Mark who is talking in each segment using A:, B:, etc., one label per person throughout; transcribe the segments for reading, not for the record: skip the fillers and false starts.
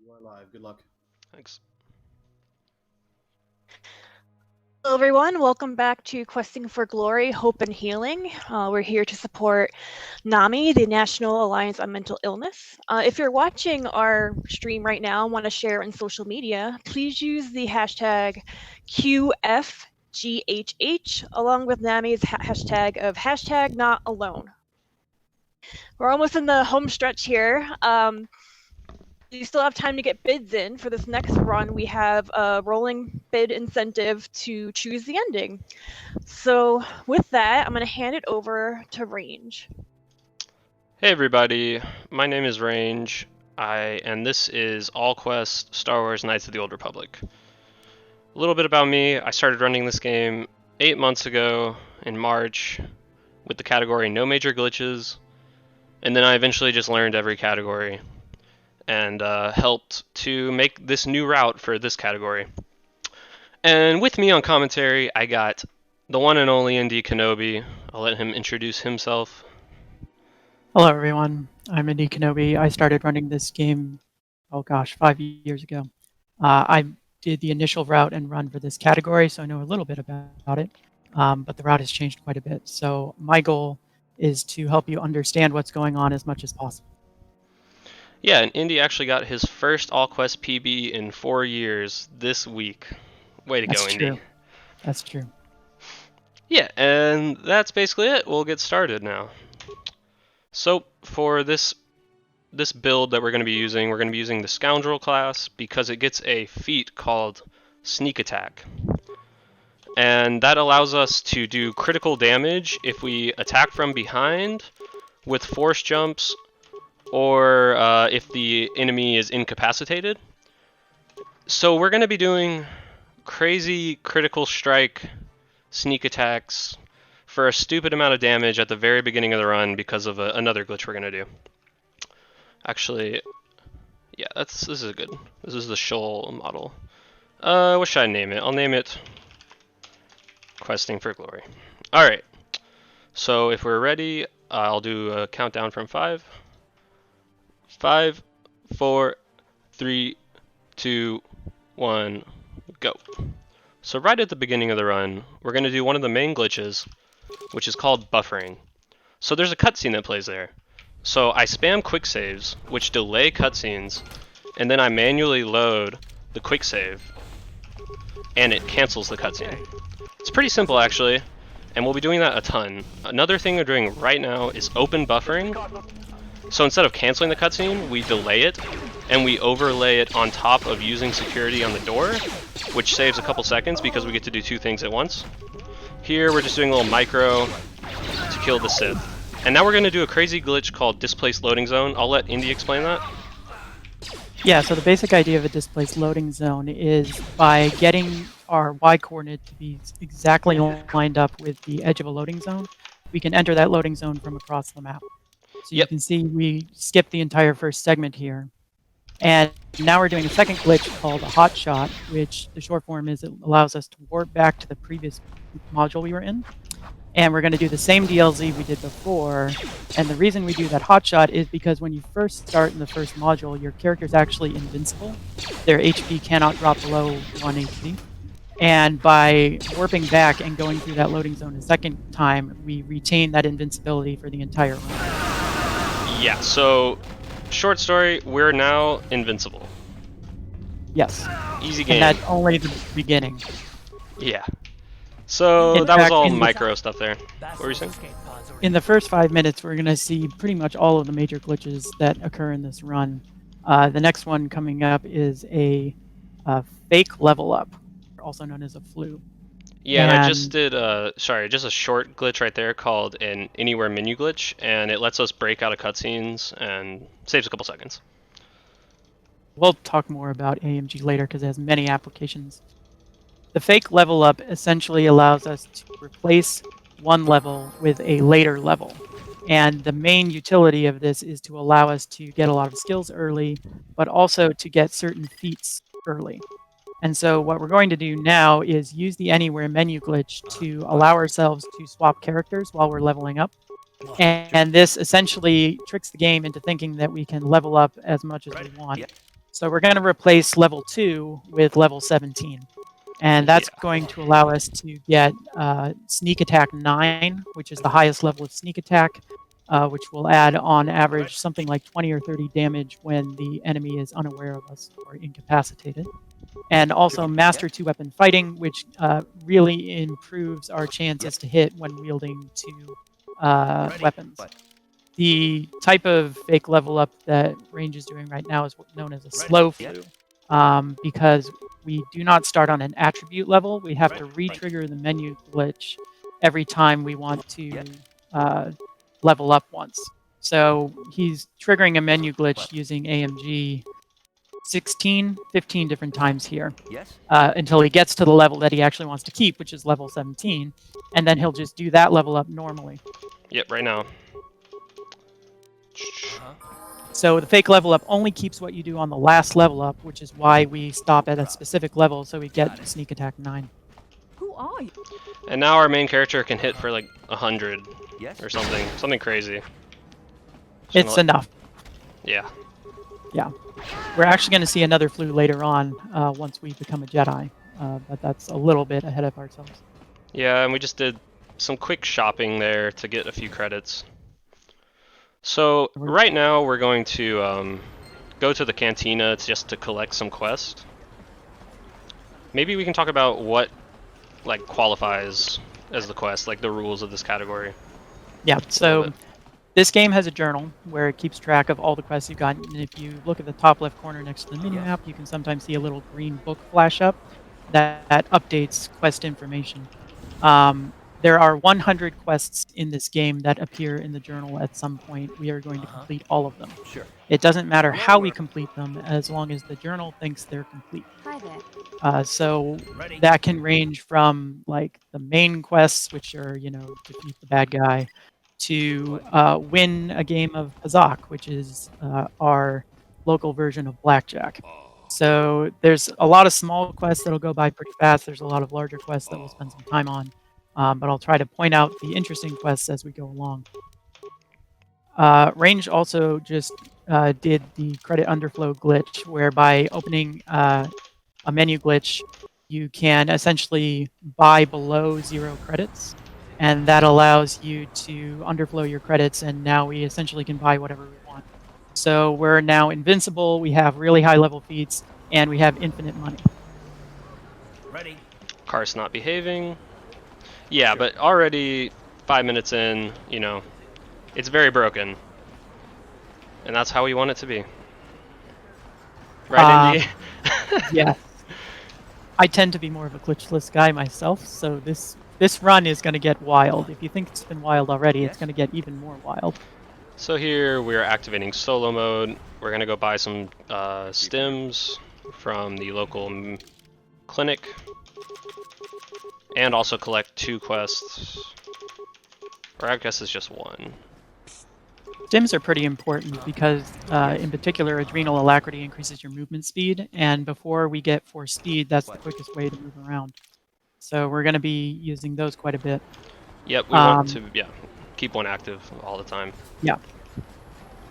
A: You are live. Good luck.
B: Thanks.
C: Hello, everyone. Welcome back to Questing for Glory, Hope, and Healing. We're here to support NAMI, the National Alliance on Mental Illness. If you're watching our stream right now and want to share on social media, please use the hashtag QFGHH along with NAMI's hashtag of hashtag not alone. We're almost in the home stretch here. You still have time to get bids in for this next run. We have a rolling bid incentive to choose the ending. So with that, I'm going to hand it over to Range.
B: Hey everybody, my name is Range, and this is All Quest Star Wars Knights of the Old Republic. A little bit about me, I started running this game 8 months ago in March with the category No Major Glitches, and then I eventually just learned every category and helped to make this new route for this category. And with me on commentary, I got the one and only Indy Kenobi. I'll let him introduce himself.
D: Hello everyone, I'm Indy Kenobi. I started running this game, 5 years ago. I did the initial route and run for this category, so I know a little bit about it, but the route has changed quite a bit. So my goal is to help you understand what's going on as much as possible.
B: Yeah, and Indy actually got his first All Quest PB in 4 years this week. Way to go, Indy.
D: True. That's true.
B: Yeah, and that's basically it. We'll get started now. So for this build that we're going to be using the Scoundrel class because it gets a feat called Sneak Attack. And that allows us to do critical damage if we attack from behind with force jumps or if the enemy is incapacitated. So we're going to be doing crazy critical strike sneak attacks for a stupid amount of damage at the very beginning of the run because of another glitch we're going to do. Actually, yeah, this is good. This is the Shoal model. What should I name it? I'll name it Questing for Glory. Alright, so if we're ready, I'll do a countdown from 5. 5, 4, 3, 2, 1, go. So right at the beginning of the run, we're going to do one of the main glitches, which is called buffering. So there's a cutscene that plays there. So I spam quick saves, which delay cutscenes, and then I manually load the quick save, and it cancels the cutscene. It's pretty simple actually, and we'll be doing that a ton. Another thing we're doing right now is open buffering. So instead of canceling the cutscene, we delay it, and we overlay it on top of using security on the door, which saves a couple seconds because we get to do 2 things at once. Here we're just doing a little micro to kill the Sith. And now we're going to do a crazy glitch called Displaced Loading Zone. I'll let Indy explain that.
D: Yeah, so the basic idea of a displaced loading zone is by getting our Y coordinate to be exactly lined up with the edge of a loading zone, we can enter that loading zone from across the map. So you can see we skipped the entire first segment here. And now we're doing a second glitch called a Hotshot, which the short form is it allows us to warp back to the previous module we were in. And we're going to do the same DLZ we did before. And the reason we do that Hotshot is because when you first start in the first module, your character is actually invincible. Their HP cannot drop below 1 HP. And by warping back and going through that loading zone a second time, we retain that invincibility for the entire run.
B: Yeah, so short story, we're now invincible.
D: Yes.
B: Easy game.
D: And that's only the beginning.
B: Yeah. So that was all micro stuff there. What were you saying?
D: In the first 5 minutes, we're going to see pretty much all of the major glitches that occur in this run. The next one coming up is a fake level up, also known as a flu.
B: Yeah, and I just did just a short glitch right there called an anywhere menu glitch, and it lets us break out of cutscenes and saves a couple seconds.
D: We'll talk more about AMG later because it has many applications. The fake level up essentially allows us to replace one level with a later level. And the main utility of this is to allow us to get a lot of skills early, but also to get certain feats early. And so what we're going to do now is use the anywhere menu glitch to allow ourselves to swap characters while we're leveling up. And this essentially tricks the game into thinking that we can level up as much as we want. So we're going to replace level 2 with level 17. And that's going to allow us to get sneak attack 9, which is the highest level of sneak attack, which will add on average something like 20 or 30 damage when the enemy is unaware of us or incapacitated. And also Master 2-weapon fighting, which really improves our chances to hit when wielding 2 weapons. The type of fake level up that Range is doing right now is known as a slow flu, because we do not start on an attribute level. We have to re-trigger the menu glitch every time we want to level up once. So he's triggering a menu glitch using AMG 15 different times here until he gets to the level that he actually wants to keep, which is level 17, and then he'll just do that level up normally.
B: Yep, right now.
D: So the fake level up only keeps what you do on the last level up, which is why we stop at a specific level so we get sneak attack 9.
A: Who are you?
B: And now our main character can hit for like 100 or something crazy.
D: It's enough.
B: Yeah.
D: Yeah. We're actually going to see another flu later on once we become a Jedi, but that's a little bit ahead of ourselves.
B: Yeah, and we just did some quick shopping there to get a few credits. So right now we're going to go to the cantina just to collect some quests. Maybe we can talk about what like qualifies as the quest, like the rules of this category.
D: Yeah, so this game has a journal where it keeps track of all the quests you've gotten, and if you look at the top left corner next to the mini-map, you can sometimes see a little green book flash up that updates quest information. There are 100 quests in this game that appear in the journal at some point. We are going to complete all of them.
E: Sure.
D: It doesn't matter how we complete them, as long as the journal thinks they're complete.
A: Hi there.
D: So that can range from like the main quests, which are, you know, defeat the bad guy, to win a game of Pazaak, which is our local version of blackjack. So there's a lot of small quests that'll go by pretty fast. There's a lot of larger quests that we'll spend some time on. But I'll try to point out the interesting quests as we go along. Range also just did the credit underflow glitch, where by opening a menu glitch, you can essentially buy below 0 credits, and that allows you to underflow your credits, and now we essentially can buy whatever we want. So we're now invincible, we have really high level feats, and we have infinite money.
E: Ready.
B: Car's not behaving. Yeah, but already 5 minutes in, you know, it's very broken. And that's how we want it to be. Right, Indy?
D: Yeah. I tend to be more of a glitchless guy myself, so this run is going to get wild. If you think it's been wild already, it's going to get even more wild.
B: So here we're activating solo mode. We're going to go buy some stims from the local clinic. And also collect 2 quests. Or I guess it's just 1.
D: Stims are pretty important because, in particular, Adrenal Alacrity increases your movement speed, and before we get Force Speed, that's the quickest way to move around. So we're going to be using those quite a bit.
B: Yep, we want to keep one active all the time.
D: Yeah.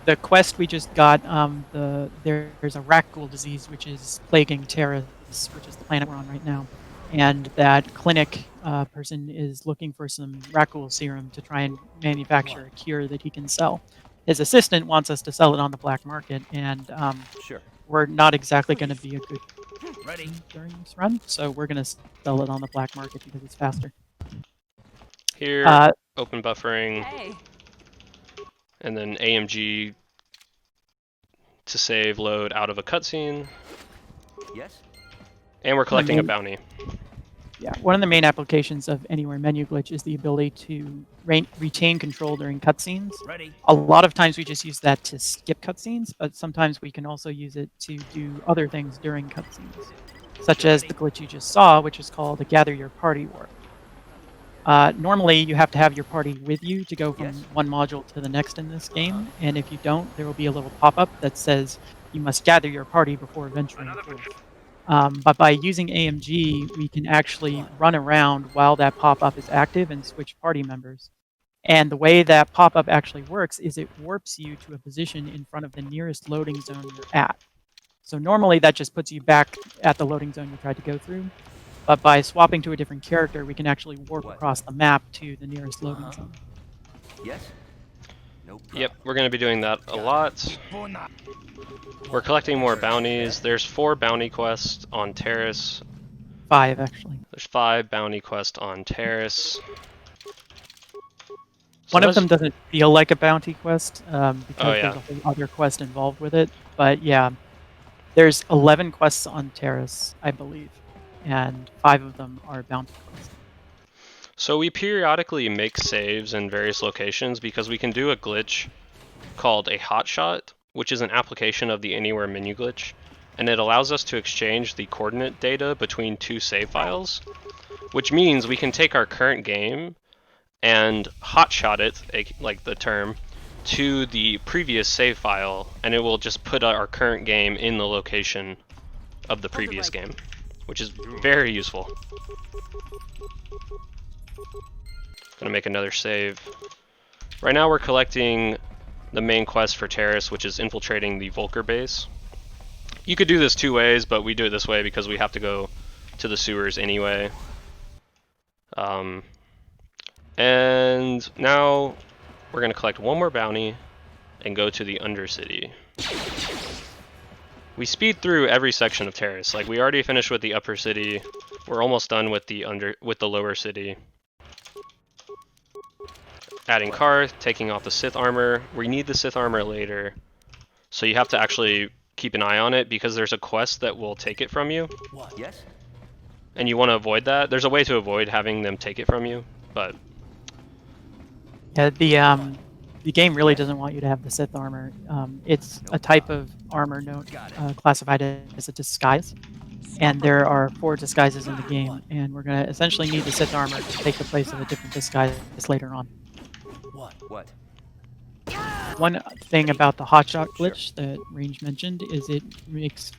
D: The quest we just got, there's a Rakghoul disease which is plaguing Taris, which is the planet we're on right now. And that clinic person is looking for some Rakghoul serum to try and manufacture a cure that he can sell. His assistant wants us to sell it on the black market, and we're not exactly going to be a good during this run, so we're going to sell it on the black market because it's faster.
B: Here, open buffering,
A: Hey.
B: and then AMG to save load out of a cutscene.
E: Yes.
B: And we're collecting a bounty.
D: Yeah, one of the main applications of Anywhere menu glitch is the ability to retain control during cutscenes. A lot of times we just use that to skip cutscenes, but sometimes we can also use it to do other things during cutscenes, such as the glitch you just saw, which is called the Gather Your Party warp. Normally, you have to have your party with you to go from one module to the next in this game, and if you don't, there will be a little pop-up that says you must gather your party before venturing forth. But by using AMG, we can actually run around while that pop-up is active and switch party members. And the way that pop-up actually works is it warps you to a position in front of the nearest loading zone you're at. So normally that just puts you back at the loading zone you tried to go through. But by swapping to a different character, we can actually warp across the map to the nearest loading zone.
E: Yes? No problem.
B: Yep, we're going to be doing that a lot. We're collecting more bounties. There's 4 bounty quests on Taris.
D: 5, actually.
B: There's 5 bounty quests on Taris. So
D: One of
B: those-
D: them doesn't feel like a bounty quest because
B: Oh, yeah.
D: there's a whole other quest involved with it. But yeah, there's 11 quests on Taris, I believe, and 5 of them are bounty quests.
B: So we periodically make saves in various locations because we can do a glitch called a hotshot, which is an application of the Anywhere menu glitch, and it allows us to exchange the coordinate data between 2 save files, which means we can take our current game and hotshot it, like the term, to the previous save file, and it will just put our current game in the location of the previous game, which is very useful. Gonna make another save. Right now we're collecting the main quest for Taris, which is infiltrating the Volker base. You could do this 2 ways, but we do it this way because we have to go to the sewers anyway. And now we're gonna collect 1 more bounty and go to the Undercity. We speed through every section of Taris. Like, we already finished with the upper city. We're almost done with the lower city. Adding Karth, taking off the Sith armor. We need the Sith armor later, so you have to actually keep an eye on it because there's a quest that will take it from you,
E: What? Yes?
B: and you want to avoid that. There's a way to avoid having them take it from you, but
D: Yeah, the game really doesn't want you to have the Sith armor. It's a type of armor classified as a disguise, and there are 4 disguises in the game, and we're going to essentially need the Sith armor to take the place of a different disguise later on.
E: What?
D: One thing about the hotshot glitch that Range mentioned is it makes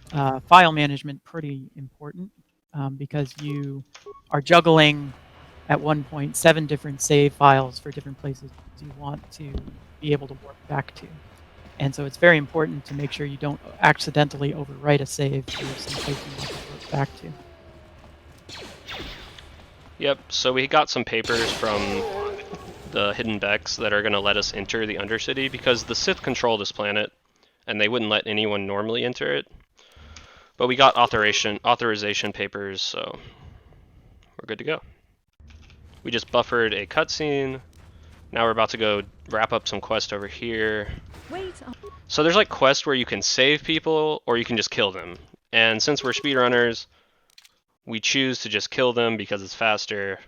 D: file management pretty important because you are juggling at one point 7 different save files for different places you want to be able to warp back to. And so it's very important to make sure you don't accidentally overwrite a save to some place you want to warp back to.
B: yep. So we got some papers from the hidden Becks that are going to let us enter the Undercity because the Sith control this planet, and they wouldn't let anyone normally enter it. But we got authorization papers, so we're good to go. We just buffered a cutscene. Now we're about to go wrap up some quests over here.
A: Wait.
B: So there's like quests where you can save people or you can just kill them. And since we're speedrunners, we choose to just kill them because it's faster.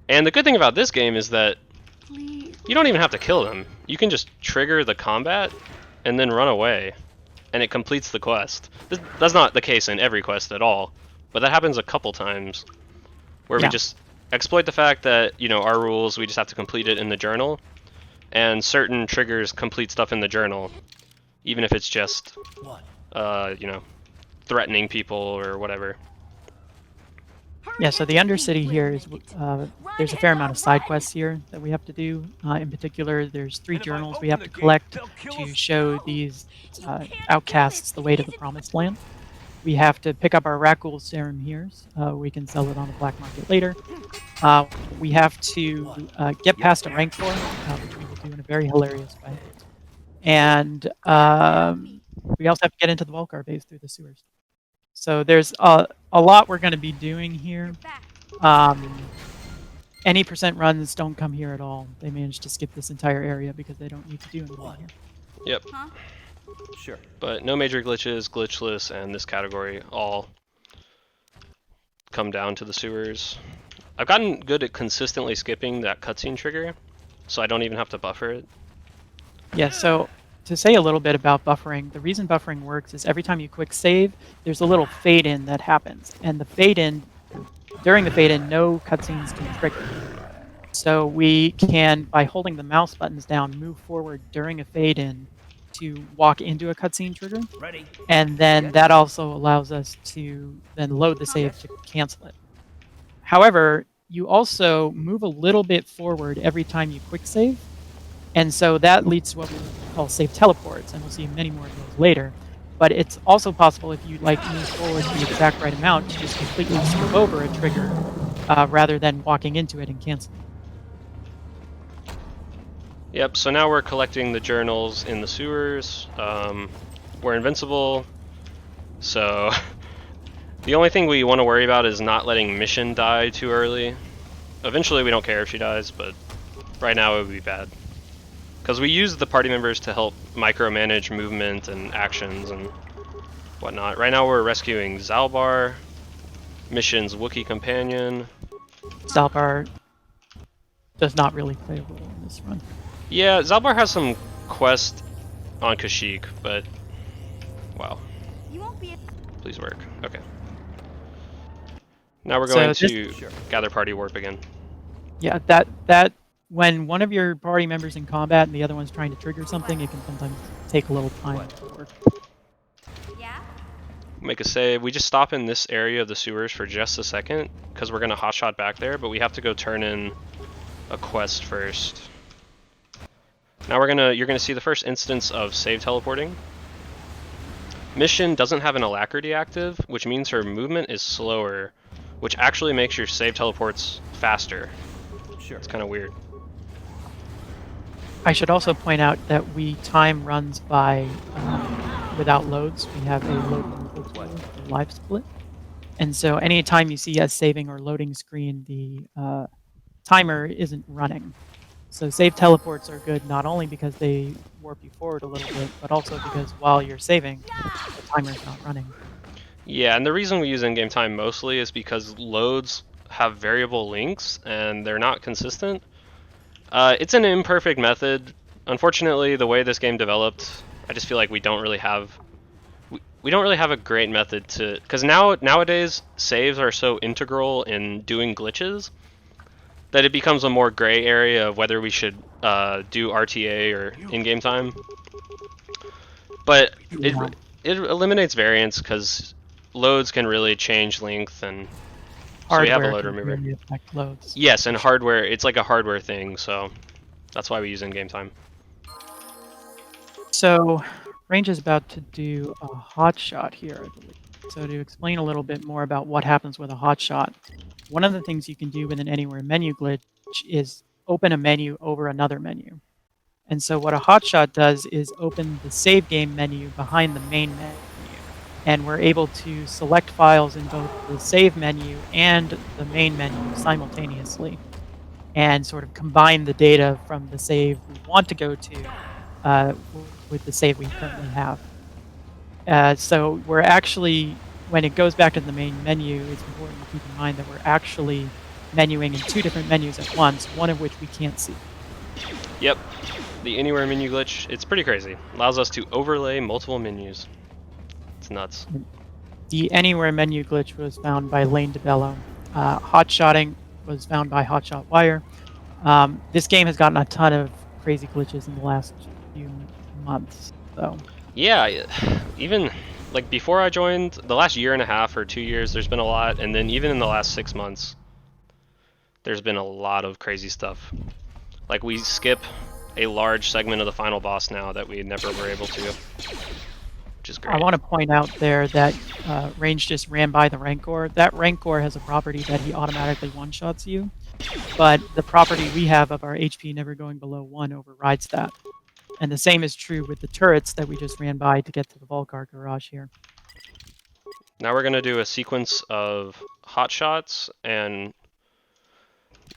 B: And the good thing about this game is that
A: Please.
B: you don't even have to kill them. You can just trigger the combat and then run away, and it completes the quest. That's not the case in every quest at all, but that happens a couple times where we just exploit the fact that, you know, our rules, we just have to complete it in the journal, and certain triggers complete stuff in the journal, even if it's just, you know, threatening people or whatever.
D: Yeah, so the Undercity here is, there's a fair amount of side quests here that we have to do. In particular, there's 3 journals we have to collect to show these outcasts the way to the Promised Land. We have to pick up our Rakul serum here. We can sell it on the black market later. We have to get past a rank 4, which we will do in a very hilarious way. And we also have to get into the Volkar base through the sewers. So there's a lot we're going to be doing here. Any percent runs don't come here at all. They managed to skip this entire area because they don't need to do anything here.
B: Yep.
E: Sure.
B: But no major glitches, glitchless, and this category all come down to the sewers. I've gotten good at consistently skipping that cutscene trigger, so I don't even have to buffer it.
D: Yeah, so to say a little bit about buffering, the reason buffering works is every time you quick save, there's a little fade in that happens. And the fade in, during the fade in, no cutscenes can trigger. So we can, by holding the mouse buttons down, move forward during a fade in to walk into a cutscene trigger.
E: Ready?
D: And then that also allows us to then load the save to cancel it. However, you also move a little bit forward every time you quick save. And so that leads to what we call save teleports, and we'll see many more of those later. But it's also possible if you like move forward the exact right amount to just completely skip over a trigger rather than walking into it and canceling.
B: Yep, so now we're collecting the journals in the sewers. We're invincible, so the only thing we want to worry about is not letting Mission die too early. Eventually we don't care if she dies, but right now it would be bad. Because we use the party members to help micromanage movement and actions and whatnot. Right now we're rescuing Zalbar, Mission's Wookiee companion.
D: Zalbar does not really play a role in this run.
B: Yeah, Zalbar has some quest on Kashyyyk, but wow.
A: You won't be.
B: Please work. Okay. Now we're
D: So
B: going
D: this-
B: to gather party warp again.
D: Yeah, that when one of your party members in combat and the other one's trying to trigger something, it can sometimes take a little time to work.
A: Yeah.
B: Make a save. We just stop in this area of the sewers for just a second because we're gonna hotshot back there, but we have to go turn in a quest first. Now you're gonna see the first instance of save teleporting. Mission doesn't have an alacrity active, which means her movement is slower, which actually makes your save teleports faster.
E: Sure.
B: It's kind of weird.
D: I should also point out that we time runs by without loads. We have a load removal tool, a live split. And so anytime you see a saving or loading screen, the timer isn't running. So save teleports are good not only because they warp you forward a little bit, but also because while you're saving, the timer's not running.
B: Yeah, and the reason we use in-game time mostly is because loads have variable lengths and they're not consistent. It's an imperfect method. Unfortunately, the way this game developed, I just feel like we don't really have a great method to, because nowadays saves are so integral in doing glitches that it becomes a more gray area of whether we should do RTA or in-game time. But it eliminates variance because loads can really change length, and so we have a
D: Hardware
B: load
D: can
B: remover.
D: really affect loads.
B: Yes, and hardware, it's like a hardware thing, so that's why we use in-game time.
D: So Range is about to do a hot shot here, I believe. So to explain a little bit more about what happens with a hot shot, one of the things you can do with an anywhere menu glitch is open a menu over another menu. And so what a hot shot does is open the save game menu behind the main menu. And we're able to select files in both the save menu and the main menu simultaneously and sort of combine the data from the save we want to go to with the save we currently have. So we're actually, when it goes back to the main menu, it's important to keep in mind that we're actually menuing in two different menus at once, one of which we can't see.
B: Yep, the anywhere menu glitch, it's pretty crazy. Allows us to overlay multiple menus. It's nuts.
D: The anywhere menu glitch was found by Lane DeBello. Hotshotting was found by HotshotWire. This game has gotten a ton of crazy glitches in the last few months, so.
B: Yeah, even like before I joined, the last year and a half or 2 years, there's been a lot, and then even in the last 6 months, there's been a lot of crazy stuff. Like we skip a large segment of the final boss now that we never were able to, which is great.
D: I want to point out there that Range just ran by the Rancor. That Rancor has a property that he automatically one-shots you, but the property we have of our HP never going below 1 overrides that. And the same is true with the turrets that we just ran by to get to the Volcar garage here.
B: Now we're going to do a sequence of hot shots, and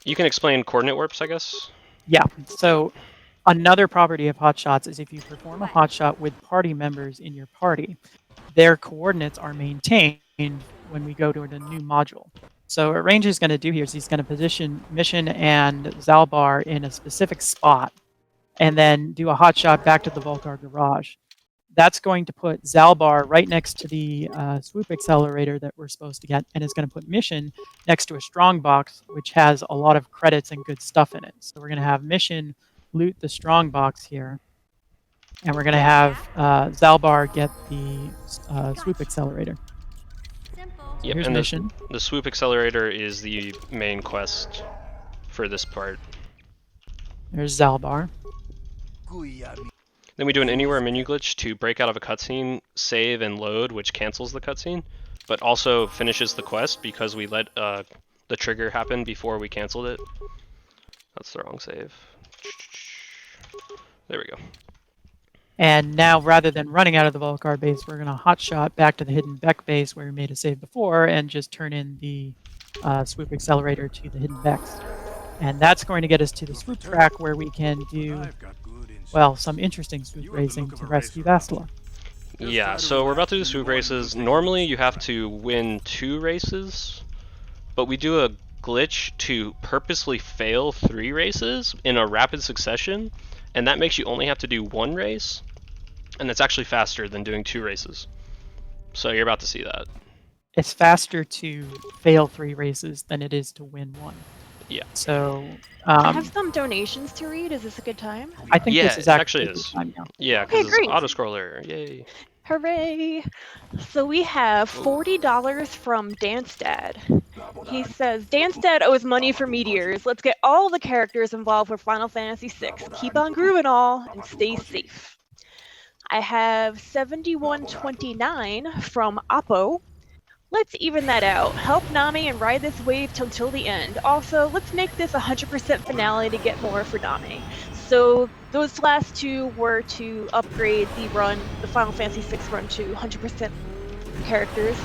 B: you can explain coordinate warps, I guess?
D: Yeah, so another property of hotshots is if you perform a hotshot with party members in your party, their coordinates are maintained when we go to a new module. So what Range is going to do here is he's going to position Mission and Zalbar in a specific spot and then do a hotshot back to the Volcar garage. That's going to put Zalbar right next to the Swoop accelerator that we're supposed to get, and it's going to put Mission next to a strong box, which has a lot of credits and good stuff in it. So we're going to have Mission loot the strong box here, and we're going to have Zalbar get the Swoop accelerator.
A: Simple.
B: Yep,
D: Here's
B: and
D: Mission.
B: the Swoop accelerator is the main quest for this part.
D: There's Zalbar.
B: Then we do an anywhere menu glitch to break out of a cutscene, save, and load, which cancels the cutscene, but also finishes the quest because we let the trigger happen before we canceled it. That's the wrong save. There we go.
D: And now, rather than running out of the Volcar base, we're going to hotshot back to the hidden Beck base where we made a save before and just turn in the Swoop accelerator to the hidden Becks. And that's going to get us to the Swoop track where we can do, well, some interesting Swoop racing to rescue Bastila.
B: Yeah, so we're about to do Swoop races. Normally you have to win 2 races, but we do a glitch to purposely fail 3 races in a rapid succession, and that makes you only have to do 1 race, and it's actually faster than doing 2 races. So you're about to see that.
D: It's faster to fail 3 races than it is to win 1.
B: Yeah.
D: So
C: I have some donations to read. Is this a good time?
D: I think
B: Yeah,
D: this is
B: it actually
D: a good
B: is.
D: time now.
B: Yeah,
C: Okay,
B: because it's
C: great.
B: auto-scroller. Yay.
C: Hooray! So we have $40 from Dance Dad. He says, Dance Dad owes money for meteors. Let's get all the characters involved with Final Fantasy VI. Keep on grooving all and stay safe. I have 71.29 from Oppo. Let's even that out. Help Nami and ride this wave till the end. Also, let's make this 100% finale to get more for Nami. So those last 2 were to upgrade the run, the Final Fantasy VI run to 100% characters.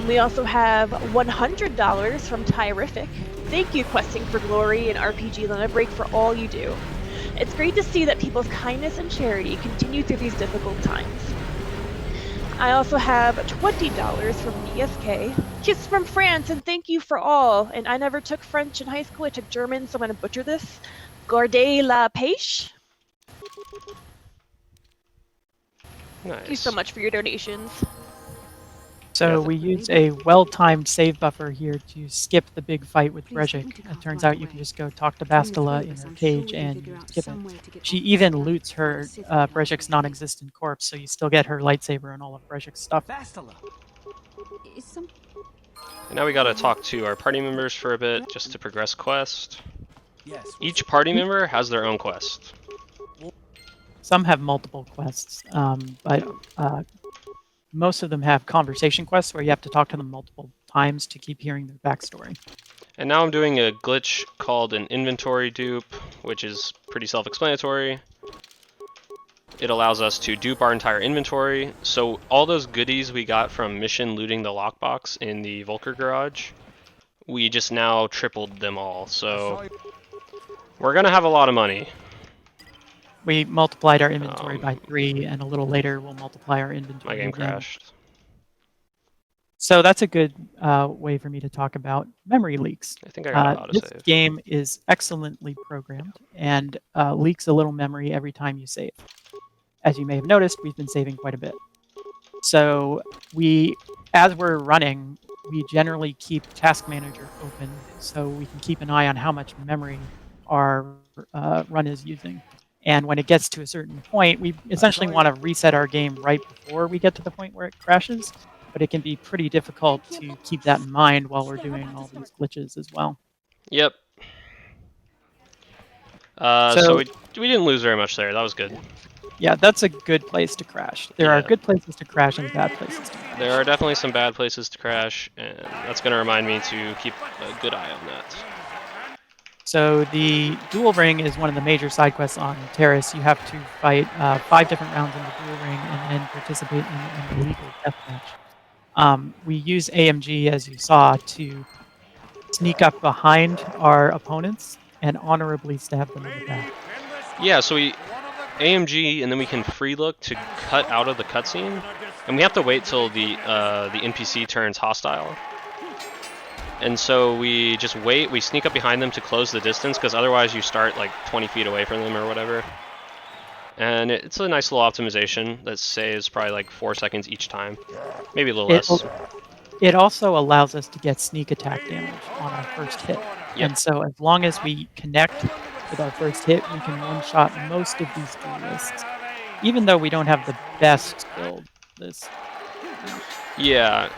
C: We also have $100 from Tyrific. Thank you, Questing for Glory and RPG Limit Break, for all you do. It's great to see that people's kindness and charity continue through these difficult times. I also have $20 from BFK. Kiss from France and thank you for all. And I never took French in high school. I took German, so I'm going to butcher this. Gardez la pêche.
B: Nice.
C: Thank you so much for your donations.
D: So we used a well-timed save buffer here to skip the big fight with Brejik. It turns out you can just go talk to Bastila in her cage and you skip it. She even loots her Brejik's non-existent corpse, so you still get her lightsaber and all of Brejik's stuff.
B: And now we gotta talk to our party members for a bit, just to progress quest. Each party member has their own quest.
D: Some have multiple quests, but most of them have conversation quests where you have to talk to them multiple times to keep hearing their backstory.
B: And now I'm doing a glitch called an inventory dupe, which is pretty self-explanatory. It allows us to dupe our entire inventory, so all those goodies we got from mission looting the lockbox in the Volker garage, we just now tripled them all, so we're gonna have a lot of money.
D: We multiplied our inventory by 3, and a little later we'll multiply our inventory
B: My game
D: again.
B: crashed.
D: So that's a good way for me to talk about memory leaks.
B: I think I got
D: This
B: autosave.
D: game is excellently programmed and leaks a little memory every time you save. As you may have noticed, we've been saving quite a bit. So as we're running, we generally keep Task Manager open so we can keep an eye on how much memory our run is using. And when it gets to a certain point, we essentially want to reset our game right before we get to the point where it crashes. But it can be pretty difficult to keep that in mind while we're doing all these glitches as well.
B: Yep. So we didn't lose very much there. That was good.
D: Yeah, that's a good place to crash. There are
B: Yeah.
D: good places to crash and bad places to crash.
B: There are definitely some bad places to crash, and that's going to remind me to keep a good eye on that.
D: So the Duel Ring is one of the major side quests on Taris. You have to fight 5 different rounds in the Duel Ring and then participate in an illegal deathmatch. We use AMG, as you saw, to sneak up behind our opponents and honorably stab them in the back.
B: Yeah, so we AMG, and then we can free look to cut out of the cutscene, and we have to wait till the NPC turns hostile. And so we just wait, we sneak up behind them to close the distance, because otherwise you start like 20 feet away from them or whatever. And it's a nice little optimization that saves probably like 4 seconds each time. Maybe a little less.
D: It also allows us to get sneak attack damage on our first hit.
B: Yep.
D: And so as long as we connect with our first hit, we can one-shot most of these duelists. Even though we don't have the best build.
B: Yeah,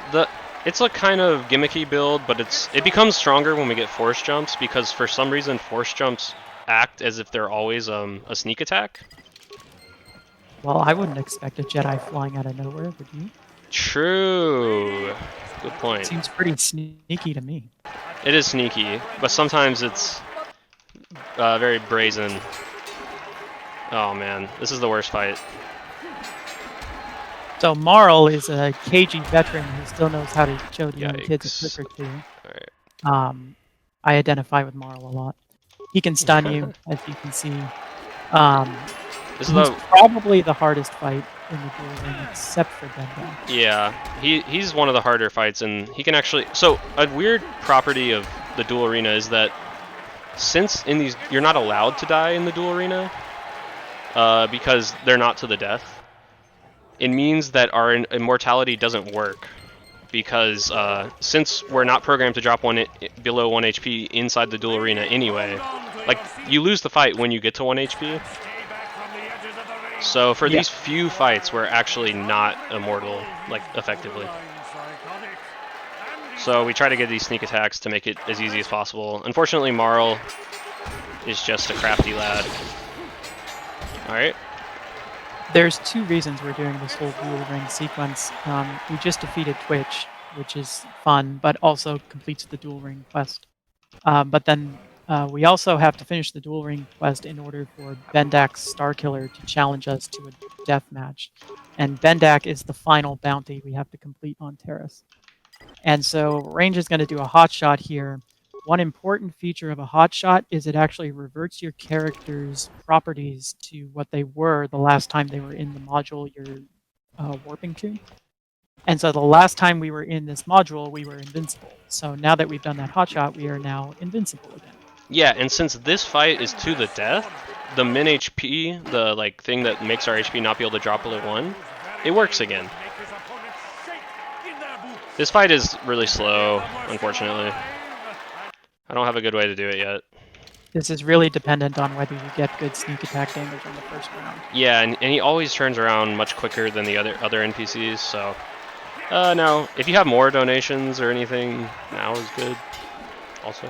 B: it's a kind of gimmicky build, but it becomes stronger when we get force jumps, because for some reason force jumps act as if they're always a sneak attack.
D: Well, I wouldn't expect a Jedi flying out of nowhere, would you?
B: True. Good point.
D: Seems pretty sneaky to me.
B: It is sneaky, but sometimes it's very brazen. Oh man, this is the worst fight.
D: So Marl is a cagey veteran who still knows how to show the young kids a
B: Yikes.
D: trick or two.
B: Alright.
D: I identify with Marl a lot. He can stun you, as you can see.
B: This is
D: He's
B: the
D: probably the hardest fight in the duel ring, except for Bengal.
B: yeah. He's one of the harder fights, and he can actually. So a weird property of the duel arena is that since in these you're not allowed to die in the duel arena because they're not to the death. It means that our immortality doesn't work because since we're not programmed to drop below 1 HP inside the duel arena anyway, like you lose the fight when you get to 1 HP. So for these few fights, we're actually not immortal, like effectively. So we try to get these sneak attacks to make it as easy as possible. Unfortunately, Marl is just a crafty lad. All right.
D: There's two reasons we're doing this whole duel ring sequence. We just defeated Twitch, which is fun, but also completes the duel ring quest. But then we also have to finish the duel ring quest in order for Bendak's Starkiller to challenge us to a death match. And Bendak is the final bounty we have to complete on Taris. And so Range is going to do a hot shot here. One important feature of a hot shot is it actually reverts your character's properties to what they were the last time they were in the module you're warping to. And so the last time we were in this module, we were invincible. So now that we've done that hot shot, we are now invincible again.
B: Yeah, and since this fight is to the death, the min HP, the like thing that makes our HP not be able to drop below 1, it works again. This fight is really slow, unfortunately. I don't have a good way to do it yet.
D: This is really dependent on whether you get good sneak attack damage on the first round.
B: Yeah, and he always turns around much quicker than the other NPCs, so... no, if you have more donations or anything, now is good, also.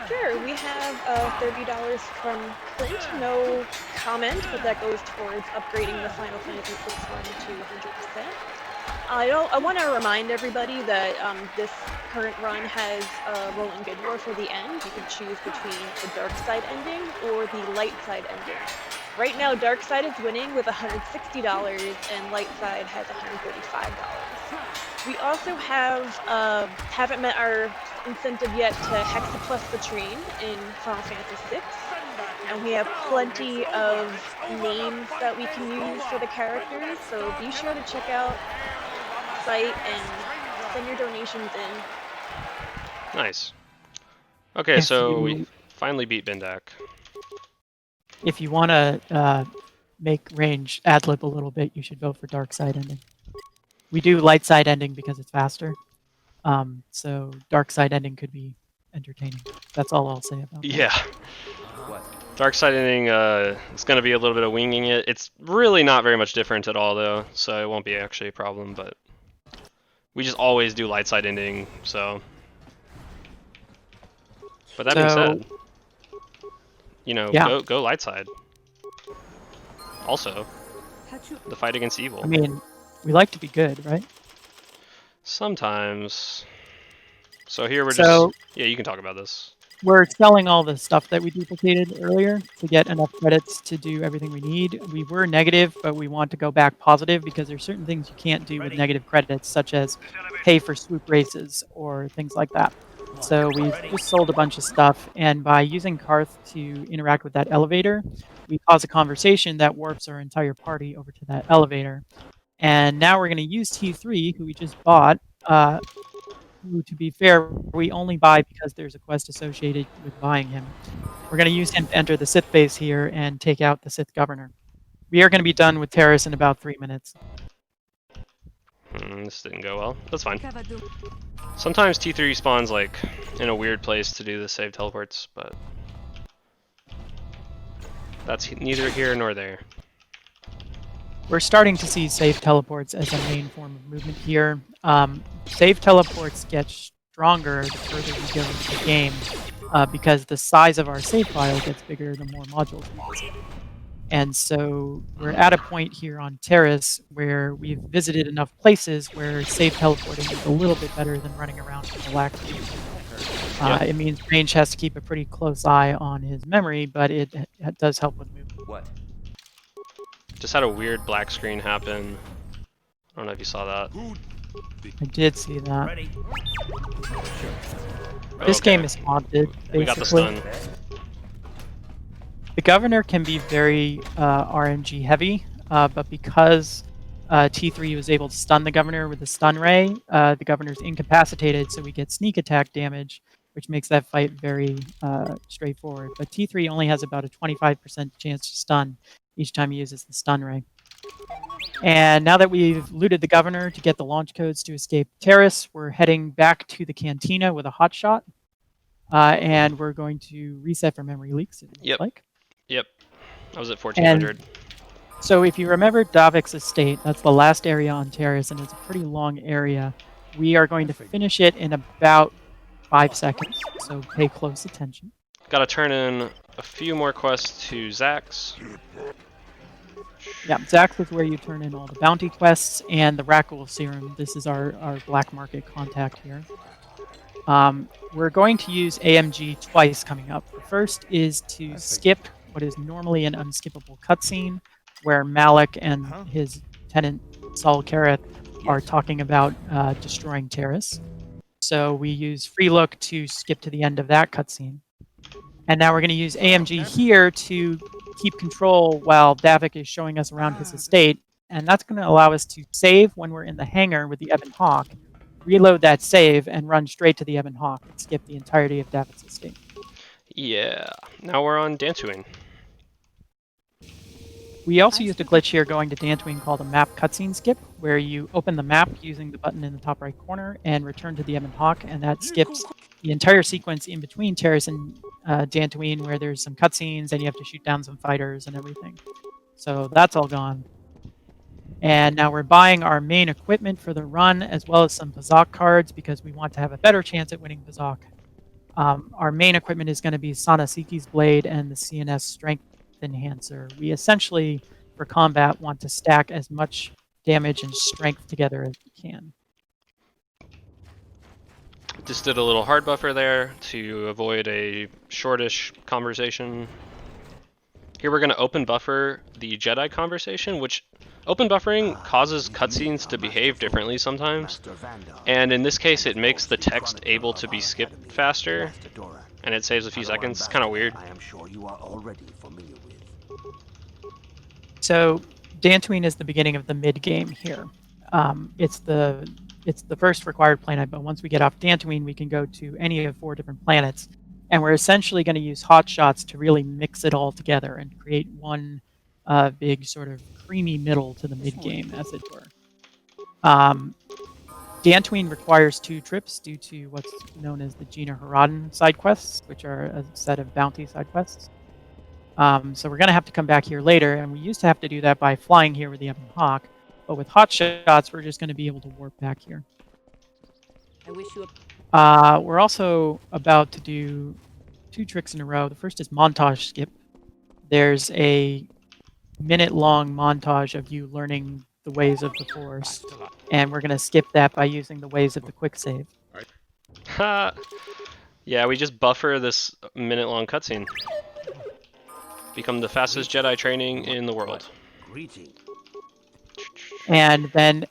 C: Sure, we have $30 from Clint. No comment, but that goes towards upgrading the Final Fantasy VI run to 100%. I want to remind everybody that this current run has Rolling Good War for the end. You can choose between the dark side ending or the light side ending. Right now, dark side is winning with $160 and light side has $135. We also haven't met our incentive yet to Hexaplus the Train in Final Fantasy VI. And we have plenty of names that we can use for the characters, so be sure to check out the site and send your donations in.
B: Nice. Okay, so we finally beat Bendak.
D: If you want to make Range ad-lib a little bit, you should vote for dark side ending. We do light side ending because it's faster. So dark side ending could be entertaining. That's all I'll say about that.
B: Yeah. Dark side ending, it's going to be a little bit of winging it. It's really not very much different at all, though, so it won't be actually a problem, but we just always do light side ending, so... But that being said, you know, go light side. Also, the fight against evil.
D: I mean, we like to be good, right?
B: Sometimes. So here we're just... Yeah, you can talk about this.
D: We're selling all the stuff that we duplicated earlier to get enough credits to do everything we need. We were negative, but we want to go back positive because there's certain things you can't do with negative credits, such as pay for swoop races or things like that. So we've just sold a bunch of stuff, and by using Karth to interact with that elevator, we cause a conversation that warps our entire party over to that elevator. And now we're going to use T3, who we just bought, who, to be fair, we only buy because there's a quest associated with buying him. We're going to use him to enter the Sith base here and take out the Sith governor. We are going to be done with Taris in about 3 minutes.
B: This didn't go well. That's fine. Sometimes T3 spawns like in a weird place to do the save teleports, but that's neither here nor there.
D: We're starting to see save teleports as a main form of movement here. Save teleports get stronger the further we go into the game because the size of our save file gets bigger the more modules we visit. And so we're at a point here on Taris where we've visited enough places where safe teleporting is a little bit better than running around in the galaxy. It means Range has to keep a pretty close eye on his memory, but it does help with movement.
E: What?
B: Just had a weird black screen happen. I don't know if you saw that.
D: I did see that.
E: Ready?
D: This
B: Okay.
D: game is haunted, basically.
B: We got the stun.
D: The governor can be very RNG heavy, but because T3 was able to stun the governor with the stun ray, the governor's incapacitated, so we get sneak attack damage, which makes that fight very straightforward. But T3 only has about a 25% chance to stun each time he uses the stun ray. And now that we've looted the governor to get the launch codes to escape Taris, we're heading back to the cantina with a hotshot. And we're going to reset for memory leaks, it looks like.
B: Yep. I was at 1400.
D: So if you remember Davik's estate, that's the last area on Taris, and it's a pretty long area. We are going to finish it in about 5 seconds, so pay close attention.
B: Gotta turn in a few more quests to Zax.
D: Yeah, Zax is where you turn in all the bounty quests and the Rakul serum. This is our black market contact here. We're going to use AMG twice coming up. The first is to skip what is normally an unskippable cutscene, where Malak and his tenant Saul Kareth are talking about destroying Taris. So we use free look to skip to the end of that cutscene. And now we're going to use AMG here to keep control while Davik is showing us around his estate. And that's going to allow us to save when we're in the hangar with the Ebon Hawk, reload that save, and run straight to the Ebon Hawk and skip the entirety of Davik's estate.
B: Yeah. Now we're on Dantooine.
D: We also used a glitch here going to Dantooine called a map cutscene skip, where you open the map using the button in the top right corner and return to the Ebon Hawk, and that skips the entire sequence in between Taris and Dantooine, where there's some cutscenes and you have to shoot down some fighters and everything. So that's all gone. And now we're buying our main equipment for the run, as well as some Pazaak cards, because we want to have a better chance at winning Pazaak. Our main equipment is going to be Sanasiki's Blade and the CNS Strength Enhancer. We essentially, for combat, want to stack as much damage and strength together as we can.
B: Just did a little hard buffer there to avoid a shortish conversation. Here we're going to open buffer the Jedi conversation, which open buffering causes cutscenes to behave differently sometimes. And in this case, it makes the text able to be skipped faster, and it saves a few seconds. It's kind of weird.
F: I am sure you are already familiar with.
D: So Dantooine is the beginning of the mid-game here. It's the first required planet, but once we get off Dantooine, we can go to any of 4 different planets. And we're essentially going to use hotshots to really mix it all together and create one big sort of creamy middle to the mid-game, as it were. Dantooine requires 2 trips due to what's known as the Gina Haradan side quests, which are a set of bounty side quests. So we're going to have to come back here later, and we used to have to do that by flying here with the Ebon Hawk, but with hotshots, we're just going to be able to warp back here.
G: I wish you
D: We're also about to do 2 tricks in a row. The first is montage skip. There's a minute-long montage of you learning the ways of the Force, and we're going to skip that by using the ways of the quick save.
B: Ha! Yeah, we just buffer this minute-long cutscene. Become the fastest Jedi training in the world.
F: Greeting.
D: And then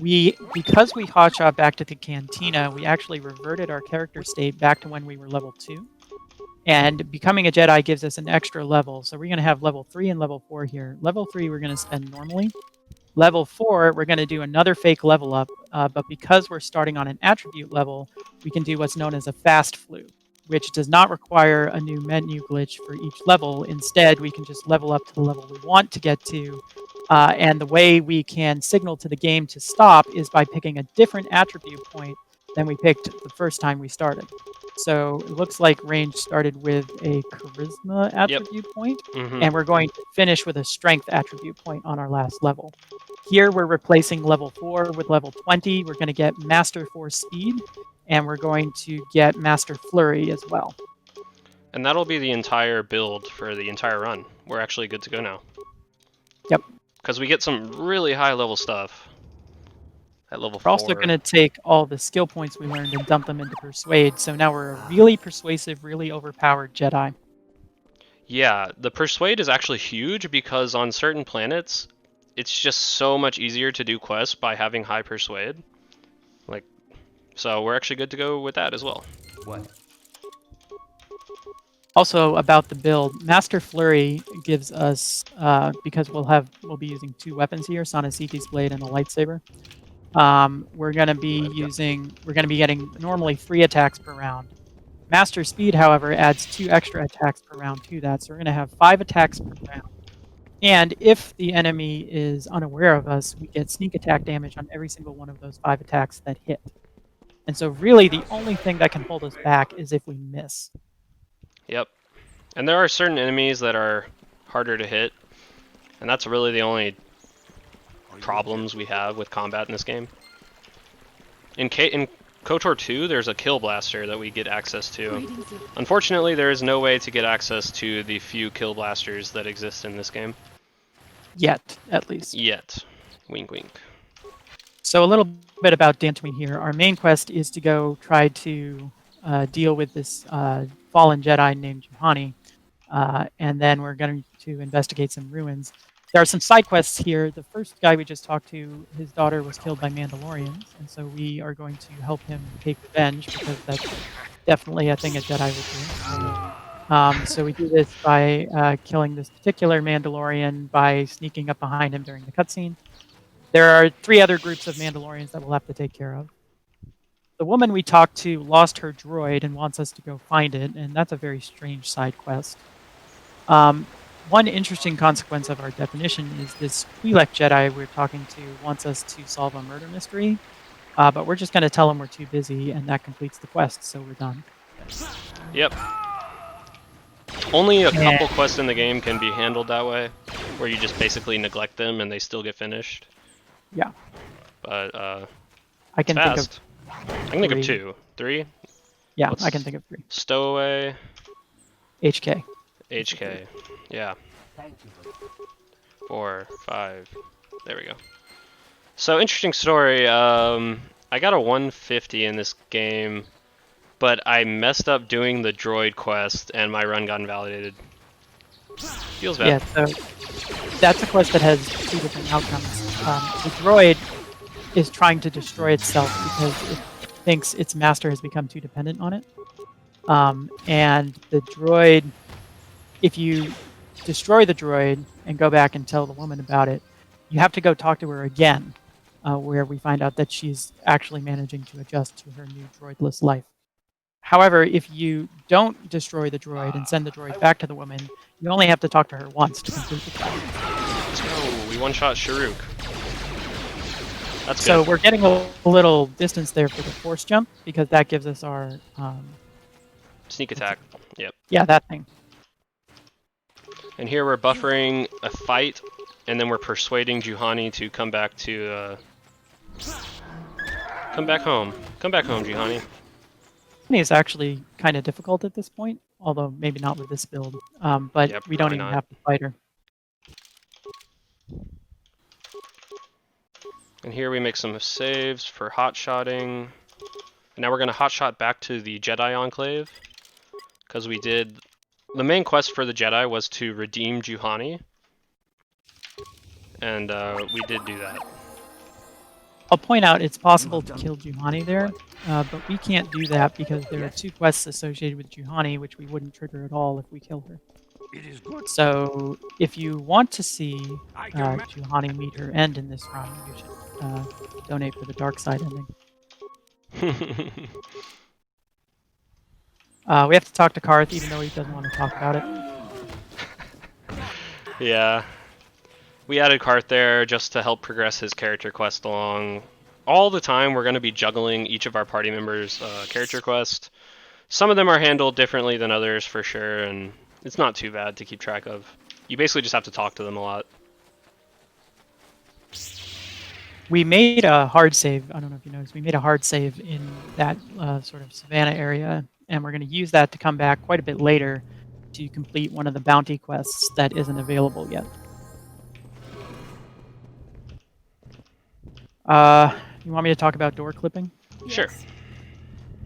D: because we hotshot back to the cantina, we actually reverted our character state back to when we were level 2. And becoming a Jedi gives us an extra level. So we're going to have level 3 and level 4 here. Level 3 we're going to spend normally. Level 4, we're going to do another fake level up. But because we're starting on an attribute level, we can do what's known as a fast flu, which does not require a new menu glitch for each level. Instead, we can just level up to the level we want to get to. And the way we can signal to the game to stop is by picking a different attribute point than we picked the first time we started. So it looks like Range started with a charisma attribute point, and we're going to finish with a strength attribute point on our last level. Here we're replacing level 4 with level 20. We're going to get Master Force Speed, and we're going to get Master Flurry as well.
B: And that'll be the entire build for the entire run. We're actually good to go now. because we get some really high level stuff at level
D: We're also
B: 4.
D: going to take all the skill points we learned and dump them into Persuade, so now we're a really persuasive, really overpowered Jedi.
B: Yeah, the Persuade is actually huge because on certain planets, it's just so much easier to do quests by having high Persuade. Like, so we're actually good to go with that as well.
E: What?
D: Also, about the build, Master Flurry gives us, because we'll be using 2 weapons here, Sonasiti's Blade and a lightsaber. We're going to be getting normally 3 attacks per round. Master Speed, however, adds 2 extra attacks per round to that, so we're going to have 5 attacks per round. And if the enemy is unaware of us, we get sneak attack damage on every single one of those 5 attacks that hit. And so really the only thing that can hold us back is if we miss.
B: Yep. And there are certain enemies that are harder to hit, and that's really the only problems we have with combat in this game. In KOTOR 2, there's a kill blaster that we get access to. Unfortunately, there is no way to get access to the few kill blasters that exist in this game.
D: Yet, at least.
B: Yet. Wink wink.
D: So a little bit about Dantooine here. Our main quest is to go try to deal with this fallen Jedi named Juhani, and then we're going to investigate some ruins. There are some side quests here. The first guy we just talked to, his daughter was killed by Mandalorians, and so we are going to help him take revenge because that's definitely a thing a Jedi would do. So we do this by killing this particular Mandalorian by sneaking up behind him during the cutscene. There are 3 other groups of Mandalorians that we'll have to take care of. The woman we talked to lost her droid and wants us to go find it, and that's a very strange side quest. One interesting consequence of our definition is this Twi'lek Jedi we're talking to wants us to solve a murder mystery, but we're just going to tell him we're too busy, and that completes the quest, so we're done.
B: Yep. Only a couple quests in the game can be handled that way, where you just basically neglect them and they still get finished.
D: Yeah.
B: But
D: I can think of
B: I can think of 2. 3?
D: Yeah, I can think of 3.
B: Stowaway.
D: HK.
B: HK. Yeah. 4, 5. There we go. So, interesting story. I got a 150 in this game, but I messed up doing the droid quest and my run got invalidated. Feels bad.
D: Yeah, so that's a quest that has 2 different outcomes. The droid is trying to destroy itself because it thinks its master has become too dependent on it. And the droid, if you destroy the droid and go back and tell the woman about it, you have to go talk to her again, where we find out that she's actually managing to adjust to her new droidless life. However, if you don't destroy the droid and send the droid back to the woman, you only have to talk to her once to complete the quest.
B: Let's go. We one-shot Sharuk. That's
D: So
B: good.
D: we're getting a little distance there for the force jump because that gives us our
B: Sneak attack. Yep.
D: yeah, that thing.
B: And here we're buffering a fight, and then we're persuading Juhani to come back to come back home. Come back home, Juhani.
D: It's actually kind of difficult at this point, although maybe not with this build. But
B: Yep,
D: we don't
B: probably
D: even
B: not.
D: have to fight her.
B: And here we make some saves for hotshotting. And now we're going to hotshot back to the Jedi Enclave, because we did... The main quest for the Jedi was to redeem Juhani, and we did do that.
D: I'll point out it's possible to kill Juhani there, but we can't do that because there are 2 quests associated with Juhani which we wouldn't trigger at all if we killed her.
F: It is good.
D: So if you want to see Juhani meet her end in this run, you should donate for the dark side ending. We have to talk to Karth even though he doesn't want to talk about it.
B: Yeah. We added Karth there just to help progress his character quest along. All the time we're going to be juggling each of our party members' character quest. Some of them are handled differently than others for sure, and it's not too bad to keep track of. You basically just have to talk to them a lot.
D: We made a hard save, I don't know if you noticed, we made a hard save in that sort of savannah area, and we're going to use that to come back quite a bit later to complete one of the bounty quests that isn't available yet. You want me to talk about door clipping?
B: Sure.
A: Yes.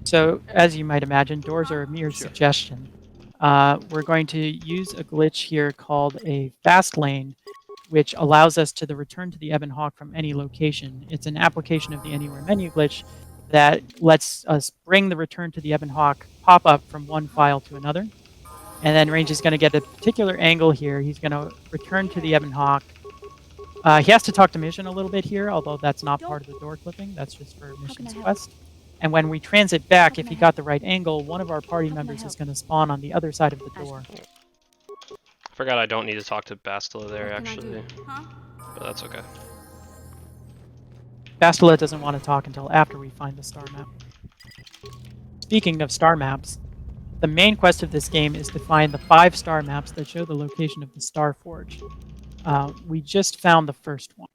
D: So, as you might imagine, doors are a mere suggestion. We're going to use a glitch here called a fast lane, which allows us to return to the Ebon Hawk from any location. It's an application of the Anywhere menu glitch that lets us bring the return to the Ebon Hawk pop up from one file to another. And then Range is going to get a particular angle here. He's going to return to the Ebon Hawk. He has to talk to Mission a little bit here, although that's not part of the door clipping. That's just for Mission's
A: help?
D: quest. And when we transit back,
A: How
D: if
A: can
D: he
A: I
D: got the right angle, one of our party
A: How can I
D: members is
A: help?
D: going to spawn on the other side of the door.
B: I forgot I don't need to talk to Bastila there,
A: What can I
B: actually.
A: do? Huh?
B: But that's okay.
D: Bastila doesn't want to talk until after we find the star map. Speaking of star maps, the main quest of this game is to find the 5 star maps that show the location of the Star Forge. We just found the first one.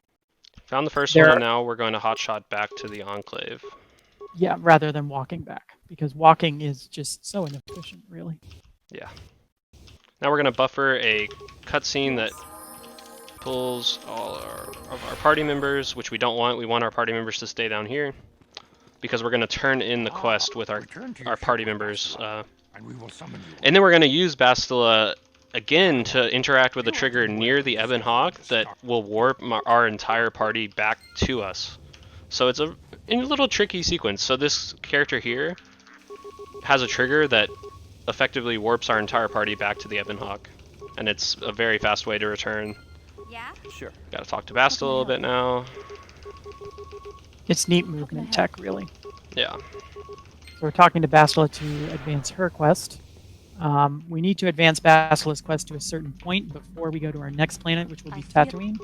B: Found the first
D: There
B: one,
D: are-
B: and now we're going to hotshot back to the Enclave.
D: Yeah, rather than walking back, because walking is just so inefficient, really.
B: Yeah. Now we're going to buffer a cutscene that pulls all of our party members, which we don't want. We want our party members to stay down here, because we're going to turn in the quest with our party members.
F: And we will summon you.
B: And then we're going to use Bastila again to interact with a trigger near the Ebon Hawk that will warp our entire party back to us. So it's a little tricky sequence. So this character here has a trigger that effectively warps our entire party back to the Ebon Hawk. And it's a very fast way to return.
A: Yeah?
E: Sure.
B: Gotta talk to Bastila a little bit now.
D: It's neat movement tech, really.
B: Yeah.
D: So we're talking to Bastila to advance her quest. We need to advance Basila's quest to a certain point before we go to our next planet, which will be Tatooine,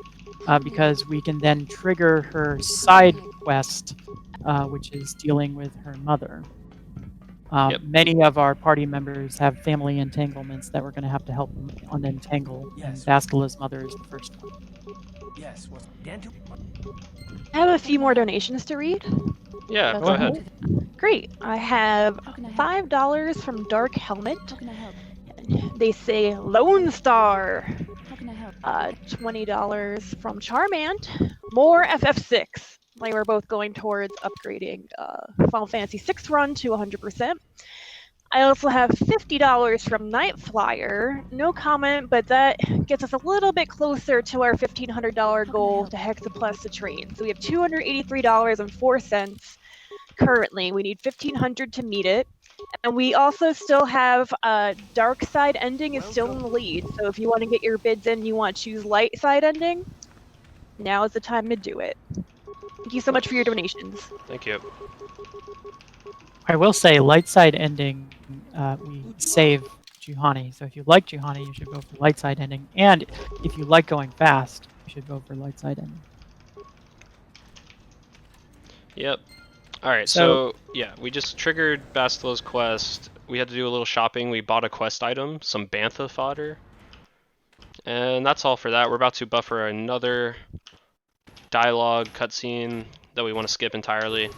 D: because we can then trigger her side quest, which is dealing with her mother.
B: Yep.
D: Many of our party members have family entanglements that we're going to have to help them unentangle, and
E: Yes.
D: Bastila's mother is the first one.
E: Yes. Was
C: I have a few more donations to read.
B: Yeah,
D: Go
B: go
D: ahead.
B: ahead.
C: Great. I have
A: How can I help?
C: $5 from Dark Helmet.
A: How can I help?
C: They say Lone Star.
A: How can I help?
C: $20 from Charmant. More FF6. They were both going towards upgrading Final Fantasy VI run to 100%. I also have $50 from Night Flyer. No comment, but that gets us a little bit closer to our $1,500 goal to Hexaplus to train. So we have $283.04 currently. We need $1,500 to meet it. And we also still have Dark Side Ending is still in the lead. So if you want to get your bids in, you want to choose Light Side Ending, now is the time to do it. Thank you so much for your donations.
B: Thank you.
D: I will say, light side ending, we save Juhani. So if you like Juhani, you should go for light side ending. And if you like going fast, you should go for light side ending.
B: Yep. Alright,
D: So-
B: so yeah, we just triggered Bastila's quest. We had to do a little shopping. We bought a quest item, some bantha fodder. And that's all for that. We're about to buffer another dialogue cutscene that we want to skip entirely.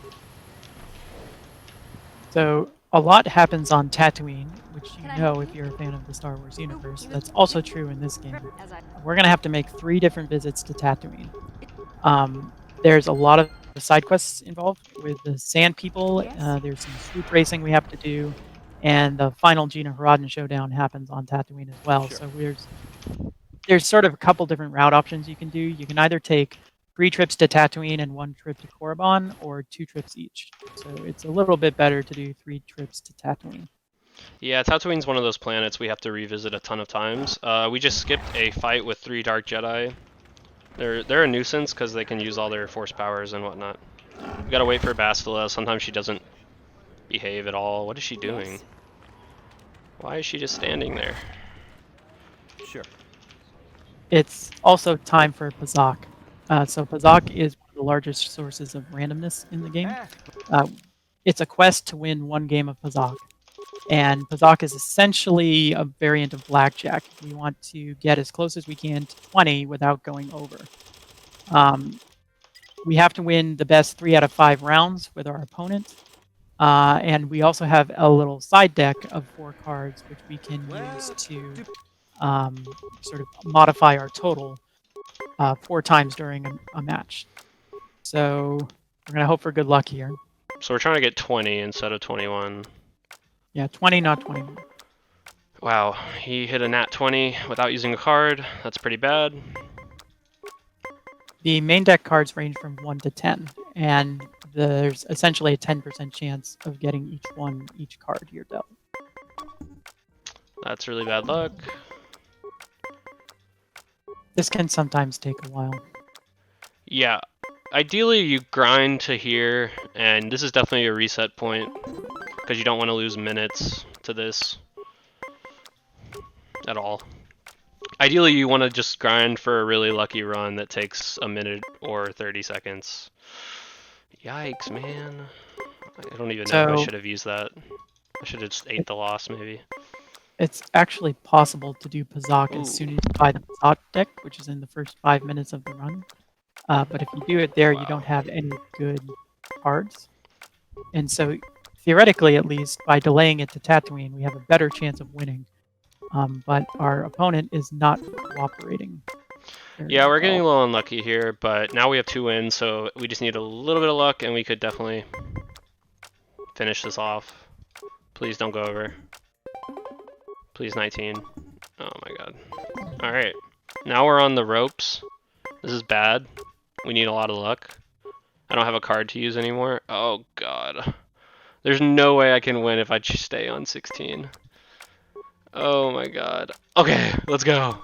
D: So a lot happens on Tatooine, which you
A: Can I
D: know
A: help
D: if
A: you?
D: you're a fan of the Star Wars universe. That's also true in this game.
A: As I
D: We're going to have to make 3 different visits to Tatooine. There's a lot of side quests involved with the Sand People.
A: Yes.
D: There's some swoop racing we have to do. And the final Gina Haradan showdown happens on Tatooine as well.
E: Sure.
D: So there's sort of a couple different route options you can do. You can either take 3 trips to Tatooine and 1 trip to Korriban, or 2 trips each. So it's a little bit better to do 3 trips to Tatooine.
B: Yeah, Tatooine's one of those planets we have to revisit a ton of times. We just skipped a fight with 3 Dark Jedi. They're a nuisance because they can use all their force powers and whatnot. We gotta wait for Bastila. Sometimes she doesn't behave at all. What is she doing?
A: Yes.
B: Why is she just standing there?
E: Sure.
D: It's also time for Pazaak. So Pazaak is one of the largest sources of randomness in the game. It's a quest to win 1 game of Pazaak. And Pazaak is essentially a variant of blackjack. We want to get as close as we can to 20 without going over. We have to win the best 3 out of 5 rounds with our opponent. And we also have a little side deck of 4 cards, which we can use to sort of modify our total 4 times during a match. So we're gonna hope for good luck here.
B: So we're trying to get 20 instead of 21.
D: Yeah, 20, not 21.
B: Wow, he hit a nat 20 without using a card. That's pretty bad.
D: The main deck cards range from 1 to 10, and there's essentially a 10% chance of getting each card you're dealt.
B: That's really bad luck.
D: This can sometimes take a while.
B: Yeah, ideally you grind to here, and this is definitely a reset point, because you don't want to lose minutes to this at all. Ideally you want to just grind for a really lucky run that takes a minute or 30 seconds. Yikes, man. I don't even know if I
D: So-
B: should have used that. I should have just ate the loss, maybe.
D: It's actually possible to do Pazaak
B: Ooh.
D: as soon as you buy the Pazaak deck, which is in the first 5 minutes of the run. But if you do it there, you
B: Wow.
D: don't have any good cards. And so, theoretically at least, by delaying it to Tatooine, we have a better chance of winning. But our opponent is not cooperating. very
B: Yeah, we're getting a
D: well.
B: little unlucky here, but now we have 2 wins, so we just need a little bit of luck, and we could definitely finish this off. Please don't go over. Please 19. Oh my god. Alright. Now we're on the ropes. This is bad. We need a lot of luck. I don't have a card to use anymore. Oh god. There's no way I can win if I stay on 16. Oh my god. Okay, let's go.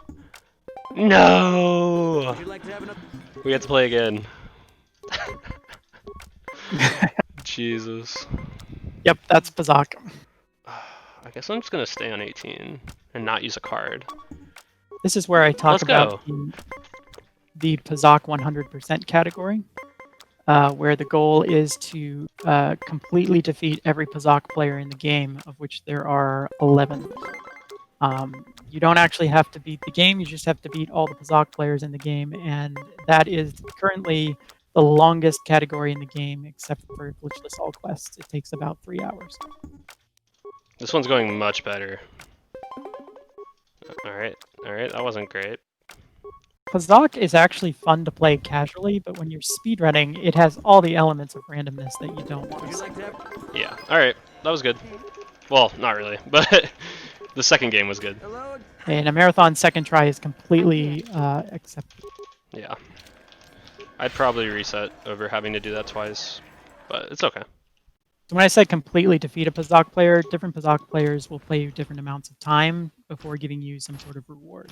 B: No!
E: Would you like to have another?
B: We have to play again. Jesus.
D: Yep, that's Pazaak.
B: I guess I'm just gonna stay on 18 and not use a card.
D: This is where I talk
B: Let's
D: about the Pazaak 100% category, where the goal is to completely defeat every Pazaak player in the game, of which there are 11. You don't actually have to beat the game, you just have to beat all the Pazaak players in the game, and that is currently the longest category in the game, except for Glitchless All Quests. It takes about 3 hours.
B: This one's going much better. Alright, that wasn't great.
D: Pazaak is actually fun to play casually, but when you're speedrunning, it has all the elements of randomness that you don't want
E: Would
D: to
E: you
D: see.
E: like to have?
B: Yeah, alright, that was good. Well, not really, but the second game was good.
E: Hello.
D: And a marathon second try is completely acceptable.
B: Yeah. I'd probably reset over having to do that twice, but it's okay.
D: So when I say completely defeat a Pazaak player, different Pazaak players will play you different amounts of time before giving you some sort of reward.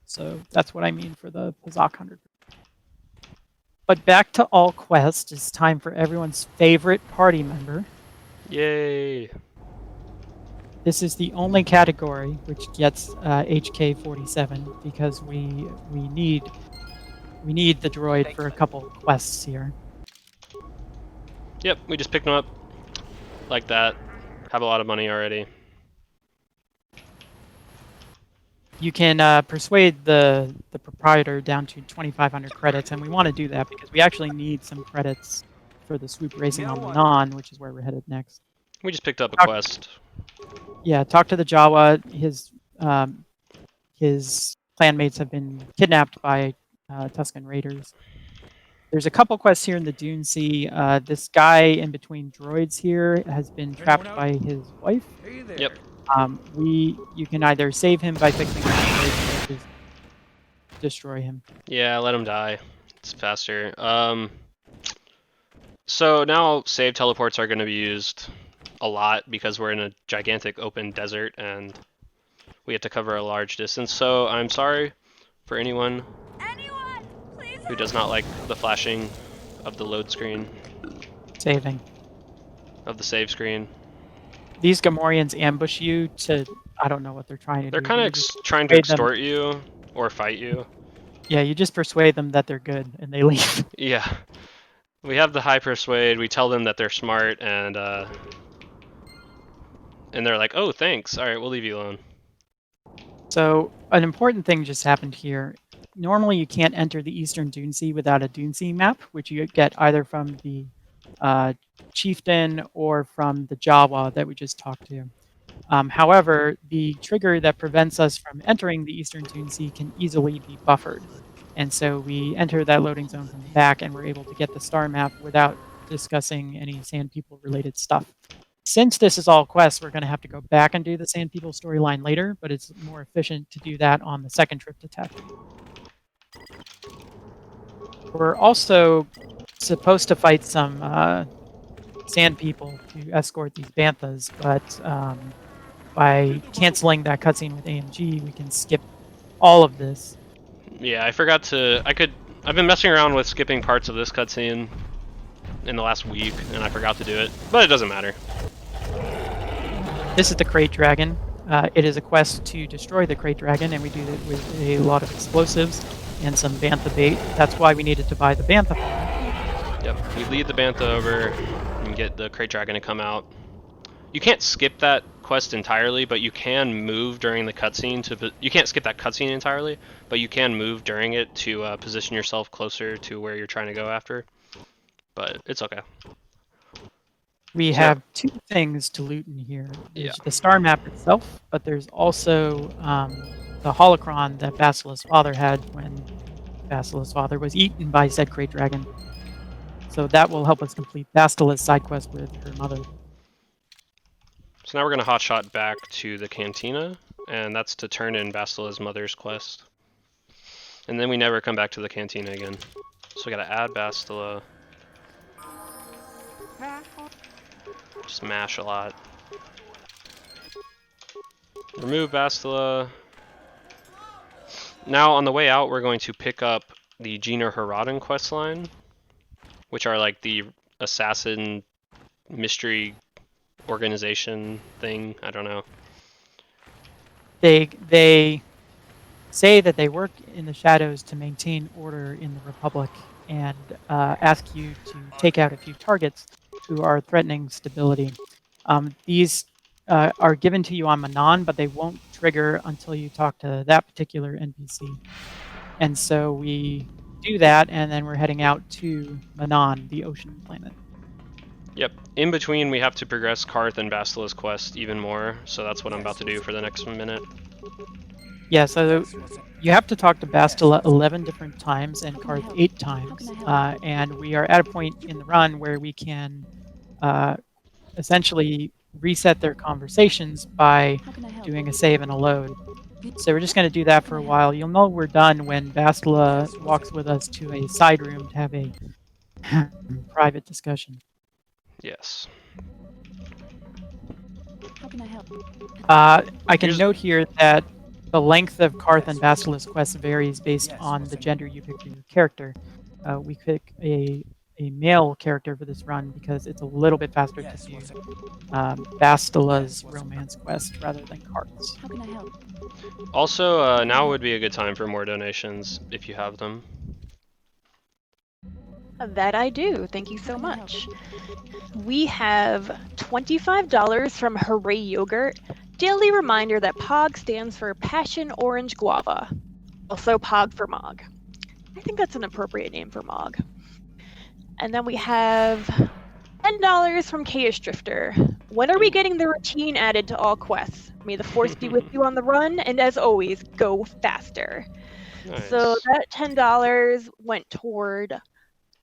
D: So that's what I mean for the Pazaak 100. But back to All Quest, it's time for everyone's favorite party member.
B: Yay!
D: This is the only category which gets HK47 because we need the droid for a couple quests here.
B: Yep, we just picked them up like that. Have a lot of money already.
D: You can persuade the proprietor down to 2,500 credits, and we want to do that because we actually need some credits for the Swoop racing on Manaan, which is where we're headed next.
B: We just picked up a quest.
D: Yeah, talk to the Jawa. His clanmates have been kidnapped by Tusken Raiders. There's a couple quests here in the Dune Sea. This guy in between droids here has been trapped by his wife.
E: Hey there.
B: Yep.
D: You can either save him by fixing the droids or just destroy him.
B: Yeah, let him die. It's faster. So now save teleports are going to be used a lot because we're in a gigantic open desert and we have to cover a large distance. So I'm sorry for anyone
A: Anyone, please.
B: who does not like the flashing of the load screen,
D: Saving.
B: of the save screen.
D: These Gamorreans ambush you to... I don't know what they're trying to
B: They're
D: do.
B: kind
D: You
B: of
D: just
B: trying to
D: persuade them-
B: extort you or fight you.
D: Yeah, you just persuade them that they're good, and they leave.
B: Yeah. We have the high persuade, we tell them that they're smart, and they're like, oh, thanks. Alright, we'll leave you alone.
D: So, an important thing just happened here. Normally, you can't enter the Eastern Dune Sea without a Dune Sea map, which you get either from the chieftain or from the Jawa that we just talked to. However, the trigger that prevents us from entering the Eastern Dune Sea can easily be buffered. And so we enter that loading zone from the back, and we're able to get the star map without discussing any Sand People related stuff. Since this is all quests, we're going to have to go back and do the Sand People storyline later, but it's more efficient to do that on the second trip to Tatooine. We're also supposed to fight some Sand People to escort these banthas, but by canceling that cutscene with AMG, we can skip all of this.
B: Yeah, I forgot to. I've been messing around with skipping parts of this cutscene in the last week, and I forgot to do it. But it doesn't matter.
D: This is the Crate Dragon. It is a quest to destroy the Crate Dragon, and we do it with a lot of explosives and some bantha bait. That's why we needed to buy the bantha farm.
B: Yep, we lead the bantha over and get the Crate Dragon to come out. You can't skip that quest entirely, but you can move during the cutscene to. You can't skip that cutscene entirely, but you can move during it to position yourself closer to where you're trying to go after. But it's okay.
D: We have two things to loot in here. There's the star map itself, but there's also the holocron that Basila's father had when Basila's father was eaten by said Crate Dragon. So that will help us complete Basila's side quest with her mother.
B: So now we're going to hotshot back to the cantina, and that's to turn in Basila's mother's quest. And then we never come back to the cantina again. So we got to add Basila. Smash a lot. Remove Basila. Now on the way out, we're going to pick up the Gina Haradan questline, which are like the assassin mystery organization thing. I don't know.
D: They say that they work in the shadows to maintain order in the Republic and ask you to take out a few targets who are threatening stability. These are given to you on Manaan, but they won't trigger until you talk to that particular NPC. And so we do that, and then we're heading out to Manaan, the ocean planet.
B: Yep. In between, we have to progress Karth and Basila's quest even more, so that's what I'm about to do for the next minute.
D: Yeah, so you have to talk to Bastila 11 different times and Karth 8 times, and we are at a point in the run where we can essentially reset their conversations by doing a save and a load. So we're just going to do that for a while. You'll know we're done when Bastila walks with us to a side room to have a private discussion.
B: Yes.
G: How can I help?
D: I can note here that the length of Karth and Basila's quest varies based on the gender you pick for your character. We pick a male character for this run because it's a little bit faster to do Basila's romance quest rather than Karth's.
G: How can I help?
B: Also, now would be a good time for more donations if you have them.
C: That I do. Thank you so much. We have $25 from Hooray Yogurt. Daily reminder that POG stands for Passion Orange Guava. Also POG for Mog. I think that's an appropriate name for Mog. And then we have $10 from Chaos Drifter. When are we getting the routine added to all quests? May the force be with you on the run, and as always, go faster.
B: Nice.
C: So that $10 went toward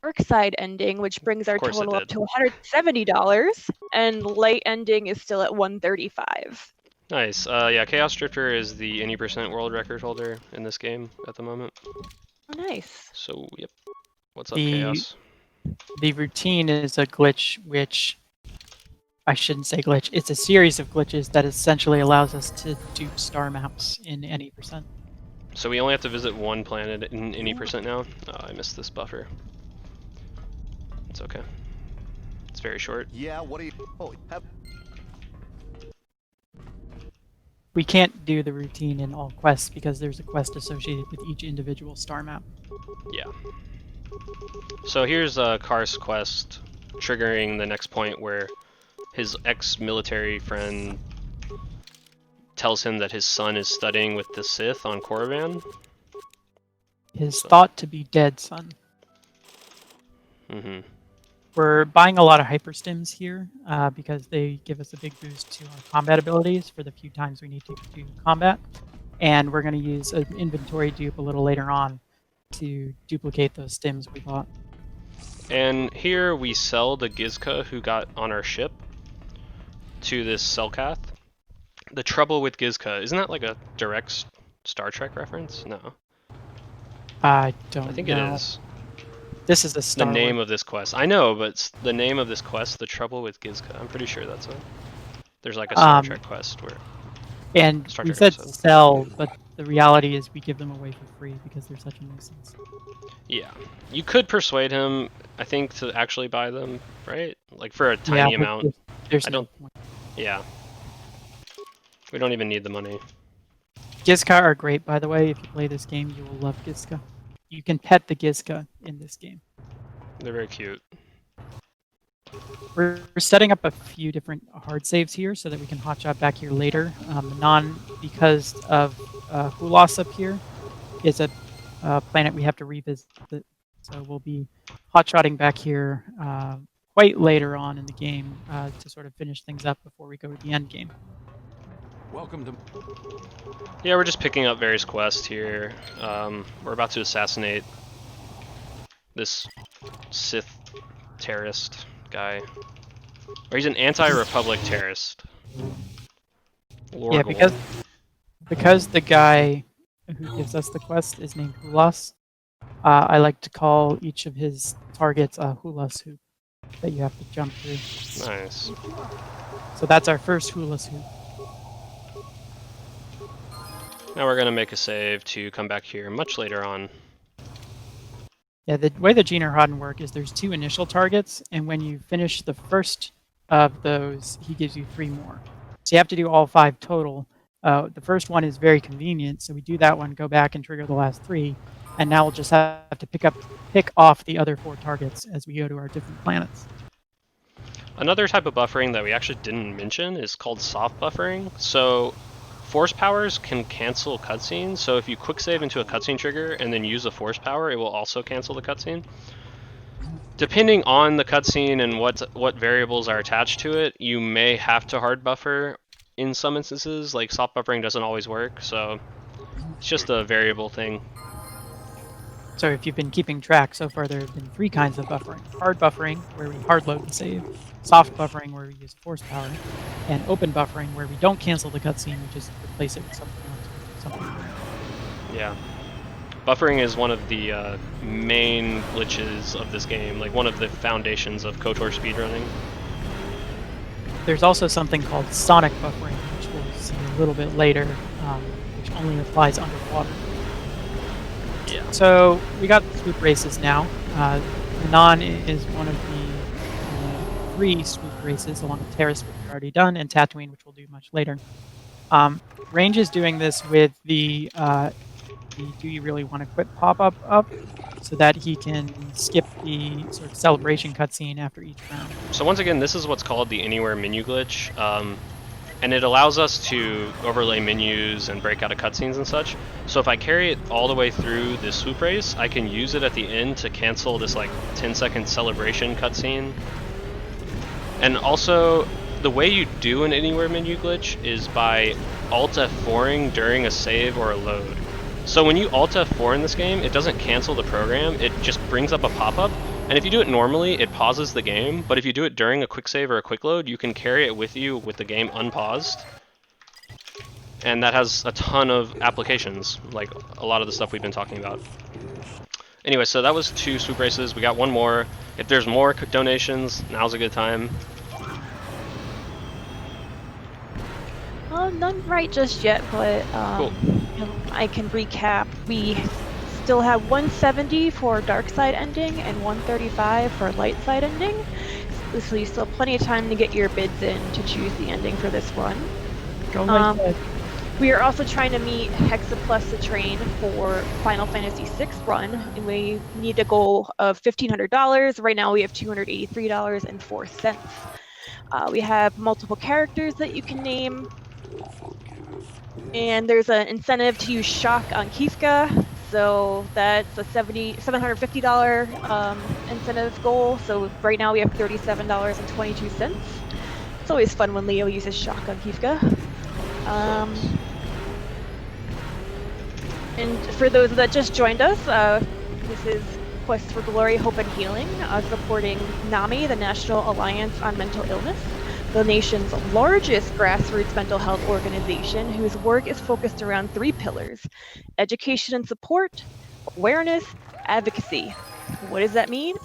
C: Darkside ending, which brings our total up to $170, and light ending is still at $135.
B: Nice. Yeah, Chaos Drifter is the any % world record holder in this game at the moment.
C: Oh, nice.
B: So, yep. What's up, Chaos?
D: The routine is a glitch, which I shouldn't say glitch. It's a series of glitches that essentially allows us to do star maps in any %.
B: So we only have to visit one planet in any % now? Oh, I missed this buffer. It's okay. It's very short.
E: Yeah, what do you... Oh,
D: We can't do the routine in all quests because there's a quest associated with each individual star map.
B: Yeah. So here's Karth's quest triggering the next point where his ex-military friend tells him that his son is studying with the Sith on Korriban.
D: His thought to be dead son.
B: Mm-hmm.
D: We're buying a lot of hyperstims here because they give us a big boost to our combat abilities for the few times we need to do combat. And we're going to use an inventory dupe a little later on. to duplicate those stims we bought.
B: And here we sell the Gizka who got on our ship to this Selkath. The trouble with Gizka, isn't that like a direct Star Trek reference? No.
D: I don't
B: I think
D: know.
B: it is.
D: This is a
B: The
D: Star
B: name
D: Wars.
B: of this quest. I know, but the name of this quest, The Trouble with Gizka. I'm pretty sure that's it. There's like a Star Trek quest where...
D: And
B: Star
D: we
B: Trek
D: said
B: episode.
D: sell, but the reality is we give them away for free because they're such a nuisance.
B: Yeah. You could persuade him, I think, to actually buy them, right? Like for a tiny
D: but
B: amount.
D: There's
B: I
D: no
B: don't-
D: point.
B: Yeah. We don't even need the money.
D: Gizka are great, by the way. If you play this game, you will love Gizka. You can pet the Gizka in this game.
B: They're very cute.
D: We're setting up a few different hard saves here so that we can hotshot back here later. Manaan, because of Hulas up here, is a planet we have to revisit. So we'll be hotshotting back here quite later on in the game to sort of finish things up before we go to the end game.
E: Welcome to.
B: Yeah, we're just picking up various quests here. We're about to assassinate this Sith terrorist guy. Or he's an anti-Republic terrorist.
D: Yeah,
B: Lorgul.
D: because the guy who gives us the quest is named Hulas, I like to call each of his targets a Hulas hoop that you have to jump through.
B: Nice.
D: So that's our first Hulas hoop.
B: Now we're gonna make a save to come back here much later on.
D: Yeah, the way the Jeaner Hodden work is there's 2 initial targets, and when you finish the first of those, he gives you 3 more. So you have to do all 5 total. The first one is very convenient, so we do that one, go back and trigger the last 3, and now we'll just have to pick off the other 4 targets as we go to our different planets.
B: Another type of buffering that we actually didn't mention is called soft buffering. So force powers can cancel cutscenes, so if you quick save into a cutscene trigger and then use a force power, it will also cancel the cutscene. Depending on the cutscene and what variables are attached to it, you may have to hard buffer in some instances. Like soft buffering doesn't always work, so it's just a variable thing.
D: So if you've been keeping track, so far there have been 3 kinds of buffering. Hard buffering, where we hard load the save. Soft buffering, where we use force power. And open buffering, where we don't cancel the cutscene, we just replace it with something else.
B: Yeah. Buffering is one of the main glitches of this game, like one of the foundations of KOTOR speedrunning.
D: There's also something called sonic buffering, which we'll see a little bit later, which only applies underwater.
B: Yeah.
D: So we got swoop races now. Manaan is one of the 3 swoop races, along with Taris, which we've already done, and Tatooine, which we'll do much later. Range is doing this with the do you really want to quit pop-up up, so that he can skip the sort of celebration cutscene after each round.
B: So once again, this is what's called the anywhere menu glitch, and it allows us to overlay menus and break out of cutscenes and such. So if I carry it all the way through this swoop race, I can use it at the end to cancel this like 10-second celebration cutscene. And also, the way you do an anywhere menu glitch is by Alt F4ing during a save or a load. So when you Alt F4 in this game, it doesn't cancel the program, it just brings up a pop-up, and if you do it normally, it pauses the game, but if you do it during a quick save or a quick load, you can carry it with you with the game unpaused. And that has a ton of applications, like a lot of the stuff we've been talking about. Anyway, so that was 2 swoop races, we got 1 more. If there's more donations, now's a good time.
C: None right just yet, but
B: Cool.
C: you know, I can recap. We still have 170 for dark side ending and 135 for light side ending. So you still have plenty of time to get your bids in to choose the ending for this run.
D: Go like that.
C: We are also trying to meet Hexaplus the train for Final Fantasy VI run, and we need a goal of $1,500. Right now we have $283.04. We have multiple characters that you can name, and there's an incentive to use shock on Kashyyyk, so that's a $750 incentive goal. So right now we have $37.22. It's always fun when Leo uses shock on Kashyyyk. And for those that just joined us, This is Quest for Glory, Hope, and Healing, supporting NAMI, the National Alliance on Mental Illness, the nation's largest grassroots mental health organization whose work is focused around 3 pillars: education and support, awareness, advocacy. What does that mean?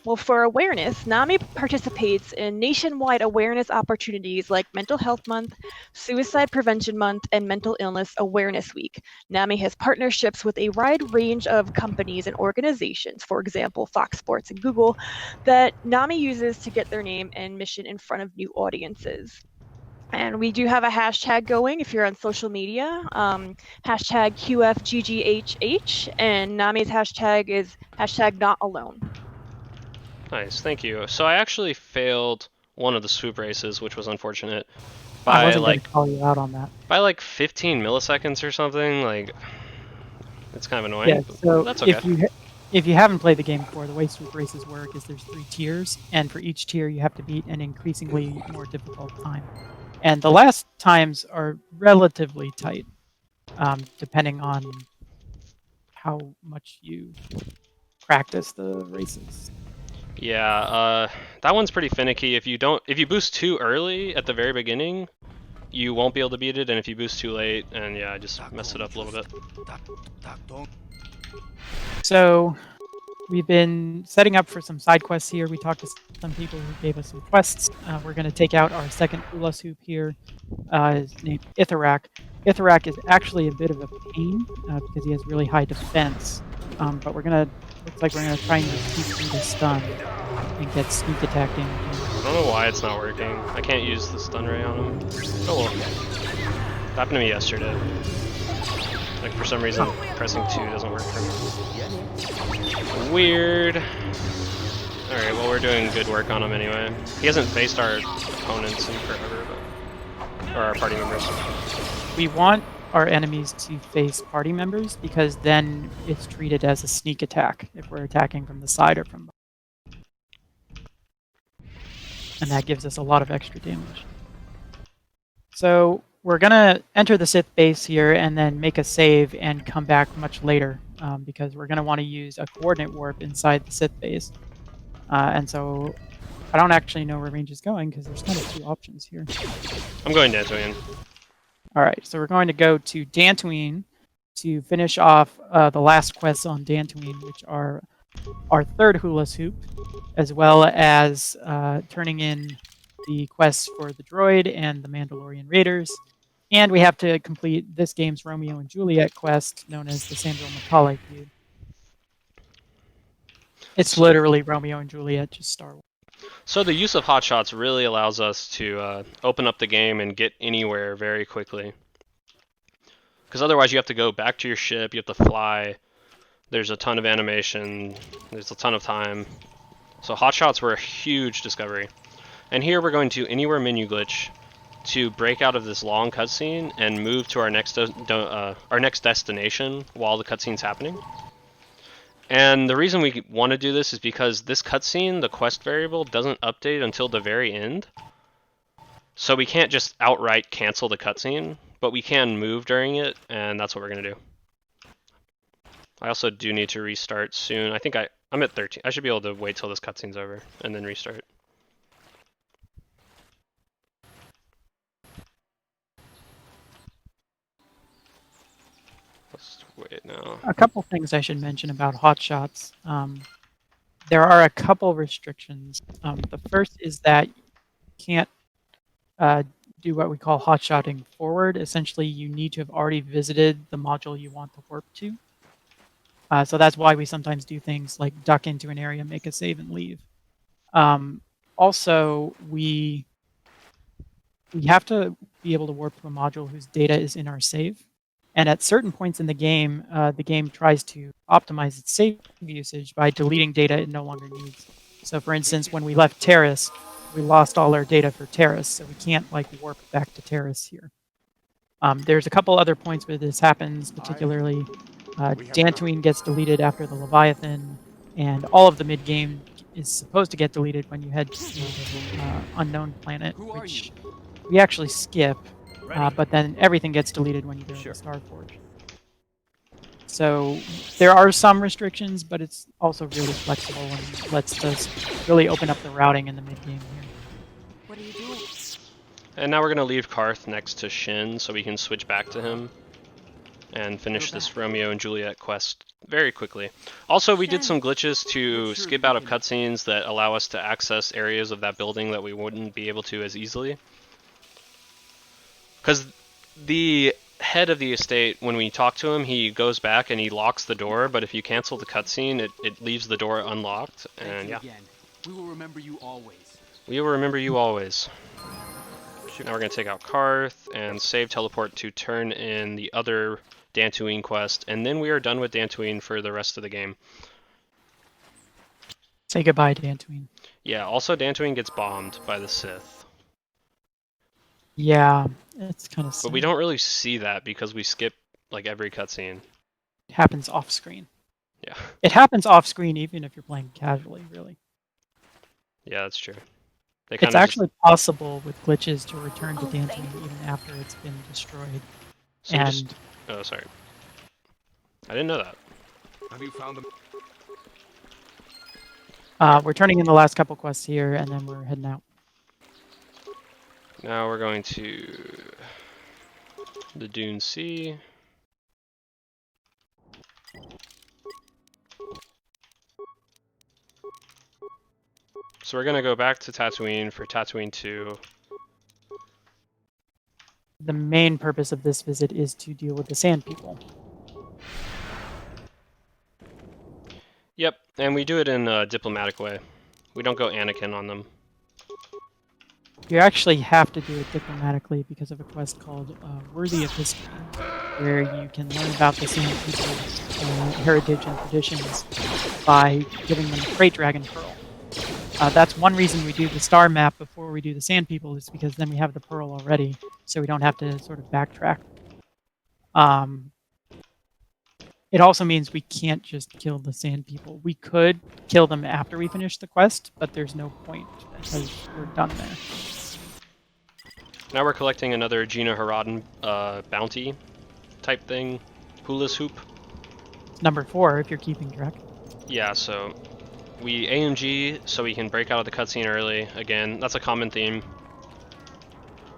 C: Well, for awareness, NAMI participates in nationwide awareness opportunities like Mental Health Month, Suicide Prevention Month, and Mental Illness Awareness Week. NAMI has partnerships with a wide range of companies and organizations, for example, Fox Sports and Google, that NAMI uses to get their name and mission in front of new audiences. And we do have a hashtag going if you're on social media, hashtag QFGGHH, and NAMI's hashtag is hashtag not alone.
B: Nice, thank you. So I actually failed one of the swoop races, which was unfortunate,
D: I
B: by
D: wasn't going
B: like
D: to call you out on that.
B: by like 15 milliseconds or something. Like, it's kind of annoying.
D: Yeah,
B: but
D: so
B: that's okay.
D: if you haven't played the game before, the way swoop races work is there's 3 tiers, and for each tier you have to beat an increasingly more difficult time. And the last times are relatively tight, depending on how much you practice the races.
B: Yeah, that one's pretty finicky. If you boost too early at the very beginning, you won't be able to beat it, and if you boost too late, and yeah, I just messed it up a little bit.
D: So we've been setting up for some side quests here. We talked to some people who gave us some quests. We're going to take out our second hula hoop here. His name Itharak. Itharak is actually a bit of a pain because he has really high defense. But looks like we're gonna try and just keep him to stun and get sneak attack damage.
B: I don't know why it's not working. I can't use the stun ray on him. Oh well. It happened to me yesterday. Like, for some reason, pressing 2 doesn't work for me. Weird. Alright, well, we're doing good work on him anyway. He hasn't faced our opponents in forever, or our party members.
D: We want our enemies to face party members because then it's treated as a sneak attack if we're attacking from the side or from behind. And that gives us a lot of extra damage. So we're going to enter the Sith base here and then make a save and come back much later because we're going to want to use a coordinate warp inside the Sith base. And so I don't actually know where range is going because there's kind of 2 options here.
B: I'm going Dantooine.
D: Alright, so we're going to go to Dantooine to finish off the last quests on Dantooine, which are our 3rd hula hoop, as well as turning in the quests for the droid and the Mandalorian Raiders. And we have to complete this game's Romeo and Juliet quest, known as the Sandro Macaulay feud. It's literally Romeo and Juliet, just Star Wars.
B: So the use of hotshots really allows us to open up the game and get anywhere very quickly. Because otherwise you have to go back to your ship, you have to fly, there's a ton of animation, there's a ton of time. So hotshots were a huge discovery. And here we're going to Anywhere menu glitch to break out of this long cutscene and move to our next destination while the cutscene's happening. And the reason we want to do this is because this cutscene, the quest variable, doesn't update until the very end. So we can't just outright cancel the cutscene, but we can move during it, and that's what we're going to do. I also do need to restart soon. I think I'm at 13. I should be able to wait till this cutscene's over and then restart. Let's wait now.
D: A couple things I should mention about hotshots. There are a couple restrictions. The first is that you can't do what we call hotshotting forward. Essentially, you need to have already visited the module you want to warp to. So that's why we sometimes do things like duck into an area, make a save, and leave. Also, we have to be able to warp to a module whose data is in our save. And at certain points in the game tries to optimize its save usage by deleting data it no longer needs. So for instance, when we left Taris, we lost all our data for Taris, so we can't like warp back to Taris here. There's a couple other points where this happens, particularly Dantooine gets deleted after the Leviathan, and all of the mid-game is supposed to get deleted when you head to the unknown planet, which we actually skip. But then everything gets deleted when you go to Starforge. So there are some restrictions, but it's also really flexible and lets us really open up the routing in the mid-game here.
G: What are you doing?
B: And now we're going to leave Karth next to Shin so we can switch back to him and finish this Romeo and Juliet quest very quickly. Also, we did some glitches to skip out of cutscenes that allow us to access areas of that building that we wouldn't be able to as easily. Because the head of the estate, when we talk to him, he goes back and he locks the door, but if you cancel the cutscene, it leaves the door unlocked, and yeah.
E: Again. We will remember you always.
B: We will remember you always. Now we're going to take out Karth and save teleport to turn in the other Dantooine quest, and then we are done with Dantooine for the rest of the game.
D: Say goodbye, Dantooine.
B: Yeah, also Dantooine gets bombed by the Sith.
D: Yeah, it's kind of.
B: But we don't really see that because we skip like every cutscene.
D: It happens off screen.
B: Yeah.
D: It happens off screen even if you're playing casually, really.
B: Yeah, that's true. They
D: It's actually possible with glitches to return to Dantooine even after it's been destroyed. And
B: oh, sorry. I didn't know that.
E: Have you found them?
D: we're turning in the last couple quests here, and then we're heading out.
B: Now we're going to the Dune Sea. So we're going to go back to Tatooine for Tatooine 2.
D: The main purpose of this visit is to deal with the Sand People.
B: Yep, and we do it in a diplomatic way. We don't go Anakin on them.
D: You actually have to do it diplomatically because of a quest called Worthy of History, where you can learn about the Sand People's heritage and traditions by giving them a Crate Dragon Pearl. That's one reason we do the star map before we do the Sand People, is because then we have the Pearl already, so we don't have to sort of backtrack. It also means we can't just kill the Sand People. We could kill them after we finish the quest, but there's no point because we're done there.
B: Now we're collecting another Gina Haradan bounty type thing. Hula Hoop.
D: Number 4, if you're keeping track.
B: Yeah, so we AMG so we can break out of the cutscene early. Again, that's a common theme.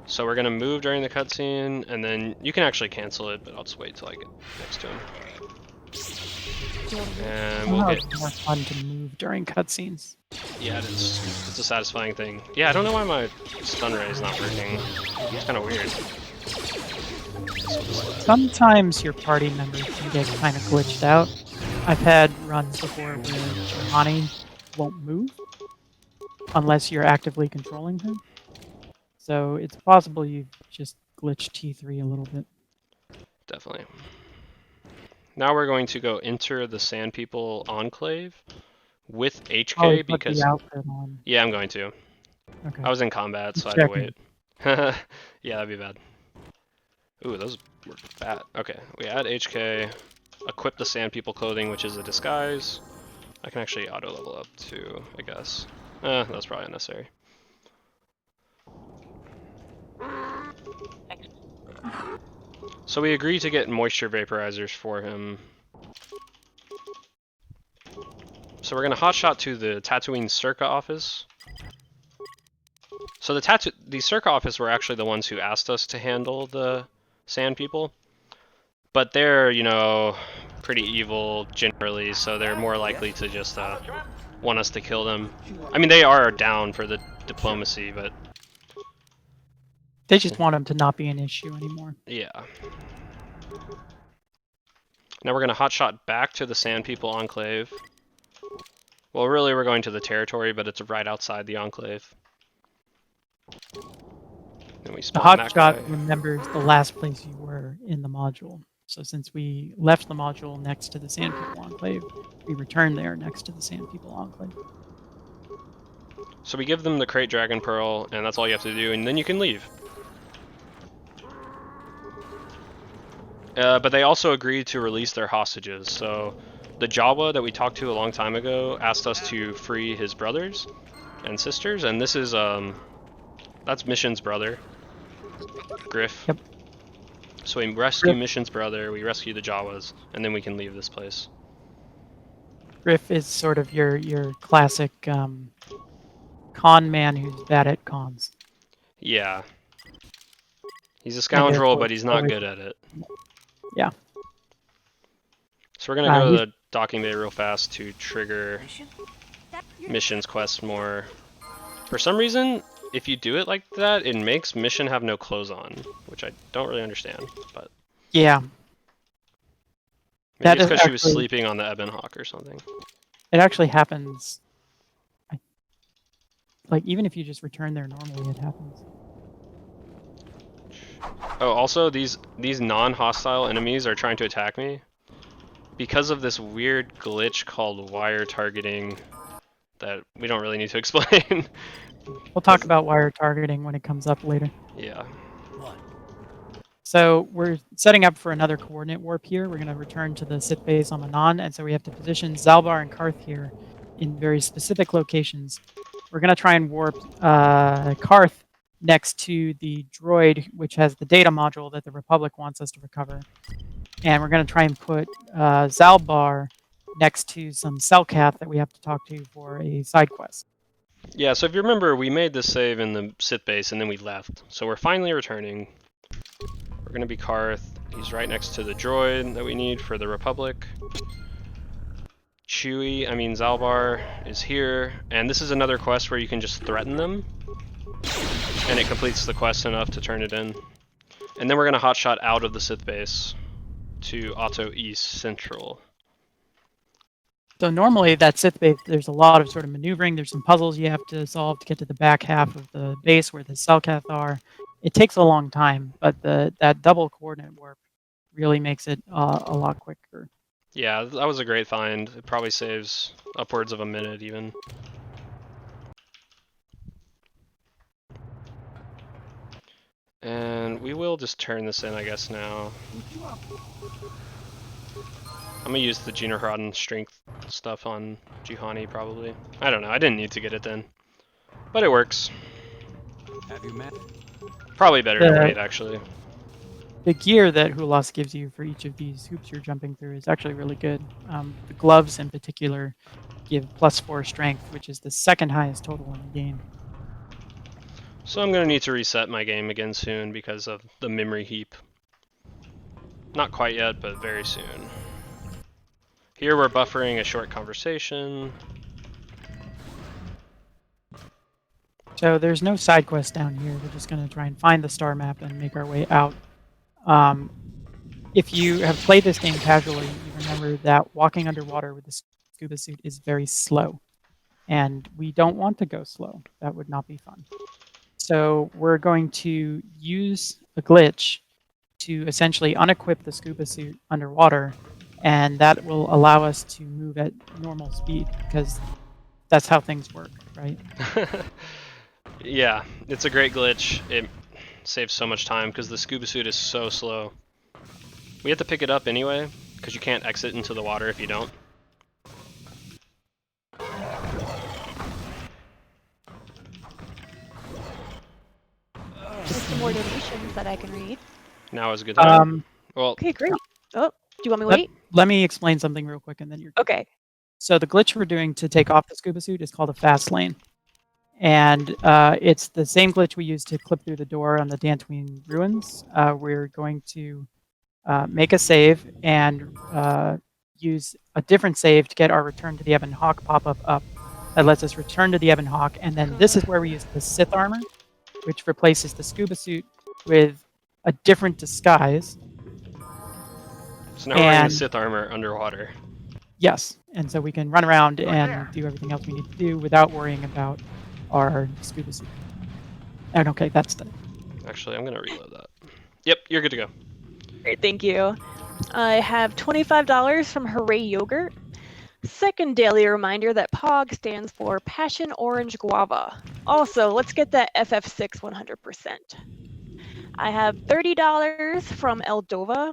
B: So we're gonna move during the cutscene, and then you can actually cancel it, but I'll just wait till I get next to him. And we'll get.
D: It's more fun to move during cutscenes.
B: Yeah, it's a satisfying thing. Yeah, I don't know why my stun ray is not working. It's kind of weird.
D: Sometimes your party members can get kind of glitched out. I've had runs before where Johanny won't move unless you're actively controlling him. So it's possible you just glitch T3 a little bit.
B: Definitely. Now we're going to go enter the Sand People Enclave with HK because... Yeah, I'm going to.
D: Okay.
B: I was in combat, so I had to wait. Yeah, that'd be bad. Ooh, those were bad. Okay, we add HK, equip the Sand People clothing, which is a disguise. I can actually auto level up too, I guess. That's probably unnecessary. So we agreed to get moisture vaporizers for him. So we're gonna hotshot to the Tatooine Circa office. So the Circa office were actually the ones who asked us to handle the Sand People. But they're, you know, pretty evil generally, so they're more likely to just want us to kill them. I mean, they are down for the diplomacy, but...
D: They just want them to not be an issue anymore.
B: Yeah. Now we're going to hotshot back to the Sand People Enclave. Well, really we're going to the territory, but it's right outside the Enclave. Then we
D: The hotshot remembers the last place you were in the module. So since we left the module next to the Sand People Enclave, we return there next to the Sand People Enclave.
B: So we give them the Crate Dragon Pearl, and that's all you have to do, and then you can leave. But they also agreed to release their hostages. So the Jawa that we talked to a long time ago asked us to free his brothers and sisters, and this is that's Mission's brother, Griff.
D: Yep.
B: So we rescue Mission's brother, we rescue the Jawas, and then we can leave this place.
D: Griff is sort of your classic con man who's bad at cons.
B: Yeah. He's a scoundrel, but he's not
D: totally-
B: good at it.
D: Yeah.
B: So we're gonna go to
D: he's-
B: the docking bay real fast to trigger Mission's quest more. For some reason, if you do it like that, it makes Mission have no clothes on, which I don't really understand, but
D: Yeah.
B: maybe
D: That
B: it's
D: is
B: because she was
D: actually-
B: sleeping on the Ebon Hawk or something.
D: It actually happens. Like, even if you just return there normally, it happens.
B: Oh, also, these non-hostile enemies are trying to attack me because of this weird glitch called wire targeting that we don't really need to explain.
D: We'll talk about wire targeting when it comes up later.
B: Yeah.
D: So we're setting up for another coordinate warp here. We're going to return to the Sith base on Manaan, and so we have to position Zalbar and Karth here in very specific locations. We're going to try and warp Karth next to the droid, which has the data module that the Republic wants us to recover. And we're going to try and put Zalbar next to some Selkath that we have to talk to for a side quest.
B: Yeah, so if you remember, we made this save in the Sith base and then we left. So we're finally returning. We're going to be Karth. He's right next to the droid that we need for the Republic. Zalbar is here. And this is another quest where you can just threaten them. And it completes the quest enough to turn it in. And then we're going to hotshot out of the Sith base to Auto East Central.
D: So normally that Sith base, there's a lot of sort of maneuvering. There's some puzzles you have to solve to get to the back half of the base where the Selkath are. It takes a long time, but that double coordinate warp really makes it a lot quicker.
B: Yeah, that was a great find. It probably saves upwards of a minute even. And we will just turn this in, I guess, now. I'm gonna use the Jinaharan strength stuff on Juhani, probably. I don't know, I didn't need to get it then. But it works.
E: Have you met?
B: Probably better to wait, actually.
D: The gear that Hulas gives you for each of these hoops you're jumping through is actually really good. The gloves in particular give +4 strength, which is the second highest total in the game.
B: So I'm gonna need to reset my game again soon because of the memory heap. Not quite yet, but very soon. Here we're buffering a short conversation.
D: So there's no side quest down here. We're just going to try and find the star map and make our way out. If you have played this game casually, you remember that walking underwater with the scuba suit is very slow. And we don't want to go slow. That would not be fun. So we're going to use a glitch to essentially unequip the scuba suit underwater, and that will allow us to move at normal speed, because that's how things work, right?
B: Yeah, it's a great glitch. It saves so much time because the scuba suit is so slow. We have to pick it up anyway, because you can't exit into the water if you don't.
C: Just some more donations that I can read.
B: Now is a good time. Well,
C: Okay, great. Oh, do you want me to
D: Let,
C: wait?
D: let me explain something real quick, and then you're good.
C: Okay.
D: So the glitch we're doing to take off the scuba suit is called a fast lane. And it's the same glitch we used to clip through the door on the Dantooine ruins. We're going to make a save and use a different save to get our return to the Ebon Hawk pop-up up. That lets us return to the Ebon Hawk, and then this is where we use the Sith armor, which replaces the scuba suit with a different disguise.
B: so now we're wearing
D: and-
B: Sith armor underwater.
D: Yes, and so we can run around and do everything else we need to do without worrying about our scuba suit. And okay, that's the...
B: Actually, I'm gonna reload that. Yep, you're good to go.
C: Great, thank you. I have $25 from Hooray Yogurt. Second daily reminder that POG stands for Passion Orange Guava. Also, let's get that FF6 100%. I have $30 from Eldova.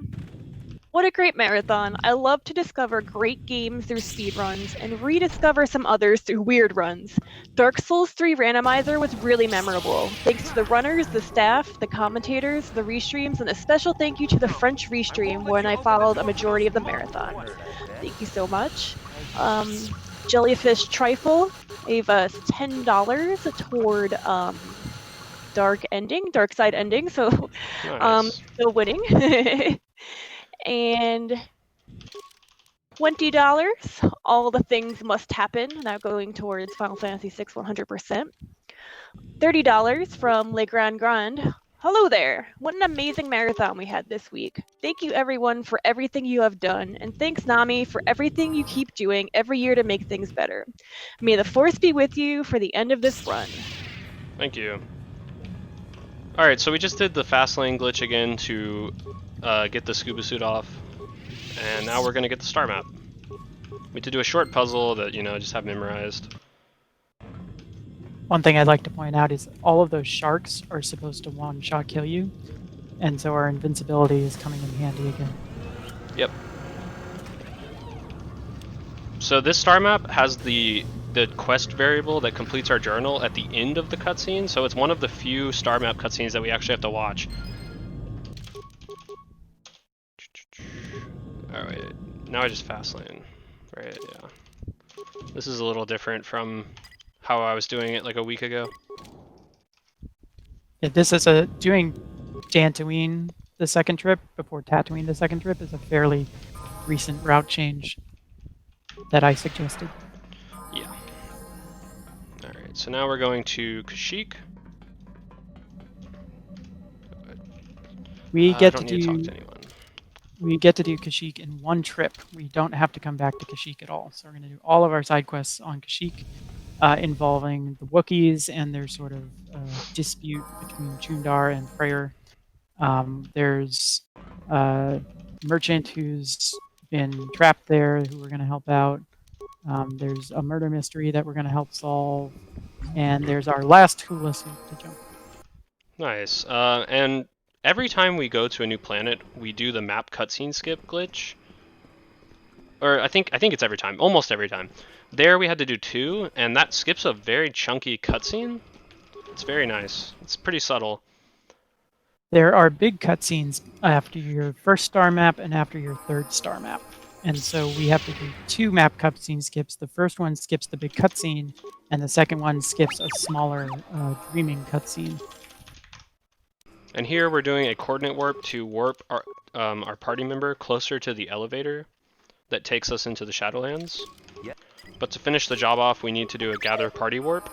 C: What a great marathon. I love to discover great games through speedruns and rediscover some others through weird runs. Dark Souls 3 Randomizer was really memorable. Thanks to the runners, the staff, the commentators, the restreams, and a special thank you to the French restream when I followed a majority of the marathon. Thank you so much. Jellyfish Trifle gave us $10 toward dark side ending, so
B: Nice.
C: still winning. And $20, all the things must happen, now going towards Final Fantasy VI 100%. $30 from Le Grand Grand. Hello there! What an amazing marathon we had this week. Thank you everyone for everything you have done, and thanks NAMI for everything you keep doing every year to make things better. May the Force be with you for the end of this run.
B: Thank you. Alright, so we just did the fast lane glitch again to get the scuba suit off, and now we're gonna get the star map. We have to do a short puzzle that, just have memorized.
D: One thing I'd like to point out is all of those sharks are supposed to one-shot kill you, and so our invincibility is coming in handy again.
B: Yep. So this star map has the quest variable that completes our journal at the end of the cutscene, so it's one of the few star map cutscenes that we actually have to watch. Alright, now I just fast lane. Right, yeah. This is a little different from how I was doing it like a week ago.
D: Yeah, this is doing Dantooine the second trip before Tatooine the second trip is a fairly recent route change that I suggested.
B: Yeah. Alright, so now we're going to Kashyyyk.
D: We
B: I
D: get
B: don't
D: to
B: need to talk
D: do
B: to anyone.
D: we get to do Kashyyyk in one trip. We don't have to come back to Kashyyyk at all. So we're going to do all of our side quests on Kashyyyk, involving the Wookiees and their sort of dispute between Chundar and Freyr. There's a merchant who's been trapped there who we're going to help out. There's a murder mystery that we're going to help solve. And there's our last hula suit to jump.
B: Nice. And every time we go to a new planet, we do the map cutscene skip glitch. Or I think it's every time, almost every time. There we had to do 2, and that skips a very chunky cutscene. It's very nice. It's pretty subtle.
D: There are big cutscenes after your first star map and after your third star map. And so we have to do 2 map cutscene skips. The first one skips the big cutscene, and the second one skips a smaller dreaming cutscene.
B: And here we're doing a coordinate warp to warp our party member closer to the elevator that takes us into the Shadowlands.
F: Yep.
B: But to finish the job off, we need to do a gather party warp.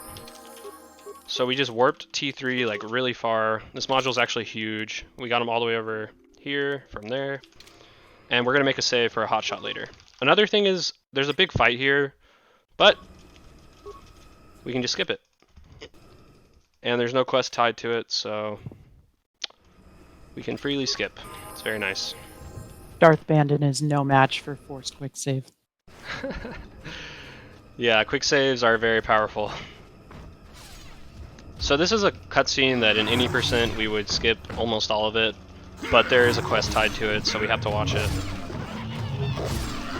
B: So we just warped T3 like really far. This module's actually huge. We got them all the way over here from there. And we're gonna make a save for a hotshot later. Another thing is there's a big fight here, but we can just skip it. And there's no quest tied to it, so we can freely skip. It's very nice.
D: Darth Bandon is no match for Force Quick Save.
B: Yeah, quick saves are very powerful. So this is a cutscene that in any percent we would skip almost all of it, but there is a quest tied to it, so we have to watch it.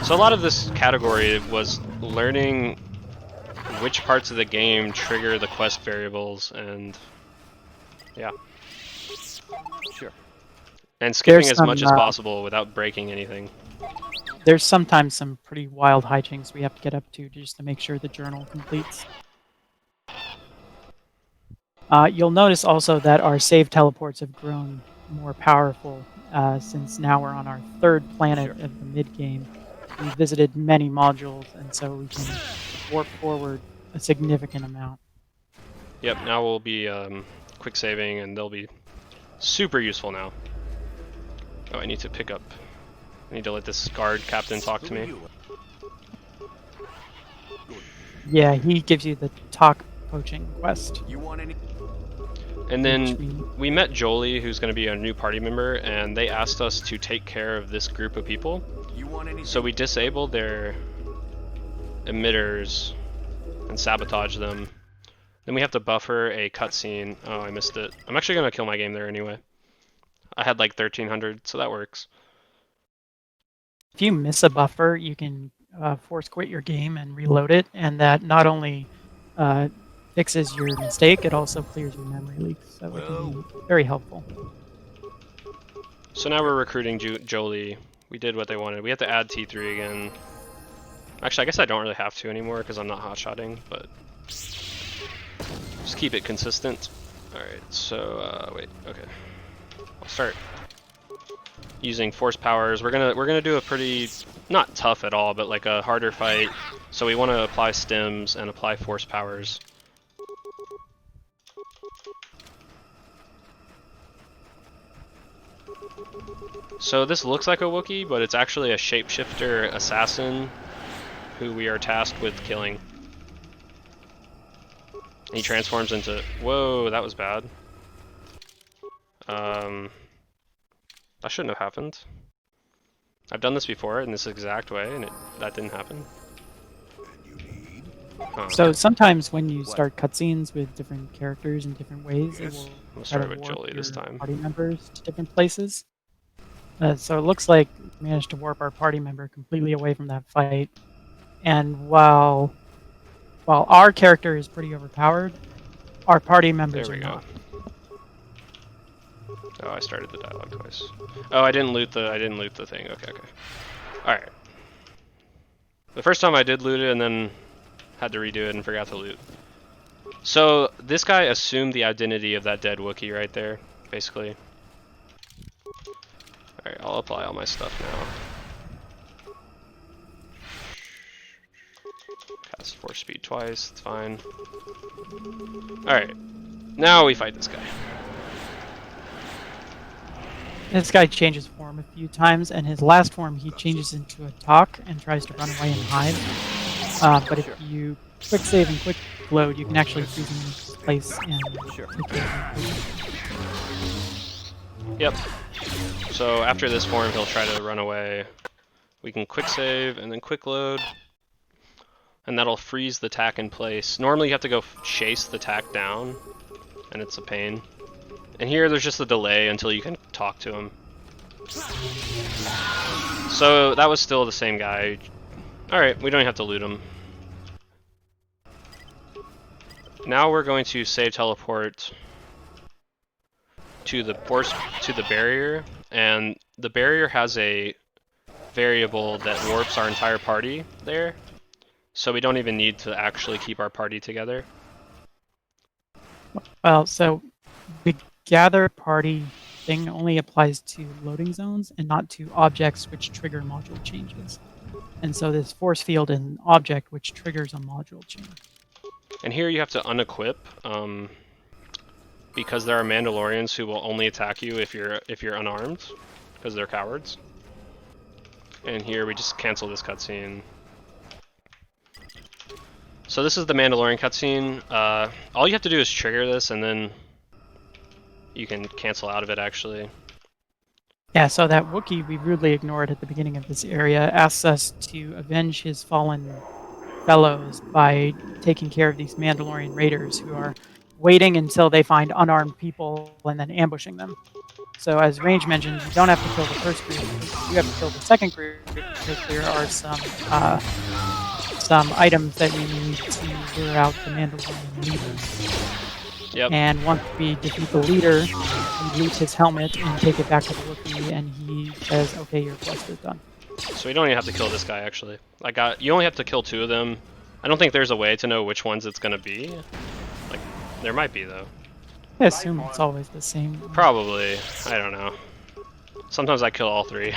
B: So a lot of this category was learning which parts of the game trigger the quest variables, and yeah.
F: Sure.
B: And skipping
D: There's
B: as
D: some,
B: much as possible without breaking anything.
D: There's sometimes some pretty wild hijinks we have to get up to just to make sure the journal completes. You'll notice also that our save teleports have grown more powerful since now we're on our third planet of the mid-game. We've visited many modules, and so we can warp forward a significant amount.
B: Yep, now we'll be quick saving, and they'll be super useful now. Oh, I need to pick up. I need to let this guard captain talk to me.
D: Yeah, he gives you the talk poaching quest.
F: You want any?
B: And then we met Jolie, who's going to be a new party member, and they asked us to take care of this group of people.
F: You want any?
B: So we disabled their emitters and sabotage them. Then we have to buffer a cutscene. Oh, I missed it. I'm actually going to kill my game there anyway. I had like 1300, so that works.
D: If you miss a buffer, you can force quit your game and reload it, and that not only fixes your mistake, it also clears your memory leaks, so it can be very helpful.
B: So now we're recruiting Jolie. We did what they wanted. We have to add T3 again. Actually, I guess I don't really have to anymore because I'm not hotshotting, but just keep it consistent. Alright, so wait, okay. I'll start using force powers. We're gonna do a pretty, not tough at all, but like a harder fight. So we want to apply stims and apply force powers. So this looks like a Wookiee, but it's actually a shapeshifter assassin who we are tasked with killing. He transforms into... Whoa, that was bad. That shouldn't have happened. I've done this before in this exact way, and that didn't happen. Huh.
D: So sometimes when you start cutscenes with different characters in different ways, it will
B: We'll
D: try
B: start
D: to
B: with
D: warp
B: Jolie this
D: your
B: time.
D: party members to different places. So it looks like we managed to warp our party member completely away from that fight. And while our character is pretty overpowered, our party members
B: There
D: are
B: we go.
D: not.
B: Oh, I started the dialogue twice. Oh, I didn't loot the thing. Okay. Alright. The first time I did loot it and then had to redo it and forgot to loot. So this guy assumed the identity of that dead Wookiee right there, basically. Alright, I'll apply all my stuff now. Cast force speed twice, it's fine. Alright, now we fight this guy.
D: This guy changes form a few times, and his last form he changes into a talk and tries to run away and hide. But if you quick save and quick load, you can actually freeze him in his place and take care of him.
B: Yep. So after this form, he'll try to run away. We can quick save and then quick load. And that'll freeze the tack in place. Normally you have to go chase the tack down, and it's a pain. And here there's just a delay until you can talk to him. So that was still the same guy. Alright, we don't have to loot him. Now we're going to save teleport to the barrier, and the barrier has a variable that warps our entire party there, so we don't even need to actually keep our party together.
D: Well, so the gather party thing only applies to loading zones and not to objects which trigger module changes. And so this force field an object which triggers a module change.
B: And here you have to unequip, because there are Mandalorians who will only attack you if you're unarmed, because they're cowards. And here we just cancel this cutscene. So this is the Mandalorian cutscene. All you have to do is trigger this, and then you can cancel out of it, actually.
D: Yeah, so that Wookiee we rudely ignored at the beginning of this area asks us to avenge his fallen fellows by taking care of these Mandalorian raiders who are waiting until they find unarmed people and then ambushing them. So as Range mentioned, you don't have to kill the first group, you have to kill the second group because there are some items that we need to lure out the Mandalorian leaders.
B: Yep.
D: And once we defeat the leader, we loot his helmet and take it back to the Wookiee, and he says, okay, your quest is done.
B: So we don't even have to kill this guy, actually. You only have to kill 2 of them. I don't think there's a way to know which ones it's gonna be. Like, there might be, though.
D: I assume it's always the same.
B: Probably. I don't know. Sometimes I kill all 3.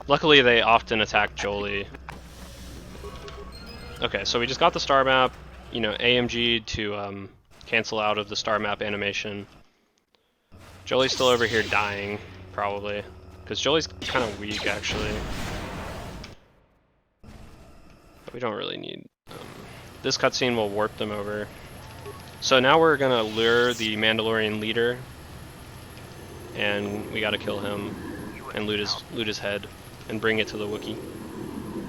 B: Luckily, they often attack Jolie. Okay, so we just got the star map. You know, AMG to cancel out of the star map animation. Jolie's still over here dying, probably. Because Jolie's kind of weak, actually. But we don't really need... this cutscene will warp them over. So now we're gonna lure the Mandalorian leader. And we gotta kill him. And loot his head. And bring it to the Wookiee.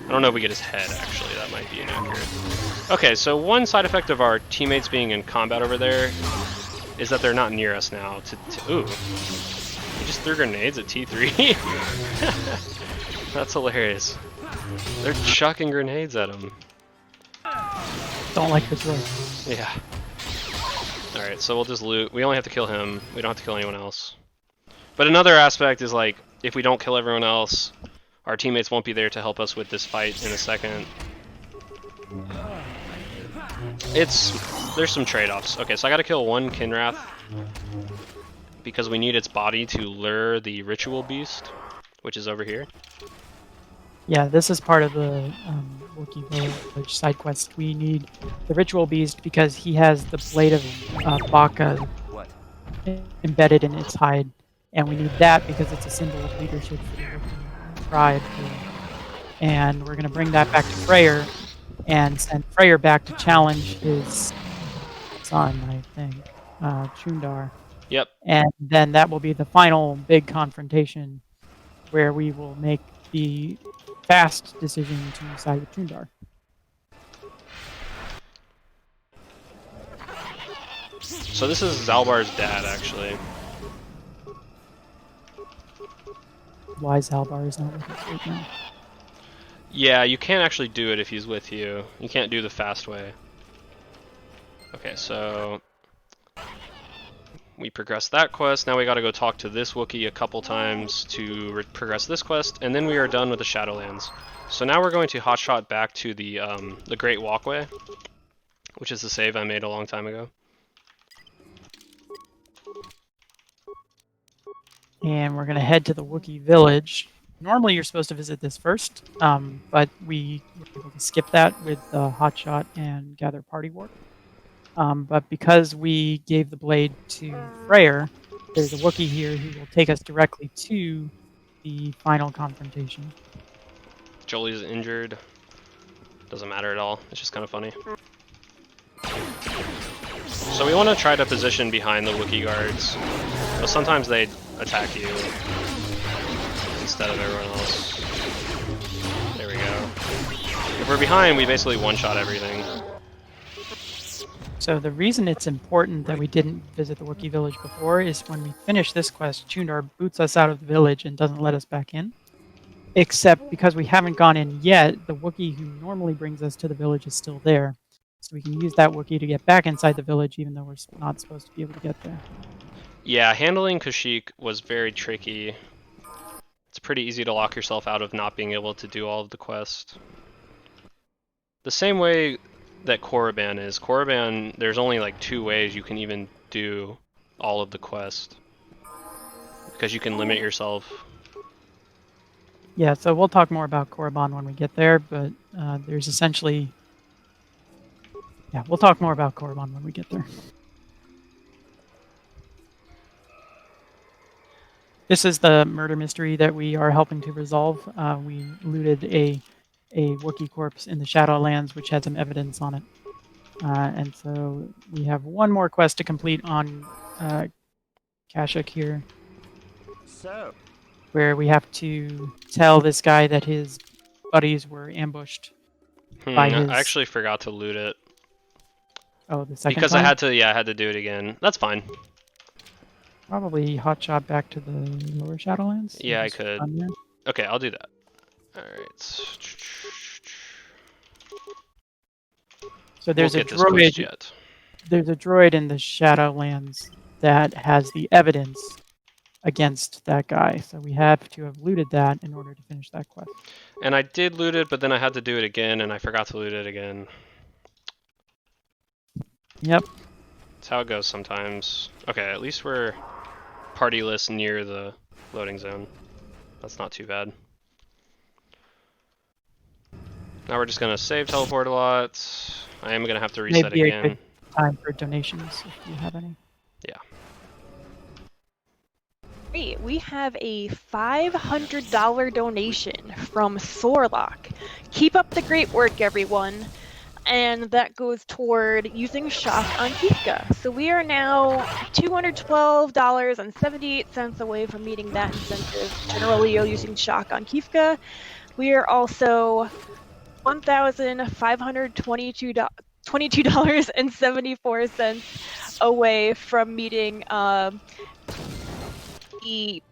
B: I don't know if we get his head, actually. That might be inaccurate. Okay, so one side effect of our teammates being in combat over there is that they're not near us now. Ooh. We just threw grenades at T3? That's hilarious. They're chucking grenades at him.
D: Don't like this roll.
B: Yeah. Alright, so we'll just loot. We only have to kill him. We don't have to kill anyone else. But another aspect is like, if we don't kill everyone else, our teammates won't be there to help us with this fight in a second. There's some trade-offs. Okay, so I gotta kill one Kinrath because we need its body to lure the ritual beast, which is over here.
D: Yeah, this is part of the Wookiee Village side quest. We need the ritual beast because he has the blade of Baka
F: What?
D: embedded in its hide, and we need that because it's a symbol of leadership for the Wookiee tribe. And we're gonna bring that back to Freyr and send Freyr back to challenge his son, I think, Chundar.
B: Yep.
D: And then that will be the final big confrontation where we will make the fast decision to side with Chundar.
B: So this is Zalbar's dad, actually.
D: Why Zalbar is not with us right now.
B: Yeah, you can't actually do it if he's with you. You can't do the fast way. Okay, so we progressed that quest. Now we gotta go talk to this Wookiee a couple times to progress this quest, and then we are done with the Shadowlands. So now we're going to hotshot back to the Great Walkway, which is the save I made a long time ago.
D: And we're going to head to the Wookiee village. Normally you're supposed to visit this first, but we were able to skip that with the hotshot and gather party warp. But because we gave the blade to Freyr, there's a Wookiee here who will take us directly to the final confrontation.
B: Jolie's injured. Doesn't matter at all. It's just kind of funny. So we want to try to position behind the Wookiee guards, but sometimes they attack you instead of everyone else. There we go. If we're behind, we basically one-shot everything.
D: So the reason it's important that we didn't visit the Wookiee village before is when we finish this quest, Chundar boots us out of the village and doesn't let us back in. Except because we haven't gone in yet, the Wookiee who normally brings us to the village is still there. So we can use that Wookiee to get back inside the village even though we're not supposed to be able to get there.
B: Yeah, handling Kashyyyk was very tricky. It's pretty easy to lock yourself out of not being able to do all of the quest. The same way that Korriban is. Korriban, there's only like 2 ways you can even do all of the quest. Because you can limit yourself.
D: Yeah, so we'll talk more about Korriban when we get there, but there's essentially... Yeah, we'll talk more about Korriban when we get there. This is the murder mystery that we are helping to resolve. We looted a Wookiee corpse in the Shadowlands, which had some evidence on it. And so we have one more quest to complete on Kashyyyk here,
F: So,
D: where we have to tell this guy that his buddies were ambushed by his...
B: I actually forgot to loot it.
D: Oh, the second
B: Because
D: time?
B: I had to do it again. That's fine.
D: Probably hotshot back to the lower Shadowlands.
B: Yeah, I
D: Just
B: could.
D: run there.
B: Okay, I'll do that. Alright.
D: So there's
B: We'll
D: a
B: get this quest
D: droid.
B: yet.
D: There's a droid in the Shadowlands that has the evidence against that guy. So we have to have looted that in order to finish that quest.
B: And I did loot it, but then I had to do it again, and I forgot to loot it again.
D: Yep.
B: That's how it goes sometimes. Okay, at least we're partyless near the loading zone. That's not too bad. Now we're just gonna save teleport a lot. I am gonna have to reset
D: Maybe a
B: again.
D: good time for donations if you have any.
B: Yeah.
C: Great. We have a $500 donation from Sorlock. Keep up the great work, everyone. And that goes toward using shock on Kifka. So we are now $212.78 away from meeting that incentive. Generally, using shock on Kifka. We are also $1,522.74 away from meeting the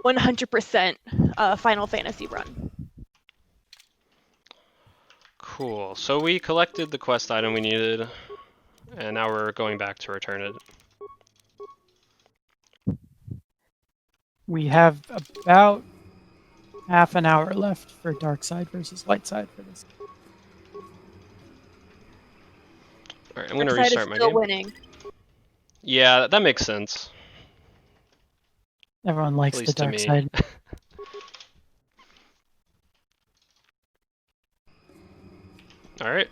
C: 100% Final Fantasy run.
B: Cool. So we collected the quest item we needed, and now we're going back to return it.
D: We have about half an hour left for dark side versus light side for this.
B: Alright, I'm gonna
C: Dark side is
B: restart my
C: still
B: game.
C: winning.
B: Yeah, that makes sense.
D: Everyone likes
B: At
D: the
B: least to
D: dark
B: me.
D: side.
B: Alright.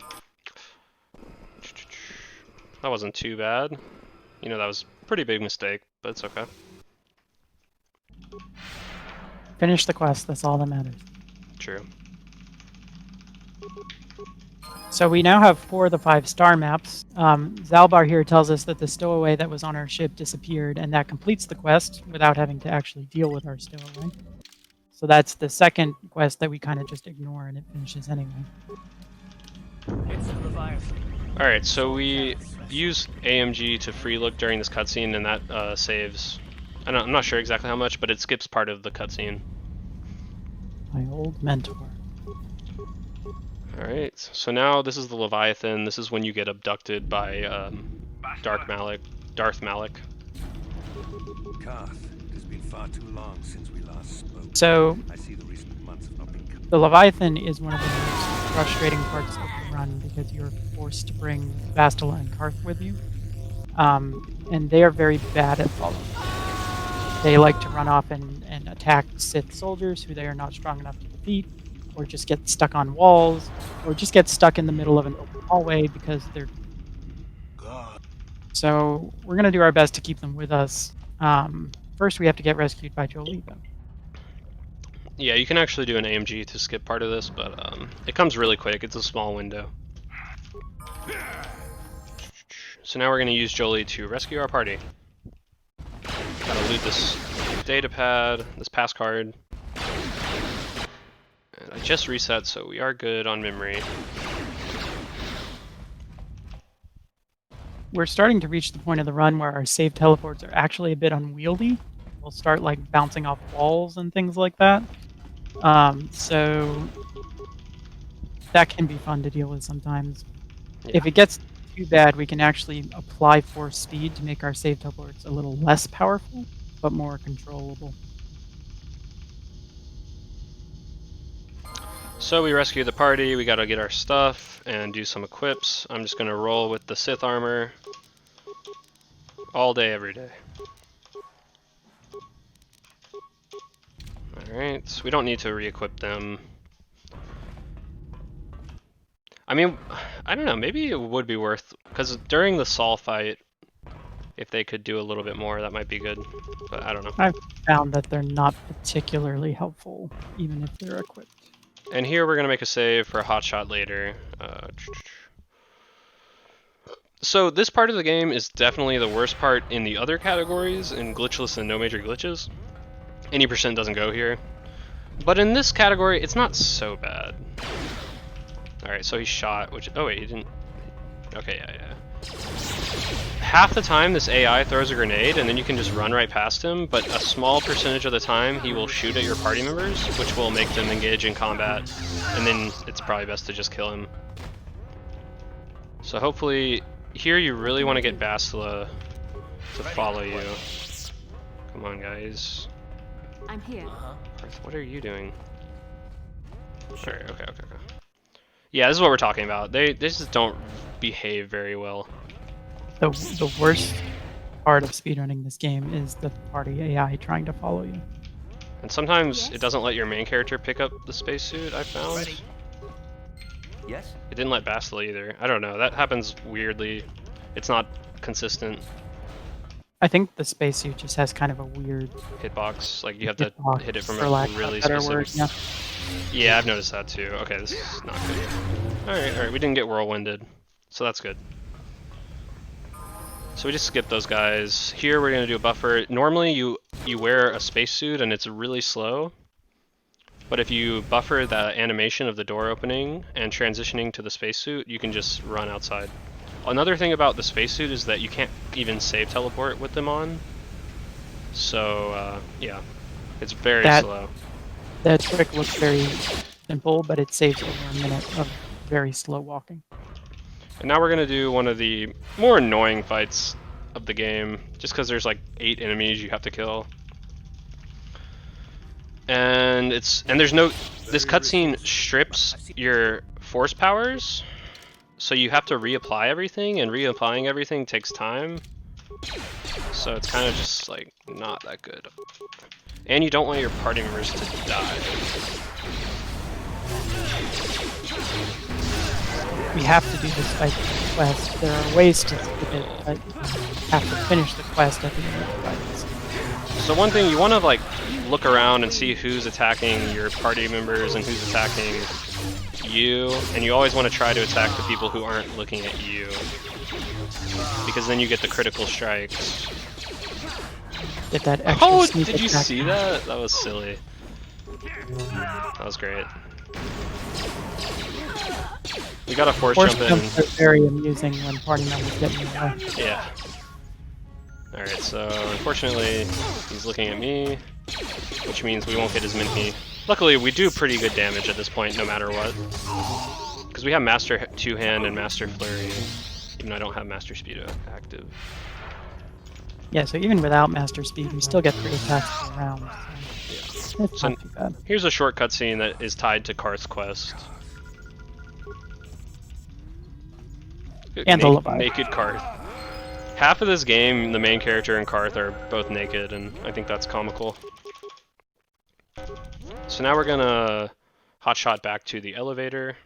B: That wasn't too bad. You know, that was a pretty big mistake, but it's okay.
D: Finish the quest, that's all that matters.
B: True.
D: So we now have 4 of the 5 star maps. Zalbar here tells us that the stowaway that was on our ship disappeared, and that completes the quest without having to actually deal with our stowaway. So that's the second quest that we kind of just ignore, and it finishes anyway.
F: It's the Leviathan.
B: Alright, so we use AMG to free look during this cutscene, and that saves. I'm not sure exactly how much, but it skips part of the cutscene.
D: My old mentor.
B: Alright, so now this is the Leviathan. This is when you get abducted by Darth Malak.
E: Carth, it has been far too long since we last spoke.
D: So
E: I see the recent months have not been
D: the Leviathan is one of the most frustrating parts of the run because you're forced to bring Vastila and Karth with you. And they are very bad at following. They like to run off and attack Sith soldiers who they are not strong enough to defeat, or just get stuck on walls, or just get stuck in the middle of an open hallway because they're...
E: God.
D: So we're going to do our best to keep them with us. First we have to get rescued by Jolie, though.
B: Yeah, you can actually do an AMG to skip part of this, but it comes really quick. It's a small window. So now we're going to use Jolie to rescue our party. Gotta loot this data pad, this pass card. And I just reset, so we are good on memory.
D: We're starting to reach the point of the run where our save teleports are actually a bit unwieldy. We'll start like bouncing off walls and things like that. So that can be fun to deal with sometimes.
B: Yeah.
D: If it gets too bad, we can actually apply force speed to make our save teleports a little less powerful, but more controllable.
B: So we rescue the party, we gotta get our stuff and do some equips. I'm just gonna roll with the Sith armor all day, every day. Alright, so we don't need to re-equip them. I mean, I don't know, maybe it would be worth, because during the Saul fight, if they could do a little bit more, that might be good, but I don't know.
D: I've found that they're not particularly helpful, even if they're equipped.
B: And here we're going to make a save for a hotshot later. So this part of the game is definitely the worst part in the other categories, in glitchless and no major glitches. Any percent doesn't go here. But in this category, it's not so bad. Alright, so he shot, which... Oh wait, he didn't... Okay, yeah. Half the time this AI throws a grenade and then you can just run right past him, but a small percentage of the time he will shoot at your party members, which will make them engage in combat, and then it's probably best to just kill him. So hopefully, here you really want to get Vastila to follow you. Come on, guys.
G: I'm here.
B: What are you doing? Alright, okay. Yeah, this is what we're talking about. They just don't behave very well.
D: The worst part of speedrunning this game is the party AI trying to follow you.
B: And sometimes it doesn't let your main character pick up the spacesuit, I found.
F: Ready. Yes?
B: It didn't let Vastila either. I don't know, that happens weirdly. It's not consistent.
D: I think the spacesuit just has kind of a weird
B: Hitbox, like you have to
D: hitbox,
B: hit it from
D: for
B: a
D: lack of
B: really
D: better
B: specific...
D: word, yeah.
B: Yeah, I've noticed that too. Okay, this is not good. Alright, we didn't get whirlwinded, so that's good. So we just skip those guys. Here we're gonna do a buffer. Normally you wear a spacesuit and it's really slow, but if you buffer the animation of the door opening and transitioning to the spacesuit, you can just run outside. Another thing about the spacesuit is that you can't even save teleport with them on. So yeah. It's very
D: That-
B: slow.
D: The trick looks very simple, but it saves over a minute of very slow walking.
B: And now we're gonna do one of the more annoying fights of the game, just because there's like 8 enemies you have to kill. And there's no, this cutscene strips your force powers, so you have to reapply everything, and reapplying everything takes time. So it's kind of just like not that good. And you don't want your party members to die.
D: We have to do this fight quest. There are ways to skip it, but you have to finish the quest at the end of the fight.
B: So one thing, you want to like look around and see who's attacking your party members and who's attacking you, and you always want to try to attack the people who aren't looking at you, because then you get the critical strikes.
D: Get that extra
B: Oh,
D: sneak
B: did you
D: attack.
B: see that? That was silly. That was great. We got a force
D: Force
B: jump in.
D: jumps are very amusing when party members get in your way.
B: Yeah. Alright, so unfortunately he's looking at me, which means we won't get as many. Luckily we do pretty good damage at this point no matter what, because we have Master Two-Hand and Master Flurry, even though I don't have Master Speed active.
D: Yeah, so even without Master Speed, you still get 3 attacks per round. So it's
B: So-
D: not too bad.
B: Here's a short cutscene that is tied to Karth's quest.
D: And the Leviathan.
B: Naked Karth. Half of this game, the main character and Karth are both naked, and I think that's comical. So now we're gonna hotshot back to the elevator.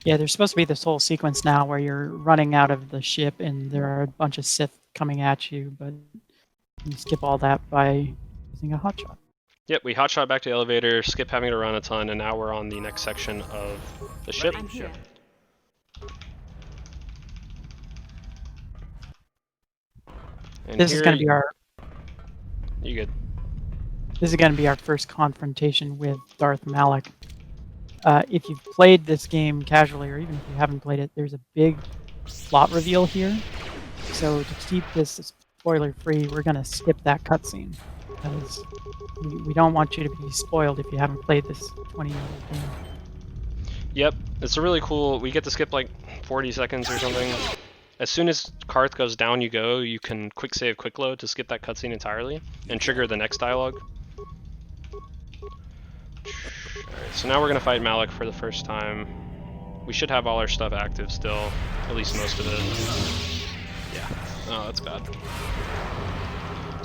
D: Yeah, there's supposed to be this whole sequence now where you're running out of the ship and there are a bunch of Sith coming at you, but you skip all that by using a hotshot.
B: Yep, we hotshot back to the elevator, skip having to run a ton, and now we're on the next section of the ship.
G: I'm here.
B: And
D: This is
B: here
D: going to be our
B: You good?
D: This is going to be our first confrontation with Darth Malak. If you've played this game casually, or even if you haven't played it, there's a big plot reveal here. So to keep this spoiler-free, we're going to skip that cutscene, because we don't want you to be spoiled if you haven't played this 20-year-old game.
B: Yep, it's a really cool. We get to skip like 40 seconds or something. As soon as Karth goes down, you can quick save, quick load to skip that cutscene entirely and trigger the next dialogue. Alright, so now we're gonna fight Malak for the first time. We should have all our stuff active still, at least most of it. Yeah, oh, that's bad.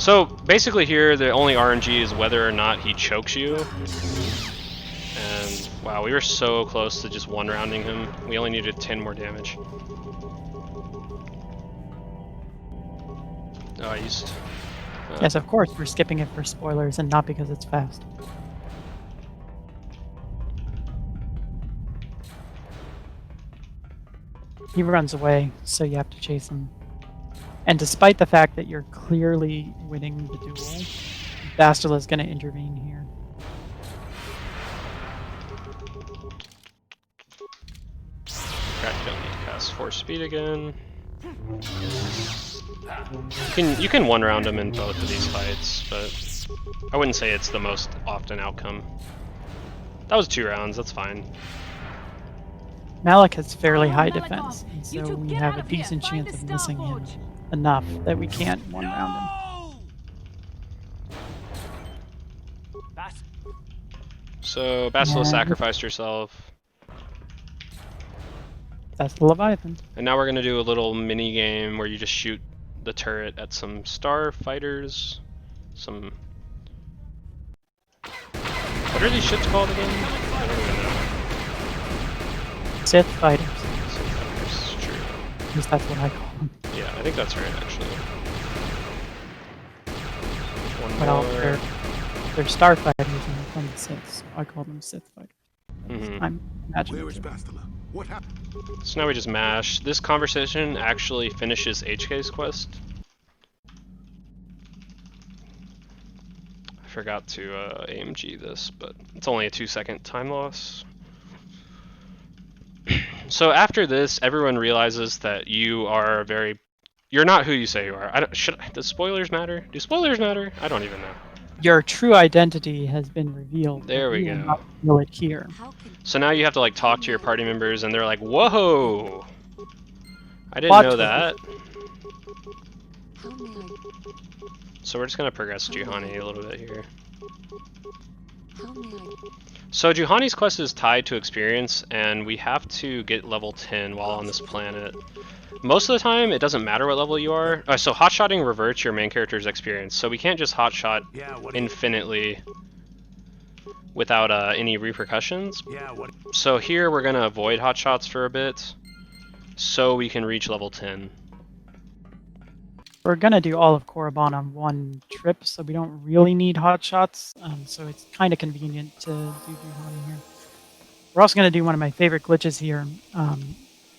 B: So basically here, the only RNG is whether or not he chokes you. And wow, we were so close to just one-rounding him. We only needed 10 more damage. Oh, I used...
D: Yes, of course, we're skipping it for spoilers and not because it's fast. He runs away, so you have to chase him. And despite the fact that you're clearly winning the duel, Bastila is going to intervene here.
B: Crap, you don't need to cast Force Speed again. You can one-round him in both of these fights, but I wouldn't say it's the most often outcome. That was 2 rounds, that's fine.
D: Malak has fairly high
G: Malak,
D: defense, and
G: you
D: so
G: two
D: we
G: get
D: have
G: out
D: a
G: of here.
D: decent
G: Find
D: chance
G: the
D: of missing him
G: Starforge.
D: enough that we can't one-round him.
B: So, Bastila
D: Yeah.
B: sacrificed herself.
D: That's the Leviathan.
B: And now we're gonna do a little mini game where you just shoot the turret at some starfighters. Some... What are these ships called again? I don't even know.
D: Sith fighters.
B: Starfighters, true.
D: At least that's what I call them.
B: Yeah, I think that's right, actually. One
D: Well,
B: more.
D: they're starfighters and they're from the Sith, so I call them Sith fighters. I'm imagining.
E: Where is Bastila? What happened?
B: So now we just mash. This conversation actually finishes HK's quest. I forgot to AMG this, but it's only a 2-second time loss. So after this, everyone realizes that you are you're not who you say you are. Does spoilers matter? Do spoilers matter? I don't even know.
D: Your true identity has been revealed.
B: There
D: but
B: we
D: you will
B: go.
D: not reveal it here.
G: How can
B: So now you have to like talk to your party members, and they're like, "Whoa! I didn't
D: Plot
B: know
D: twist.
B: that."
G: how may I
B: So we're just gonna progress Juhani a little bit here.
G: how may I
B: So Juhani's quest is tied to experience, and we have to get level 10 while on this planet. Most of the time, it doesn't matter what level you are. So hotshotting reverts your main character's experience, so we can't just hotshot
E: Yeah, what?
B: infinitely without any repercussions.
E: Yeah, what?
B: So here we're gonna avoid hotshots for a bit, so we can reach level 10.
D: We're gonna do all of Korriban on one trip, so we don't really need hotshots. So it's kind of convenient to do Juhani here. We're also gonna do one of my favorite glitches here.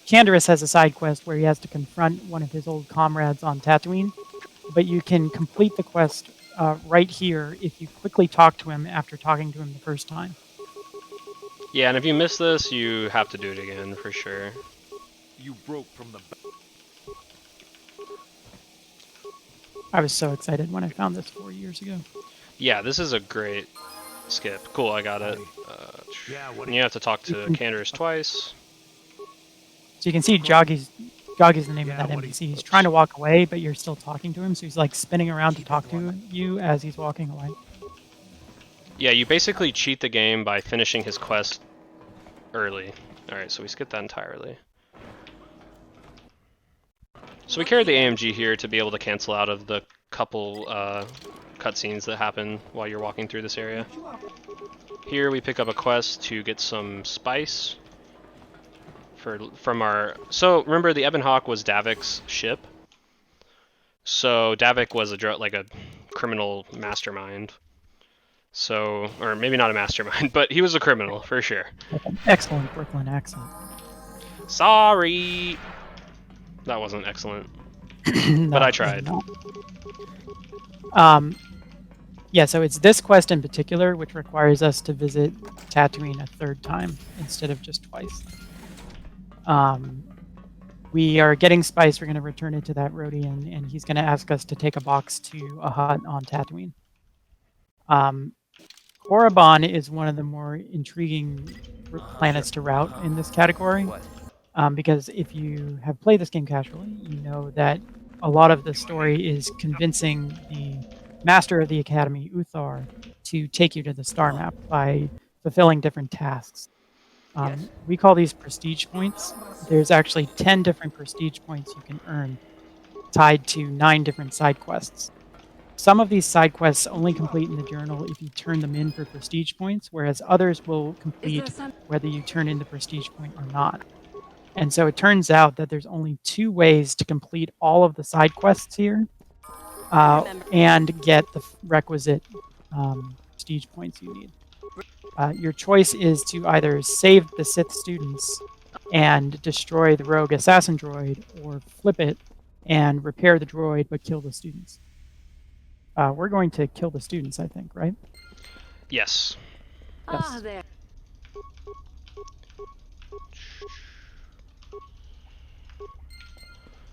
D: Candaris has a side quest where he has to confront one of his old comrades on Tatooine, but you can complete the quest right here if you quickly talk to him after talking to him the first time.
B: Yeah, and if you miss this, you have to do it again for sure.
E: You broke from the.
D: I was so excited when I found this 4 years ago.
B: Yeah, this is a great skip. Cool, I got it.
E: Yeah, what?
B: And you have to talk to Candaris twice.
D: So you can see Joggy's the name
E: Yeah,
D: of that
E: what do you-
D: NPC. He's trying to walk away, but you're still talking to him, so he's like spinning around to talk to you as he's walking away.
B: Yeah, you basically cheat the game by finishing his quest early. Alright, so we skipped that entirely. So we carried the AMG here to be able to cancel out of the couple cutscenes that happen while you're walking through this area. Here we pick up a quest to get some spice from our... So remember, the Ebon Hawk was Davik's ship. So Davik was a criminal mastermind. So, or maybe not a mastermind, but he was a criminal for sure.
D: Excellent Brooklyn accent.
B: Sorry, that wasn't excellent.
D: No,
B: But I
D: it was
B: tried.
D: not. Yeah, so it's this quest in particular which requires us to visit Tatooine a third time instead of just twice. We are getting spice. We're going to return it to that roadie, and he's going to ask us to take a box to a hut on Tatooine. Korriban is one of the more intriguing planets to route in this category. Because if you have played this game casually, you know that a lot of the story is convincing the Master of the Academy, Uthar, to take you to the star map by fulfilling different tasks. We call these prestige points. There's actually 10 different prestige points you can earn, tied to 9 different side quests. Some of these side quests only complete in the journal if you turn them in for prestige points, whereas others will complete whether you turn in the prestige point or not. And so it turns out that there's only 2 ways to complete all of the side quests here and get the requisite prestige points you need. Your choice is to either save the Sith students and destroy the rogue assassin droid, or flip it and repair the droid but kill the students. We're going to kill the students, I think, right?
B: Yes.
G: Ah, there.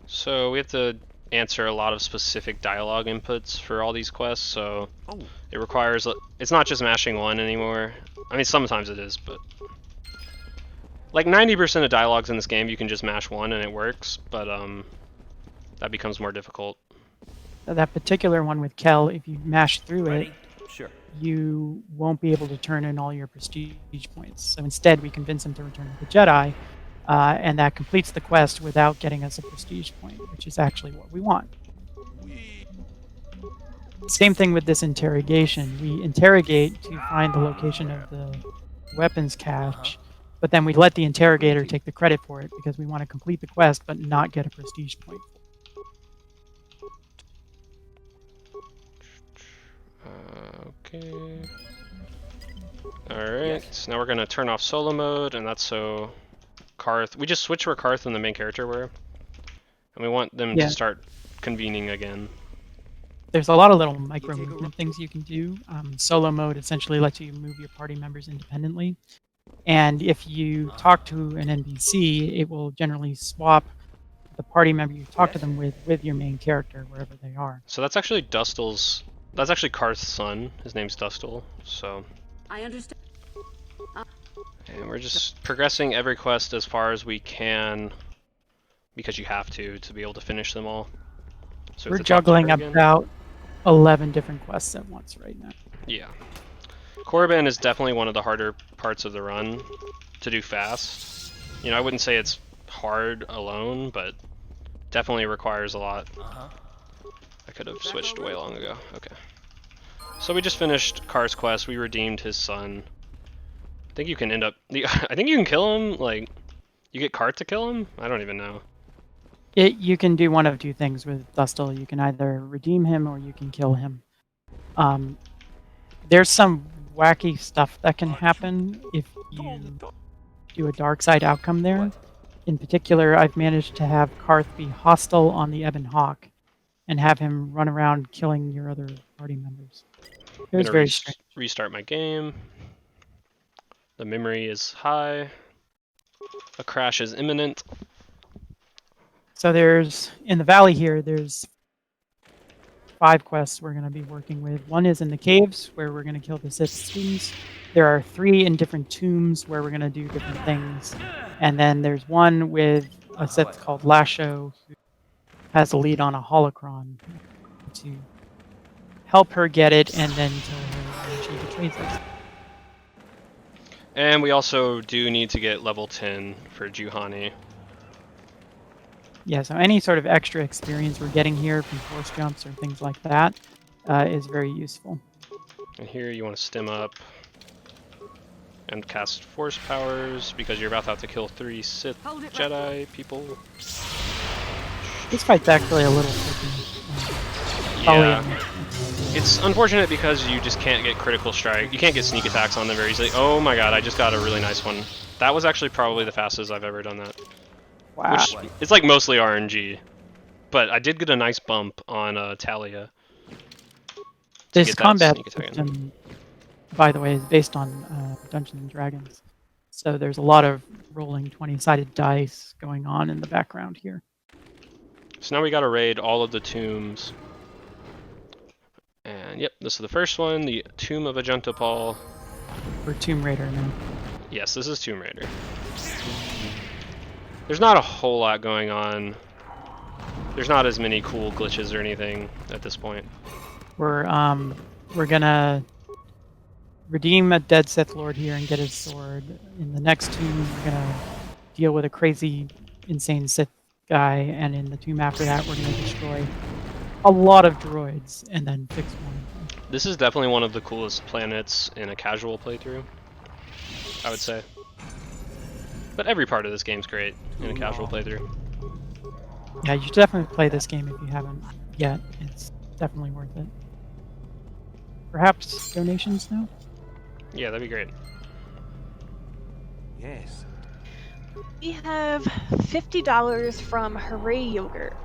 B: So we have to answer a lot of specific dialogue inputs for all these quests, so it requires... It's not just mashing 1 anymore. I mean, sometimes it is, but... Like 90% of dialogues in this game, you can just mash 1 and it works, but that becomes more difficult.
D: That particular one with Kel, if you mash through it,
F: Sure.
D: you won't be able to turn in all your prestige points. So instead, we convince him to return to the Jedi, and that completes the quest without getting us a prestige point, which is actually what we want. Same thing with this interrogation. We interrogate to find the location of the weapons cache, but then we let the interrogator take the credit for it because we want to complete the quest but not get a prestige point.
B: Okay. Alright, so now we're gonna turn off solo mode, and that's so Karth... We just switched where Karth and the main character were. And we want them to start convening again.
D: There's a lot of little micro movement things you can do. Solo mode essentially lets you move your party members independently. And if you talk to an NPC, it will generally swap the party member you talk to them with your main character, wherever they are.
B: So that's actually Dustel's That's actually Karth's son. His name's Dustil. So,
G: I understand.
B: and we're just progressing every quest as far as we can, because you have to be able to finish them all. So we
D: We're
B: have to talk to
D: juggling
B: her again.
D: about 11 different quests at once right now.
B: Yeah. Korriban is definitely one of the harder parts of the run to do fast. You know, I wouldn't say it's hard alone, but definitely requires a lot. I could have switched way long ago. Okay. So we just finished Karth's quest. We redeemed his son. I think you can end up... I think you can kill him. Like, you get Karth to kill him? I don't even know.
D: You can do one of two things with Dustil. You can either redeem him or you can kill him. There's some wacky stuff that can happen if you do a dark side outcome there. In particular, I've managed to have Karth be hostile on the Ebon Hawk and have him run around killing your other party members. It was
B: I'm
D: very
B: gonna
D: strange.
B: restart my game. The memory is high. A crash is imminent.
D: So there's, in the valley here, there's 5 quests we're going to be working with. One is in the caves, where we're going to kill the Sith students. There are 3 in different tombs, where we're going to do different things. And then there's one with a Sith called Lasho, who has a lead on a holocron to help her get it, and then kill her when she betrays us.
B: And we also do need to get level 10 for Juhani.
D: Yeah, so any sort of extra experience we're getting here from force jumps or things like that is very useful.
B: And here you want to stem up and cast force powers because you're about to have to kill 3 Sith Jedi people.
D: This fight's actually a little tricky.
B: Yeah. It's unfortunate because you just can't get critical strike. You can't get sneak attacks on them very easily. Oh my god, I just got a really nice one. That was actually probably the fastest I've ever done that.
D: Wow.
B: Which, it's like mostly RNG. But I did get a nice bump on Talia.
D: This combat system, by the way, is based on Dungeons and Dragons. So there's a lot of rolling 20-sided dice going on in the background here.
B: So now we gotta raid all of the tombs. And yep, this is the first one, the Tomb of Ajuntapal.
D: We're Tomb Raider now.
B: Yes, this is Tomb Raider. There's not a whole lot going on. There's not as many cool glitches or anything at this point.
D: We're gonna redeem a dead Sith Lord here and get his sword. In the next tomb, we're gonna deal with a crazy, insane Sith guy, and in the tomb after that, we're gonna destroy a lot of droids and then fix one of them.
B: This is definitely one of the coolest planets in a casual playthrough, I would say. But every part of this game's great in a casual playthrough.
D: Yeah, you should definitely play this game if you haven't yet. It's definitely worth it. Perhaps donations now?
B: Yeah, that'd be great.
E: Yes.
C: We have $50 from Hooray Yogurt.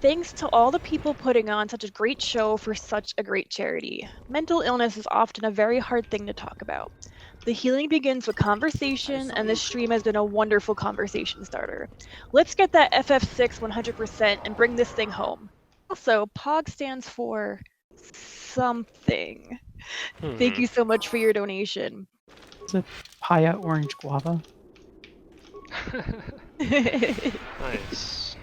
C: Thanks to all the people putting on such a great show for such a great charity. Mental illness is often a very hard thing to talk about. The healing begins with conversation, and this stream has been a wonderful conversation starter. Let's get that FF6 100% and bring this thing home. Also, POG stands for something. Thank you so much for your donation.
D: Is it Paya Orange Guava?
B: Nice.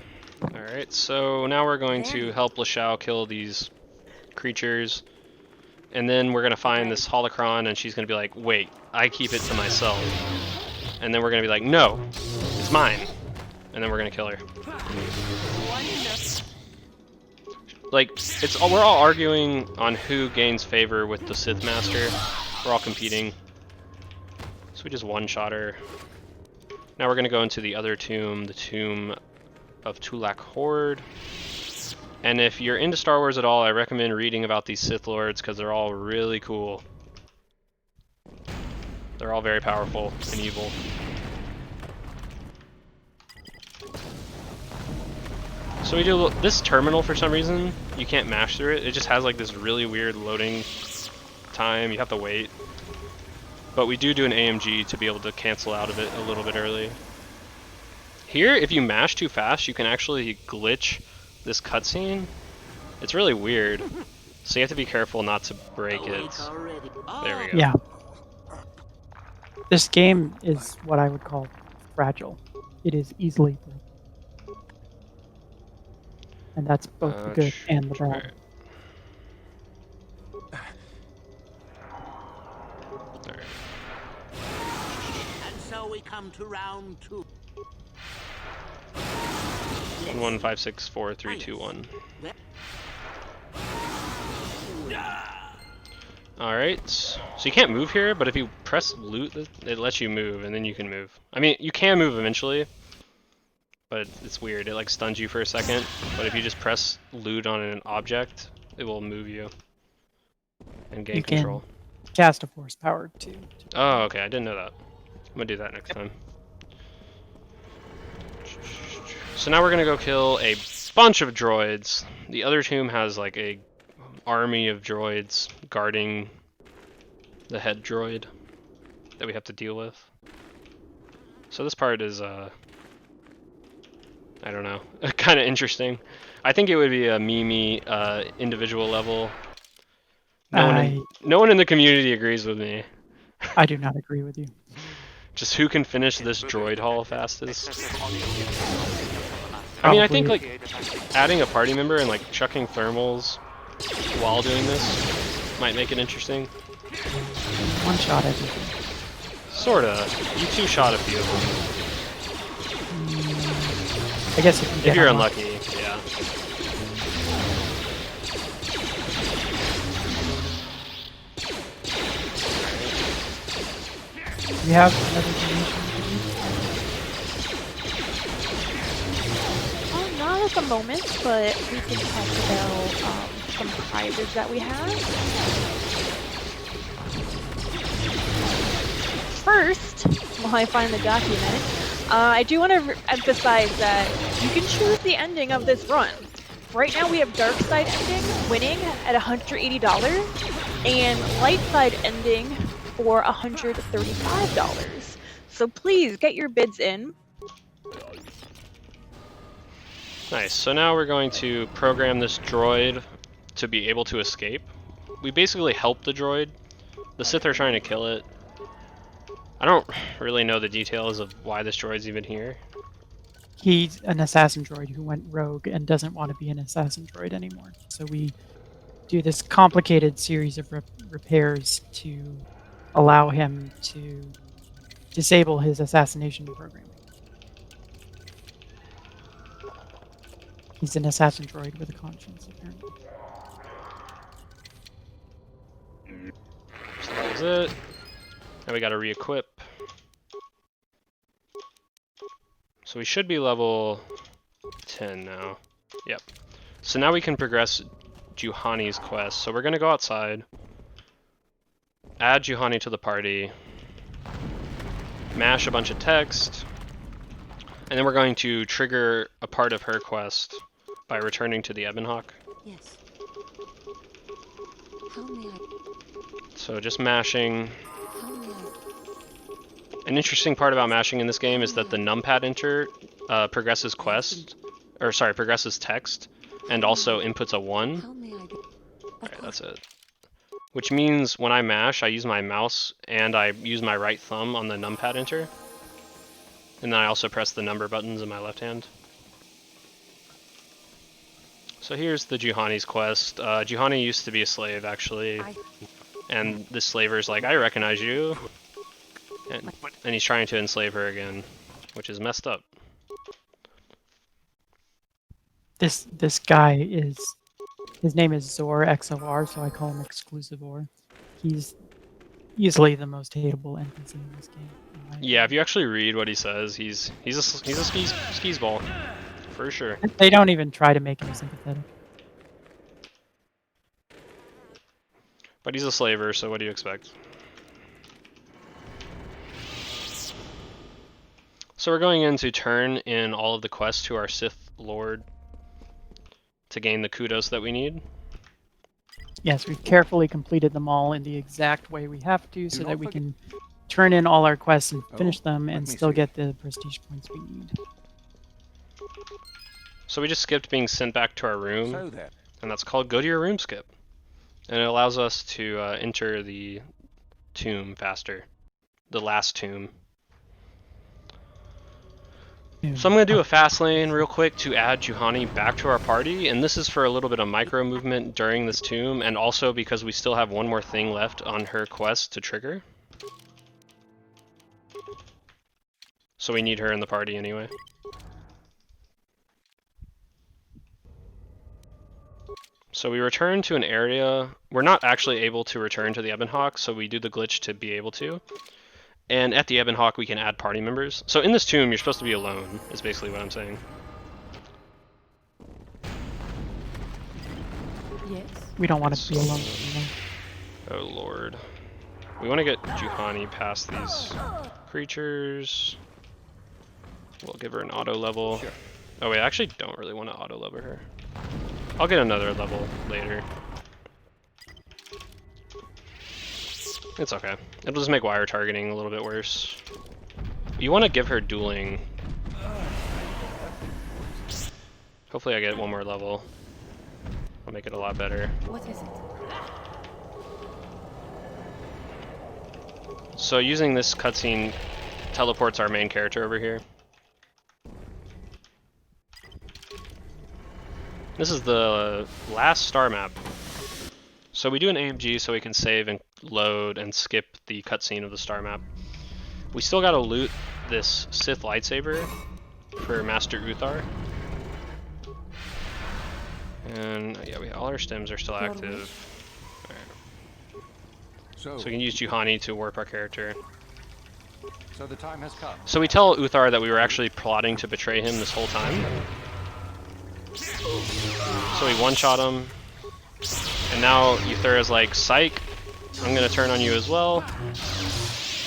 B: Alright, so now we're going to help Lashao kill these creatures. And then we're going to find this holocron, and she's going to be like, wait, I keep it to myself. And then we're going to be like, no, it's mine. And then we're going to kill her. Like, we're all arguing on who gains favor with the Sith Master. We're all competing. So we just one-shot her. Now we're going to go into the other tomb, the tomb of Tulak Horde. And if you're into Star Wars at all, I recommend reading about these Sith Lords because they're all really cool. They're all very powerful and evil. So we do this terminal for some reason. You can't mash through it. It just has like this really weird loading time. You have to wait. But we do an AMG to be able to cancel out of it a little bit early. Here, if you mash too fast, you can actually glitch this cutscene. It's really weird. So you have to be careful not to break it. There we go.
D: Yeah. This game is what I would call fragile. It is easily broken. And that's both the good and the bad.
B: Alright.
H: And so we come to round 2.
B: 1, 5, 6, 4, 3, 2, 1. Alright, so you can't move here, but if you press loot, it lets you move, and then you can move. I mean, you can move eventually, but it's weird. It like stuns you for a second, but if you just press loot on an object, it will move you and gain
D: You
B: control.
D: can cast a force power too.
B: Oh, okay, I didn't know that. I'm gonna do that next time. So now we're gonna go kill a bunch of droids. The other tomb has like a army of droids guarding the head droid that we have to deal with. So this part is I don't know, kind of interesting. I think it would be a Mimi individual level. No one in the community agrees with me.
D: I do not agree with you.
B: Just who can finish this droid haul fastest? I mean, I think like adding a party member and like chucking thermals while doing this might make it interesting.
D: One shot everything.
B: Sorta. You two-shot a few of them.
D: I guess if
B: If you're unlucky, yeah.
D: We have another donation.
C: Not at the moment, but we can talk about some prizes that we have. First, while I find the document, I do want to emphasize that you can choose the ending of this run. Right now we have dark side ending winning at $180 and light side ending for $135. So please get your bids in.
B: Nice, so now we're going to program this droid to be able to escape. We basically help the droid. The Sith are trying to kill it. I don't really know the details of why this droid's even here.
D: He's an assassin droid who went rogue and doesn't want to be an assassin droid anymore. So we do this complicated series of repairs to allow him to disable his assassination program. He's an assassin droid with a conscience, apparently.
B: So that was it. Now we gotta re-equip. So we should be level 10 now. Yep. So now we can progress Juhani's quest. So we're gonna go outside, add Juhani to the party, mash a bunch of text, and then we're going to trigger a part of her quest by returning to the Ebonhawk.
G: Yes. How may I?
B: So just mashing.
G: How may I?
B: An interesting part about mashing in this game is that the numpad enter progresses progresses text, and also inputs a 1.
G: How may I?
B: Alright, that's it. Which means when I mash, I use my mouse and I use my right thumb on the numpad enter. And then I also press the number buttons in my left hand. So here's the Juhani's quest. Juhani used to be a slave, actually. And this slaver's like, I recognize you. And he's trying to enslave her again, which is messed up.
D: This guy is, his name is Zor XOR, so I call him Exclusive Or. He's easily the most hateable NPC in this game.
B: Yeah, if you actually read what he says, he's a skis ball, for sure.
D: They don't even try to make him sympathetic.
B: But he's a slaver, so what do you expect? So we're going in to turn in all of the quests to our Sith Lord to gain the kudos that we need.
D: Yes, we've carefully completed them all in the exact way we have to so that we can turn in all our quests and finish them and still get the prestige points we need.
B: So we just skipped being sent back to our room, and that's called Go to Your Room Skip. And it allows us to enter the tomb faster. The last tomb. So I'm going to do a fast lane real quick to add Juhani back to our party, and this is for a little bit of micro movement during this tomb, and also because we still have one more thing left on her quest to trigger. So we need her in the party anyway. So we return to an area. We're not actually able to return to the Ebon Hawk, so we do the glitch to be able to. And at the Ebon Hawk, we can add party members. So in this tomb, you're supposed to be alone, is basically what I'm saying.
G: Yes.
D: We don't want to be alone.
B: Oh lord. We want to get Juhani past these creatures. We'll give her an auto level.
E: Sure.
B: Oh wait, I actually don't really want to auto level her. I'll get another level later. It's okay. It'll just make wire targeting a little bit worse. You want to give her dueling. Hopefully I get one more level. I'll make it a lot better.
G: What is it?
B: So using this cutscene teleports our main character over here. This is the last star map. So we do an AMG so we can save and load and skip the cutscene of the star map. We still gotta loot this Sith lightsaber for Master Uthar. And yeah, all our stems are still active. Alright. So we can use Juhani to warp our character.
E: So the time has come.
B: So we tell Uthar that we were actually plotting to betray him this whole time. So we one-shot him. And now Uthara's like, psych, I'm gonna turn on you as well.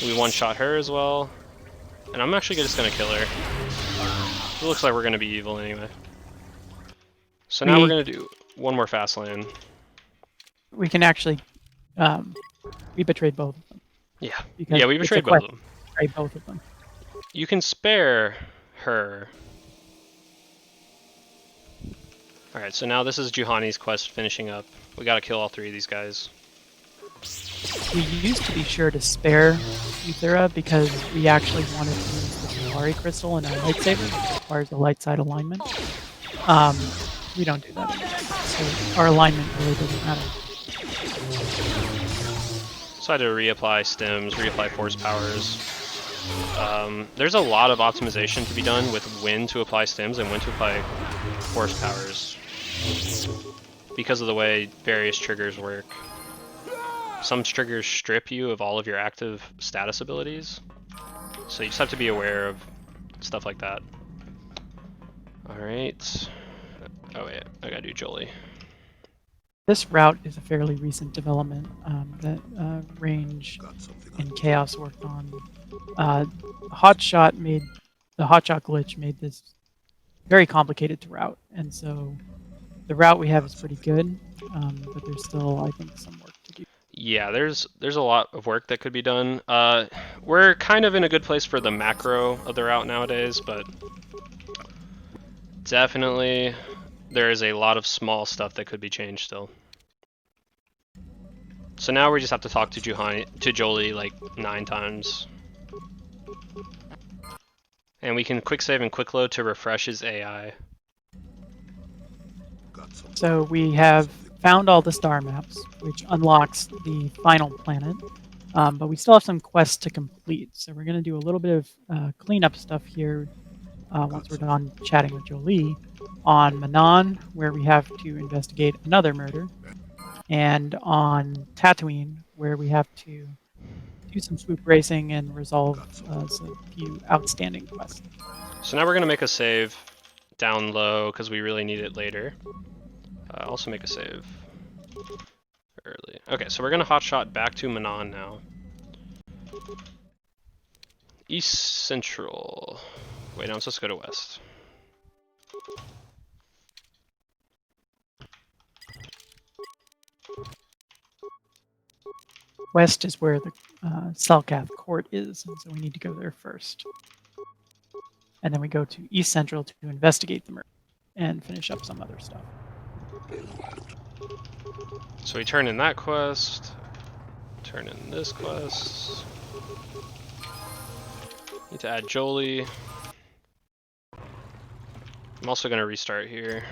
B: We one-shot her as well. And I'm actually just gonna kill her. It looks like we're gonna be evil anyway. So now we're gonna do one more fast lane.
D: We can actually, we betrayed both of them.
B: Yeah,
D: Because
B: yeah, we
D: it's
B: betrayed
D: a
B: both of
D: quest.
B: them.
D: Betrayed both of them.
B: You can spare her. Alright, so now this is Juhani's quest finishing up. We gotta kill all three of these guys.
D: We used to be sure to spare Uthira because we actually wanted to use the Solari crystal in our lightsaber, which requires a light side alignment. We don't do that anymore, so our alignment really doesn't matter.
B: So I had to reapply stems, reapply force powers. There's a lot of optimization to be done with when to apply stems and when to apply force powers, because of the way various triggers work. Some triggers strip you of all of your active status abilities, so you just have to be aware of stuff like that. Alright. Oh wait, I gotta do Jolie.
D: This route is a fairly recent development that Range and Chaos worked on. The Hotshot glitch made this very complicated to route, and so the route we have is pretty good, but there's still, I think, some work to do.
B: Yeah, there's a lot of work that could be done. We're kind of in a good place for the macro of the route nowadays, but definitely there is a lot of small stuff that could be changed still. So now we just have to talk to Jolie like 9 times. And we can quick save and quick load to refresh his AI.
D: So we have found all the star maps, which unlocks the final planet, but we still have some quests to complete. So we're going to do a little bit of cleanup stuff here once we're done chatting with Jolie on Manaan, where we have to investigate another murder, and on Tatooine, where we have to do some swoop racing and resolve a few outstanding quests.
B: So now we're going to make a save down low because we really need it later. Also make a save early. Okay, so we're going to hotshot back to Manaan now. East Central. Wait, no, I'm supposed to go to West.
D: West is where the Selkath court is, and so we need to go there first. And then we go to East Central to investigate the murder and finish up some other stuff.
B: So we turn in that quest. Turn in this quest. Need to add Jolie. I'm also gonna restart here.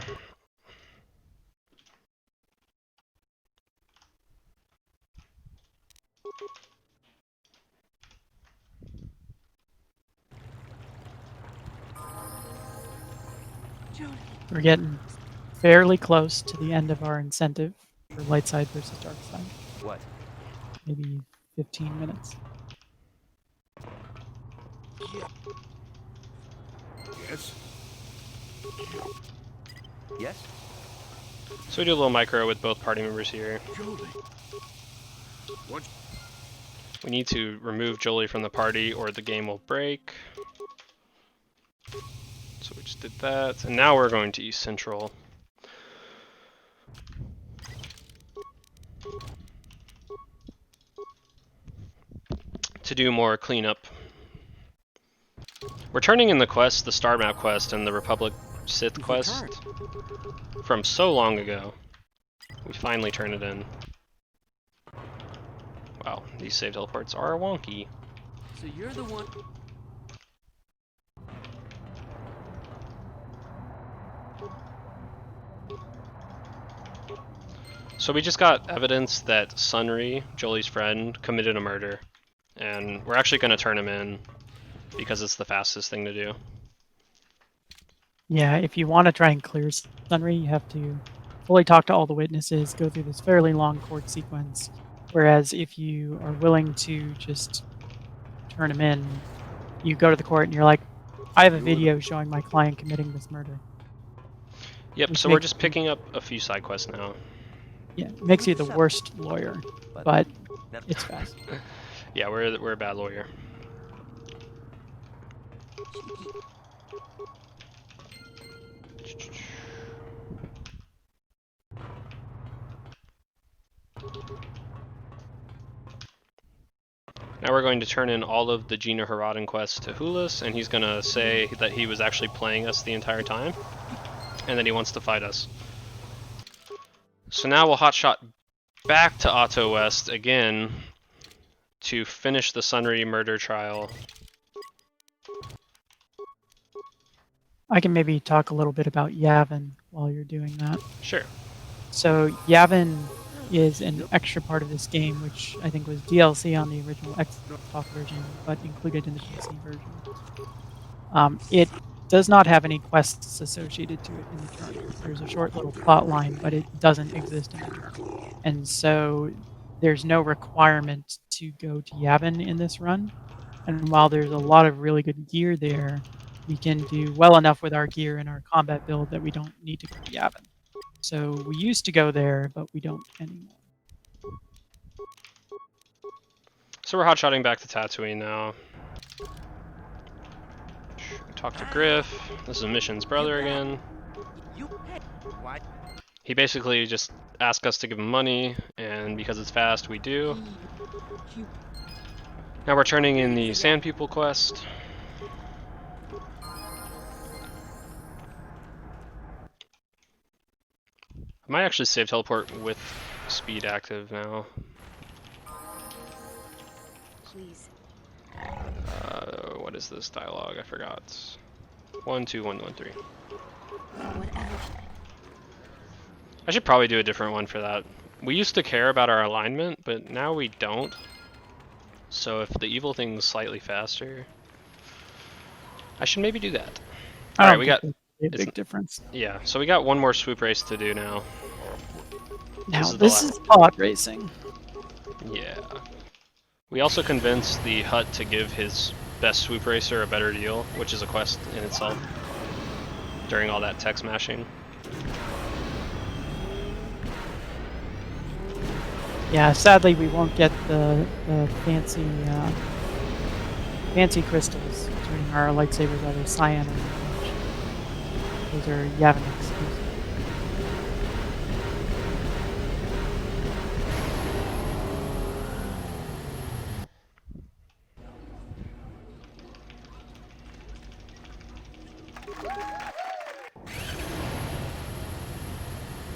D: We're getting fairly close to the end of our incentive for light side versus dark side.
F: What?
D: Maybe 15 minutes.
E: Yes?
F: Yes?
B: So we do a little micro with both party members here.
E: Jolie. What?
B: We need to remove Jolie from the party or the game will break. So we just did that. And now we're going to East Central. To do more cleanup. We're turning in the quest, the Star Map quest and the Republic Sith quest from so long ago. We finally turn it in. Wow, these save teleports are wonky.
F: So you're the one.
B: So we just got evidence that Sunri, Jolie's friend, committed a murder. And we're actually going to turn him in because it's the fastest thing to do.
D: Yeah, if you want to try and clear Sunri, you have to fully talk to all the witnesses, go through this fairly long court sequence. Whereas if you are willing to just turn him in, you go to the court and you're like, I have a video showing my client committing this murder.
B: Yep,
D: Which
B: so we're
D: makes
B: just picking up a few side quests now.
D: Yeah, it makes you the worst lawyer, but it's fast.
B: Yeah, we're a bad lawyer. Now we're going to turn in all of the Gina Haradan quests to Hulis, and he's gonna say that he was actually playing us the entire time, and that he wants to fight us. So now we'll hotshot back to Otto West again to finish the Sunri murder trial.
D: I can maybe talk a little bit about Yavin while you're doing that.
B: Sure.
D: So Yavin is an extra part of this game, which I think was DLC on the original Xbox version, but included in the PC version. It does not have any quests associated to it in the journal. There's a short little plot line, but it doesn't exist in the journal. And so there's no requirement to go to Yavin in this run. And while there's a lot of really good gear there, we can do well enough with our gear and our combat build that we don't need to go to Yavin. So we used to go there, but we don't anymore.
B: So we're hotshotting back to Tatooine now. Talk to Griff. This is Mission's brother again. He basically just asked us to give him money, and because it's fast, we do. Now we're turning in the Sand People quest. I might actually save teleport with speed active now.
G: Please.
B: What is this dialogue? I forgot. 12113.
G: Whatever.
B: I should probably do a different one for that. We used to care about our alignment, but now we don't. So if the evil thing's slightly faster, I should maybe do that. Alright, we got
D: a big difference.
B: yeah, so we got one more swoop race to do now.
D: Now this is pod racing.
B: Yeah. We also convinced the Hutt to give his best swoop racer a better deal, which is a quest in itself, during all that tech smashing.
D: Yeah, sadly we won't get the fancy fancy crystals turning our lightsabers either cyan or orange. Those are Yavin exclusive.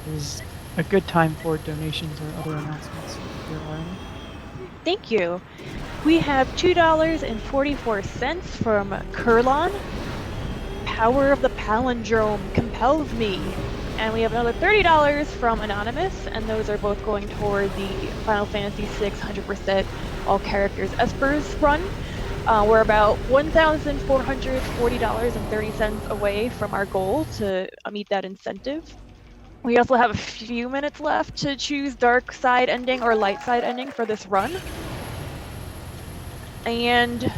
D: There's a good time for donations or other announcements if there are any.
C: Thank you. We have $2.44 from Kurlon. Power of the palindrome compels me. And we have another $30 from Anonymous, and those are both going toward the Final Fantasy VI 100% all characters Espers run. We're about $1,440.30 away from our goal to meet that incentive. We also have a few minutes left to choose dark side ending or light side ending for this run. And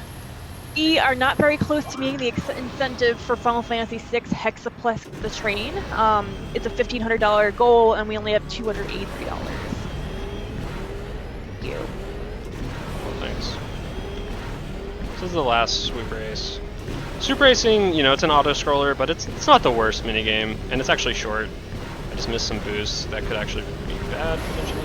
C: we are not very close to meeting the incentive for Final Fantasy VI Hexaplex the Train. It's a $1,500 goal, and we only have $283. Thank you.
B: Well, thanks. This is the last Swoop race. Swoop racing, you know, it's an auto-scroller, but it's not the worst minigame, and it's actually short. I just missed some boosts that could actually be bad, potentially.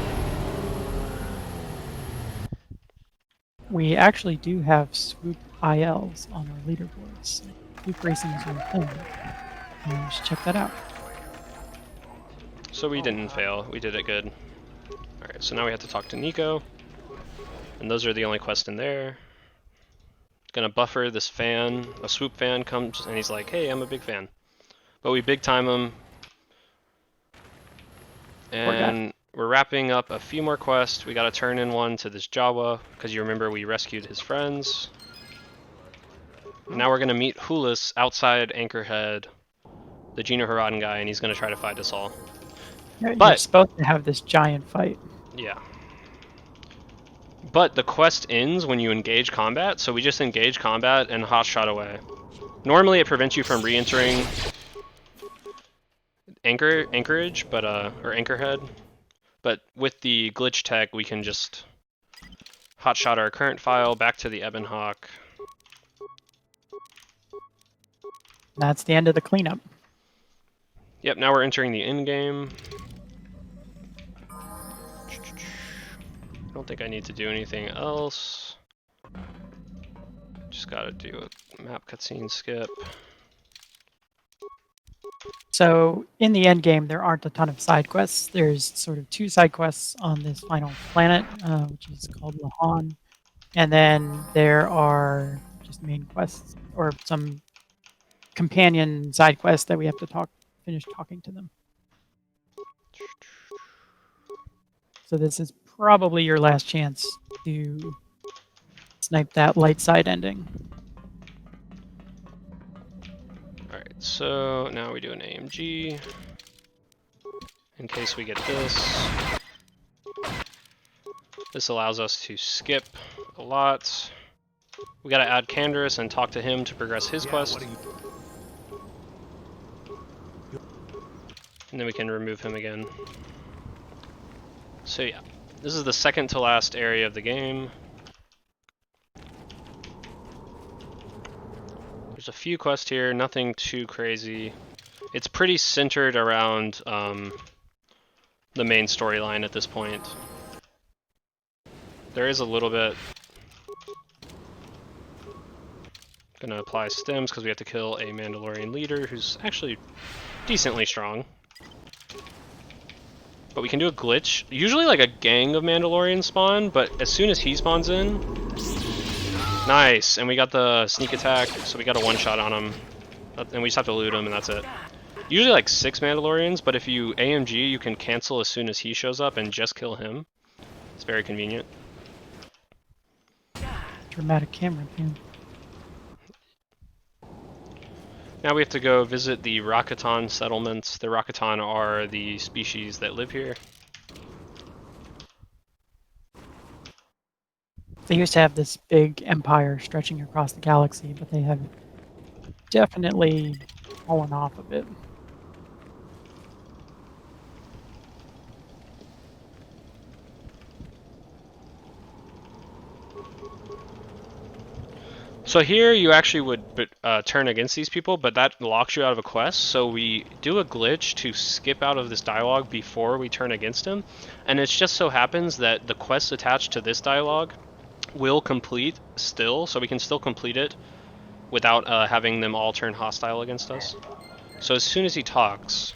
D: We actually do have Swoop ILs on our leaderboards. So Swoop racing is your thing. And you should check that out.
B: So we didn't fail. We did it good. Alright, so now we have to talk to Nico. And those are the only quests in there. Gonna buffer this fan. A Swoop fan comes and he's like, hey, I'm a big fan. But we big time him. And we're wrapping up a few more quests. We gotta turn in one to this Jawa, because you remember we rescued his friends. And now we're gonna meet Hulis outside Anchorhead, the Gino Haradan guy, and he's gonna try to fight us all.
D: You're supposed to have this giant fight.
B: Yeah. But the quest ends when you engage combat, so we just engage combat and hotshot away. Normally it prevents you from re-entering Anchorage, but or Anchorhead. But with the glitch tech, we can just hotshot our current file back to the Ebon Hawk.
D: That's the end of the cleanup.
B: Yep, now we're entering the end game. I don't think I need to do anything else. Just gotta do a map cutscene skip.
D: So in the end game, there aren't a ton of side quests. There's sort of 2 side quests on this final planet, which is called Lahan, and then there are just main quests or some companion side quests that we have to finish talking to them. So this is probably your last chance to snipe that light side ending.
B: Alright, so now we do an AMG. In case we get this. This allows us to skip a lot. We gotta add Candaris and talk to him to progress his quest. And then we can remove him again. So yeah, this is the second to last area of the game. There's a few quests here, nothing too crazy. It's pretty centered around the main storyline at this point. There is a little bit. Gonna apply stems because we have to kill a Mandalorian leader who's actually decently strong. But we can do a glitch. Usually like a gang of Mandalorians spawn, but as soon as he spawns in... Nice! And we got the sneak attack, so we got a one-shot on him. And we just have to loot him and that's it. Usually like 6 Mandalorians, but if you AMG, you can cancel as soon as he shows up and just kill him. It's very convenient.
D: Dramatic camera view.
B: Now we have to go visit the Rakatan settlements. The Rakatan are the species that live here.
D: They used to have this big empire stretching across the galaxy, but they have definitely fallen off a bit.
B: So here you actually would turn against these people, but that locks you out of a quest. So we do a glitch to skip out of this dialogue before we turn against him. And it just so happens that the quest attached to this dialogue will complete still, so we can still complete it without having them all turn hostile against us. So as soon as he talks...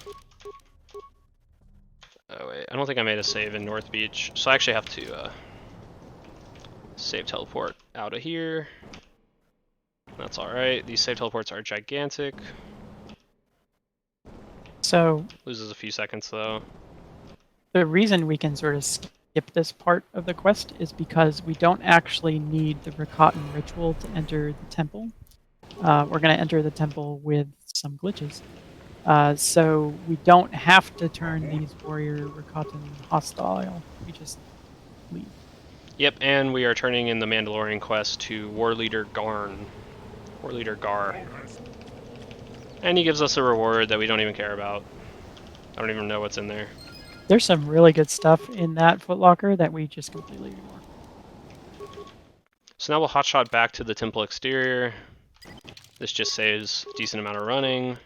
B: Oh wait, I don't think I made a save in North Beach, so I actually have to save teleport out of here. That's alright. These save teleports are gigantic.
D: So
B: Loses a few seconds though.
D: the reason we can sort of skip this part of the quest is because we don't actually need the Rakatan ritual to enter the temple. We're going to enter the temple with some glitches. So we don't have to turn these warrior Rakatan hostile. We just leave.
B: Yep, and we are turning in the Mandalorian quest to War Leader Garn. War Leader Gar. And he gives us a reward that we don't even care about. I don't even know what's in there.
D: There's some really good stuff in that footlocker that we just completely ignore.
B: So now we'll hotshot back to the temple exterior. This just saves a decent amount of running.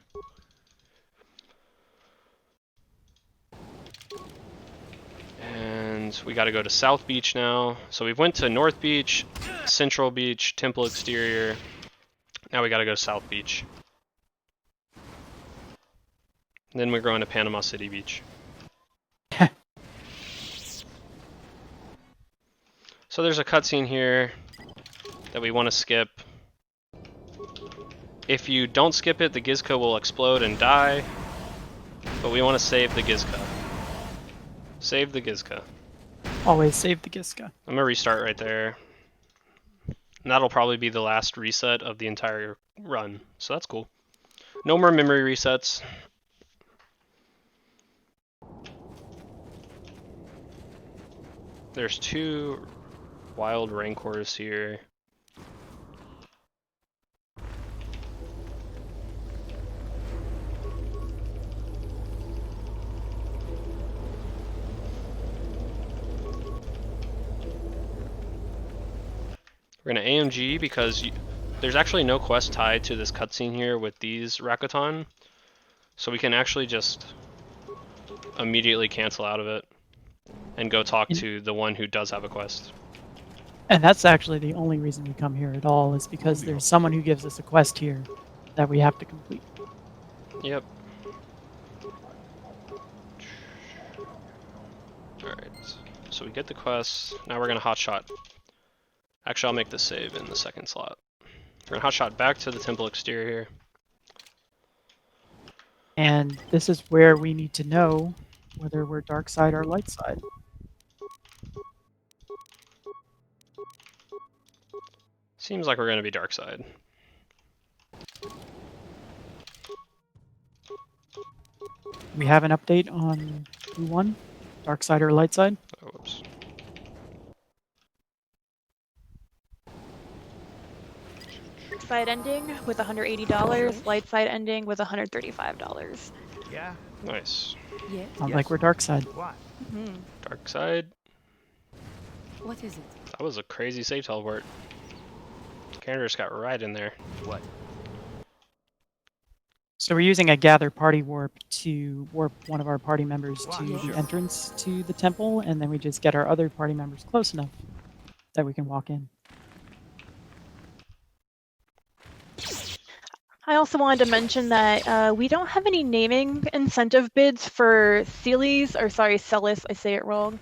B: And we gotta go to South Beach now. So we went to North Beach, Central Beach, Temple Exterior. Now we gotta go to South Beach. And then we're going to Panama City Beach. So there's a cutscene here that we want to skip. If you don't skip it, the Gizka will explode and die. But we want to save the Gizka. Save the Gizka.
D: Always save the Gizka.
B: I'm going to restart right there. And that'll probably be the last reset of the entire run. So that's cool. No more memory resets. There's 2 wild rancors here. We're gonna AMG because there's actually no quest tied to this cutscene here with these Rakatan, so we can actually just immediately cancel out of it and go talk to the one who does have a quest.
D: And that's actually the only reason we come here at all, is because there's someone who gives us a quest here that we have to complete.
B: Yep. Alright, so we get the quest. Now we're gonna hotshot. Actually, I'll make the save in the second slot. We're gonna hotshot back to the temple exterior.
D: And this is where we need to know whether we're dark side or light side.
B: Seems like we're gonna be dark side.
D: We have an update on who won? Dark side or light side?
B: Oh, whoops.
C: Dark side ending with $180, light side ending with $135.
E: Yeah?
B: Nice.
G: Yeah?
D: Sounds like we're dark side.
E: What?
C: Mm-hmm.
B: Dark side.
G: What is it?
B: That was a crazy save teleport. Canada just got right in there.
E: What?
D: So we're using a gather party warp to warp one of our party members to
E: Wow.
D: the entrance to the temple, and then we just get our other party members close enough that we can walk in.
C: I also wanted to mention that we don't have any naming incentive bids for Celis, I say it wrong,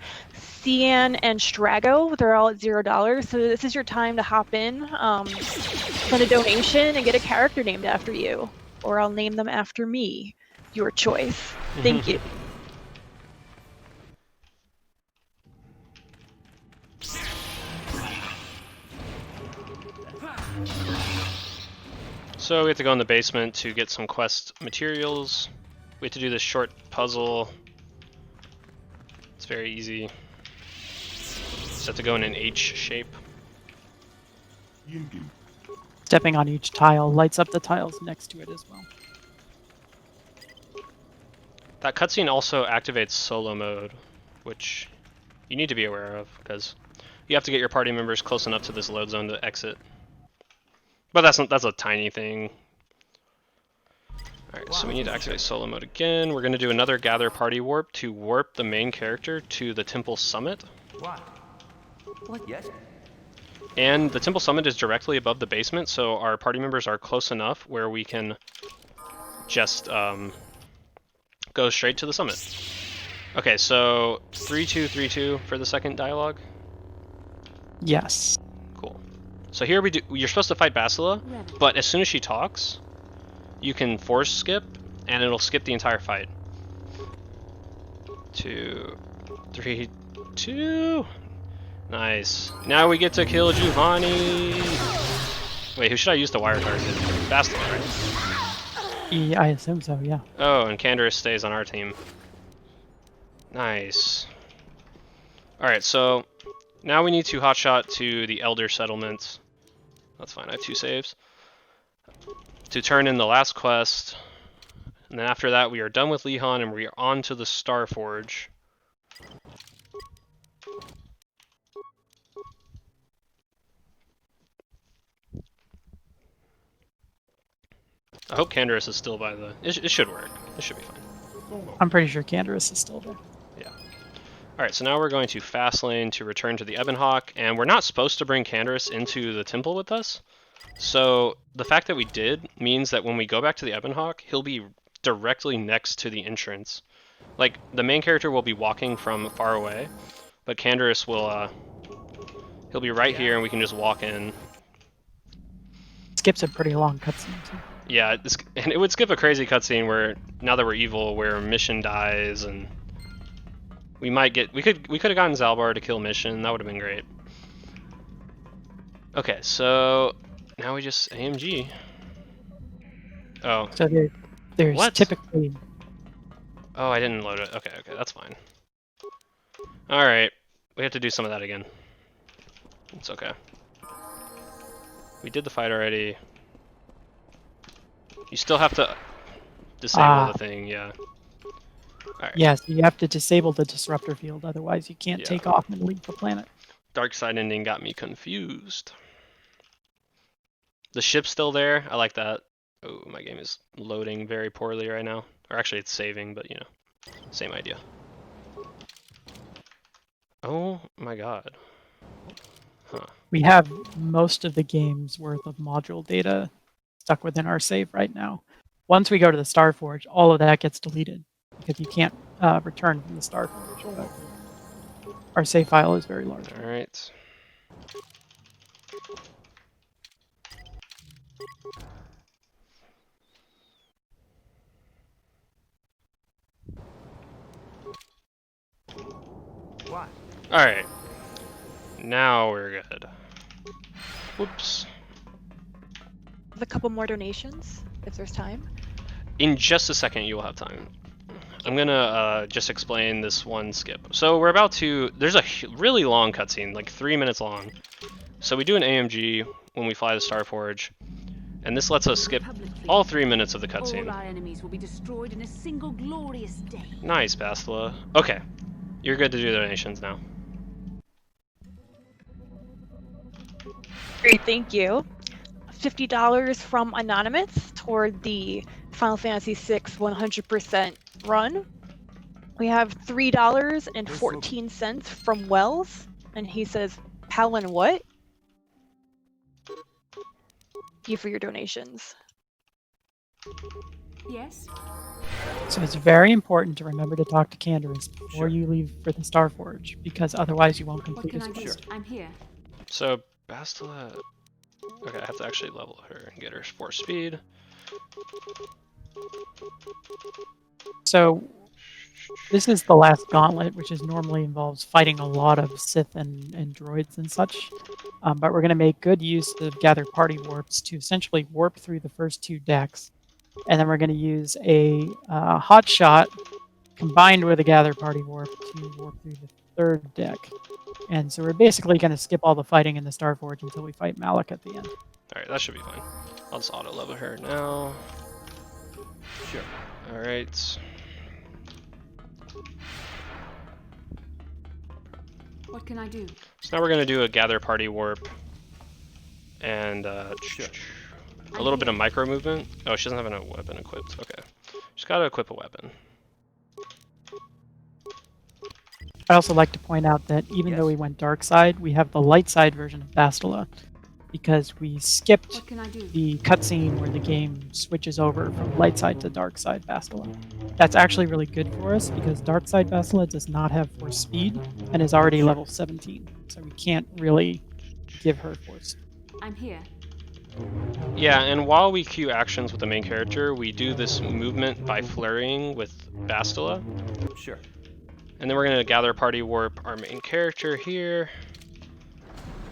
C: Cian and Strago. They're all at $0. So this is your time to hop in, send a donation, and get a character named after you. Or I'll name them after me. Your choice. Thank you.
B: So we have to go in the basement to get some quest materials. We have to do this short puzzle. It's very easy. Just have to go in an H shape.
D: Stepping on each tile lights up the tiles next to it as well.
B: That cutscene also activates solo mode, which you need to be aware of, because you have to get your party members close enough to this load zone to exit. But that's a tiny thing. Alright, so we need to activate solo mode again. We're going to do another gather party warp to warp the main character to the temple summit.
E: What?
G: What?
E: Yes?
B: And the temple summit is directly above the basement, so our party members are close enough where we can just go straight to the summit. Okay, so 3-2-3-2 for the second dialogue.
D: Yes.
B: Cool. So here we do. You're supposed to fight Bastila, but as soon as she talks, you can force skip, and it'll skip the entire fight. 2, 3, 2. Nice. Now we get to kill Giovanni. Wait, who should I use to wire target? Bastila, right?
D: Yeah, I assume so, yeah.
B: Oh, and Candaris stays on our team. Nice. Alright, so now we need to hotshot to the Elder Settlements. That's fine, I have 2 saves. To turn in the last quest. And then after that, we are done with Lehon and we are on to the Starforge. I hope Candaris is still by the... It should work. It should be fine.
D: I'm pretty sure Candaris is still there.
B: Yeah. Alright, so now we're going to fast lane to return to the Ebonhawk, and we're not supposed to bring Candaris into the temple with us. So the fact that we did means that when we go back to the Ebonhawk, he'll be directly next to the entrance. Like, the main character will be walking from far away, but Candaris will, he'll be right here and we can just walk in.
D: Skips a pretty long cutscene, too.
B: Yeah, and it would skip a crazy cutscene where, now that we're evil, where Mission dies and we might get... We could have gotten Zalbar to kill Mission, that would have been great. Okay, so now we just AMG. Oh.
D: So there's
B: What?
D: typically...
B: Oh, I didn't load it. Okay, that's fine. Alright, we have to do some of that again. It's okay. We did the fight already. You still have to disable the thing, yeah. Alright.
D: Yes, you have to disable the disruptor field, otherwise you can't take off and leave the planet.
B: Dark side ending got me confused. The ship's still there. I like that. Oh, my game is loading very poorly right now. Or actually, it's saving, but you know, same idea. Oh my god. Huh.
D: We have most of the game's worth of module data stuck within our save right now. Once we go to the Starforge, all of that gets deleted because you can't return from the Starforge. Our save file is very large.
B: Alright.
F: What?
B: Alright. Now we're good. Whoops.
C: With a couple more donations, if there's time.
B: In just a second, you will have time. I'm gonna just explain this one skip. So we're about to... There's a really long cutscene, like 3 minutes long. So we do an AMG when we fly the Starforge, and this lets us skip all 3 minutes of the cutscene.
G: All our enemies will be destroyed in a single glorious day.
B: Nice, Bastila. Okay, you're good to do donations now.
C: Great, thank you. $50 from Anonymous toward the Final Fantasy VI 100% run. We have $3.14 from Wells, and he says, Palin what? Thank you for your donations.
G: Yes?
D: So it's very important to remember to talk to Candaris before you leave for the Starforge, because otherwise you won't
G: What
D: complete
G: can
D: this
G: I do?
D: quest.
G: I'm here.
B: So, Bastila... Okay, I have to actually level her and get her 4 speed.
D: So this is the last gauntlet, which is normally involves fighting a lot of Sith and droids and such. But we're going to make good use of gathered party warps to essentially warp through the first 2 decks. And then we're going to use a hotshot combined with a gathered party warp to warp through the 3rd deck. And so we're basically going to skip all the fighting in the Starforge until we fight Malak at the end.
B: Alright, that should be fine. I'll just auto-level her now.
F: Sure.
B: Alright.
G: What can I do?
B: So now we're going to do a gather party warp. And,
F: Sure.
B: a little bit of micro movement. Oh, she doesn't have a weapon equipped. Okay. She's got to equip a weapon.
D: I'd also like to point out that even though we went dark side, we have the light side version of Bastila, because we skipped
G: What can I do?
D: the cutscene where the game switches over from light side to dark side Bastila. That's actually really good for us because dark side Bastila does not have force speed and is already level 17, so we can't really give her force.
G: I'm here.
B: Yeah, and while we queue actions with the main character, we do this movement by flurrying with Bastila.
F: Sure.
B: And then we're going to gather party warp our main character here.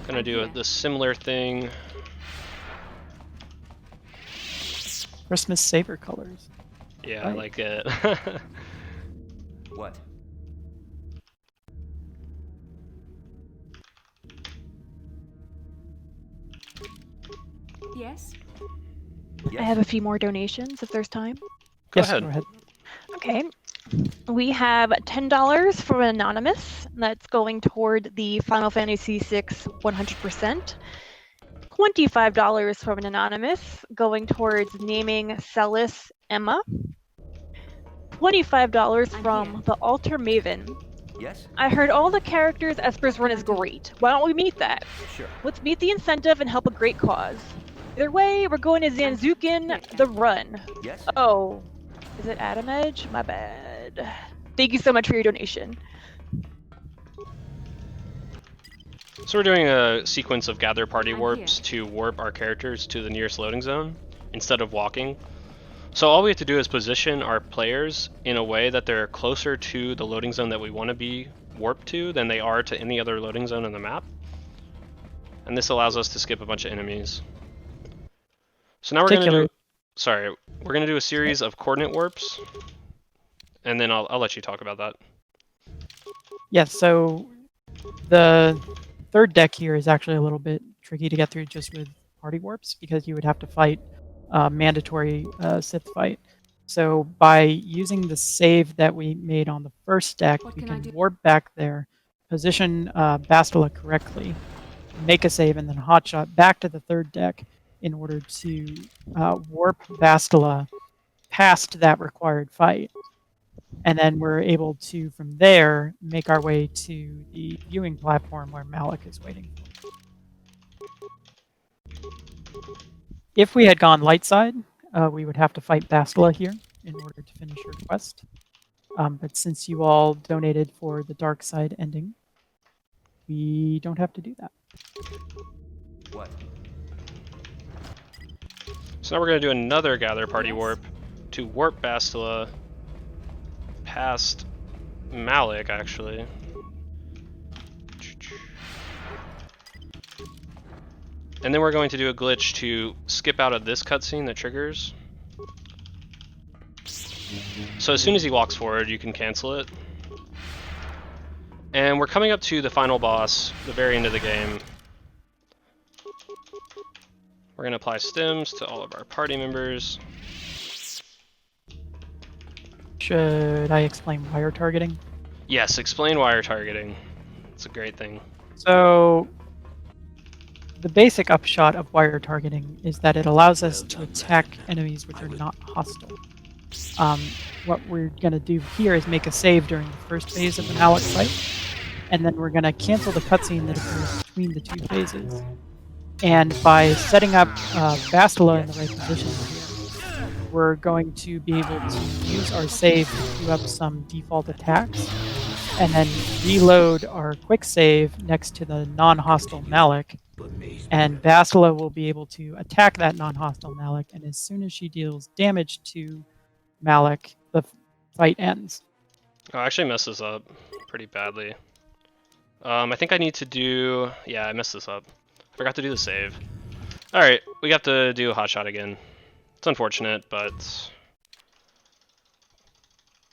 B: Gonna do the similar thing.
D: Christmas saver colors.
B: Yeah,
D: Right.
B: I like it.
F: What?
G: Yes?
C: I have a few more donations if there's time.
B: Go ahead.
D: Go ahead.
C: Okay. We have $10 from Anonymous. That's going toward the Final Fantasy VI 100%. $25 from an Anonymous, going towards naming Celis Emma. $25 from the Altar Maven.
F: Yes?
C: I heard all the characters Esper's run is great. Why don't we meet that?
F: Sure.
C: Let's meet the incentive and help a great cause. Either way, we're going to Zanzukin the Run.
F: Yes?
C: Oh, is it Adam Edge? My bad. Thank you so much for your donation.
B: So we're doing a sequence of gather party
G: I'm
B: warps to warp our characters to the nearest loading zone instead of walking. So all we have to do is position our players in a way that they're closer to the loading zone that we want to be warped to than they are to any other loading zone on the map. And this allows us to skip a bunch of enemies. So now we're going to do a series of coordinate warps, and then I'll let you talk about that.
D: Yes, so the third deck here is actually a little bit tricky to get through just with party warps because you would have to fight a mandatory Sith fight. So by using the save that we made on the first deck,
G: What
D: we
G: can I
D: can
G: do?
D: warp back there, position Bastila correctly, make a save, and then hotshot back to the third deck in order to warp Bastila past that required fight. And then we're able to, from there, make our way to the viewing platform where Malak is waiting. If we had gone light side, we would have to fight Bastila here in order to finish her quest. But since you all donated for the dark side ending, we don't have to do that.
F: What?
B: So now we're going to do another gather party
G: Yes.
B: warp to warp Bastila past Malak, actually. And then we're going to do a glitch to skip out of this cutscene that triggers. So as soon as he walks forward, you can cancel it. And we're coming up to the final boss, the very end of the game. We're going to apply stims to all of our party members.
D: Should I explain wire targeting?
B: Yes, explain wire targeting. It's a great thing.
D: So the basic upshot of wire targeting is that it allows us to attack enemies which are not hostile. What we're going to do here is make a save during the first phase of the Malak fight, and then we're going to cancel the cutscene that occurs between the two phases. And by setting up Bastila in the right position here, we're going to be able to use our save to queue up some default attacks, and then reload our quick save next to the non-hostile Malak, and Bastila will be able to attack that non-hostile Malak, and as soon as she deals damage to Malak, the fight ends.
B: Oh, I actually messed this up pretty badly. I think I need to do... Yeah, I messed this up. Forgot to do the save. Alright, we have to do a hotshot again. It's unfortunate, but...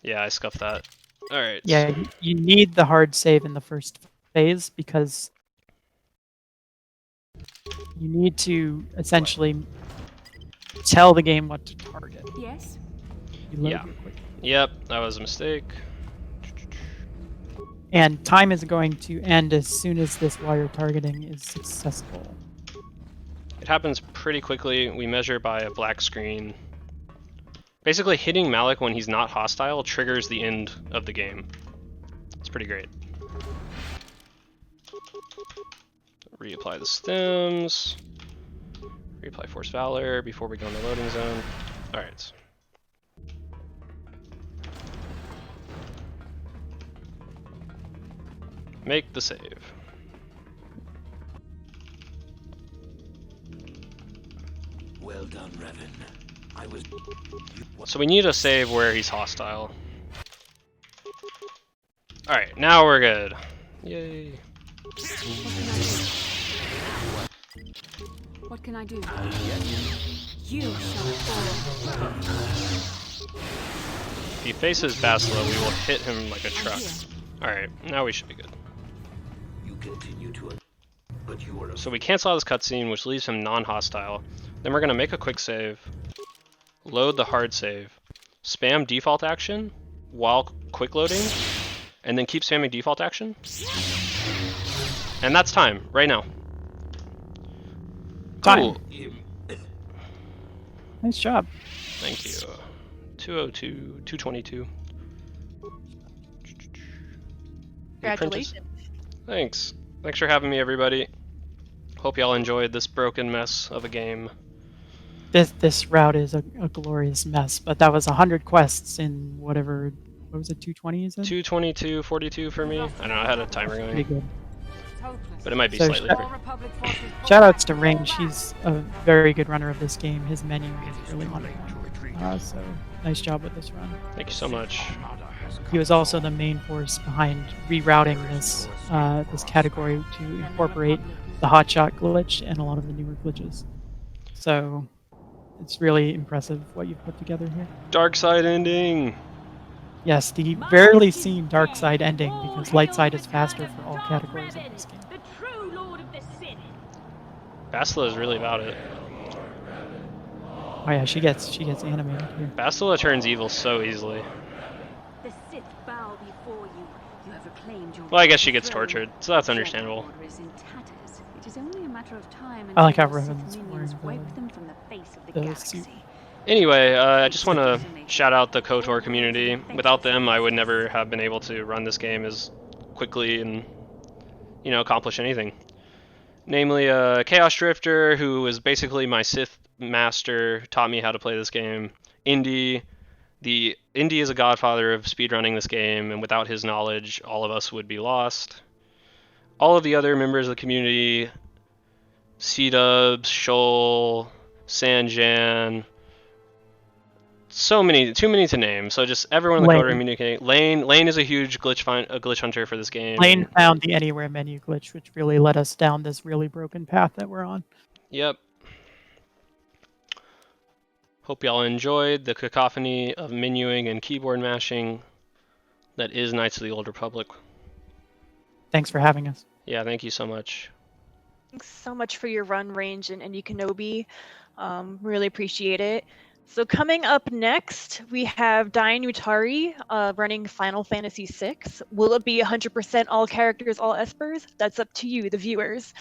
B: Yeah, I scuffed that. Alright.
D: Yeah, you need the hard save in the first phase because you need to essentially tell the game what to target.
G: Yes?
D: You load
B: Yeah.
D: your quick.
B: Yep, that was a mistake.
D: And time is going to end as soon as this wire targeting is successful.
B: It happens pretty quickly. We measure by a black screen. Basically, hitting Malak when he's not hostile triggers the end of the game. It's pretty great. Reapply the stems. Reapply Force Valor before we go in the loading zone. Alright. Make the save.
H: Well done, Revan. I was.
B: So we need a save where he's hostile. Alright, now we're good. Yay.
G: What can I do? You shall fall.
B: If he faces Basila, we will hit him like a truck. Alright, now we should be good.
H: You continue to. But you are.
B: So we cancel out this cutscene, which leaves him non-hostile. Then we're going to make a quick save, load the hard save, spam default action while quick loading, and then keep spamming default action. And that's time, right now.
D: Time.
B: Cool.
D: Nice job.
B: Thank you. 202, 222.
C: Congratulations.
B: Thanks. Thanks for having me, everybody. Hope y'all enjoyed this broken mess of a game.
D: This route is a glorious mess, but that was 100 quests in whatever, what was it, 220 is it?
B: 222, 42 for me. I don't know, I had a timer
D: Pretty
B: going,
D: good.
B: but it might be
D: So
B: slightly different.
D: Shoutouts to Range, he's a very good runner of this game. His menu is really wonderful. So nice job with this run.
B: Thank you so much.
D: He was also the main force behind rerouting this this category to incorporate the hotshot glitch and a lot of the newer glitches. So it's really impressive what you've put together here.
B: Dark side ending!
D: Yes, the rarely seen dark side ending because light side is faster for all categories of this game.
A: The true Lord of the Sith.
B: Basila is really about it.
D: Oh yeah, she gets animated here.
B: Basila turns evil so easily.
G: The Sith bow before you. You have reclaimed your
B: Well, I guess she gets
G: throne.
B: tortured, so that's
G: Your
B: understandable.
G: order is in tatters. It is only a matter of time
D: I like how
G: until your
D: Revan's
G: Sith
D: wearing
G: minions wipe
D: the-
G: them from the face of the
D: the
G: galaxy.
D: suit.
B: Anyway, I just want to shout out the KOTOR community. Without them, I would never have been able to run this game as quickly and, you know, accomplish anything. Namely, Chaos Drifter, who is basically my Sith master, taught me how to play this game. Indy is a godfather of speedrunning this game, and without his knowledge, all of us would be lost. All of the other members of the community, C-Dubs, Shoal, Sanjan, so many, too many to name. So just everyone in the
D: Lane.
B: KOTOR community. Lane is a huge glitch hunter for this game.
D: Lane found the anywhere menu glitch, which really led us down this really broken path that we're on.
B: Yep. Hope y'all enjoyed the cacophony of menuing and keyboard mashing that is Knights of the Old Republic.
D: Thanks for having us.
B: Yeah, thank you so much.
C: Thanks so much for your run, Range, and you Kenobi. Really appreciate it. So coming up next, we have Dantooine running Final Fantasy VI. Will it be 100% all characters, all espers? That's up to you, the viewers.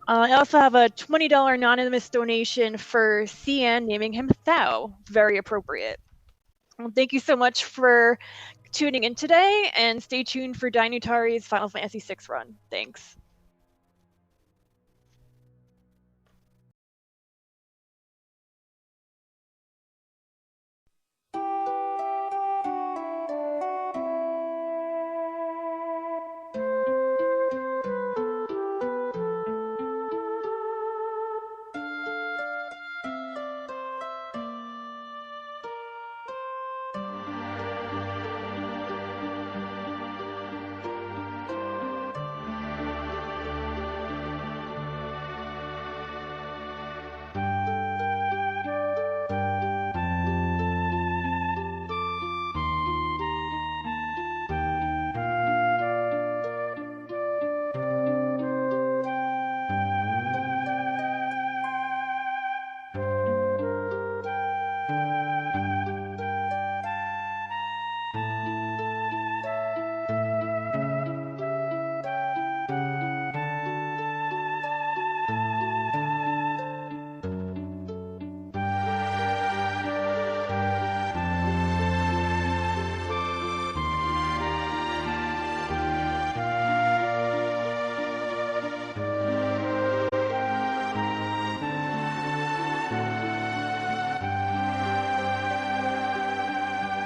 C: I also have a $20 anonymous donation for CN naming him Thao. Very appropriate. Well, thank you so much for tuning in today, and stay tuned for Dantooine's Final Fantasy VI run. Thanks.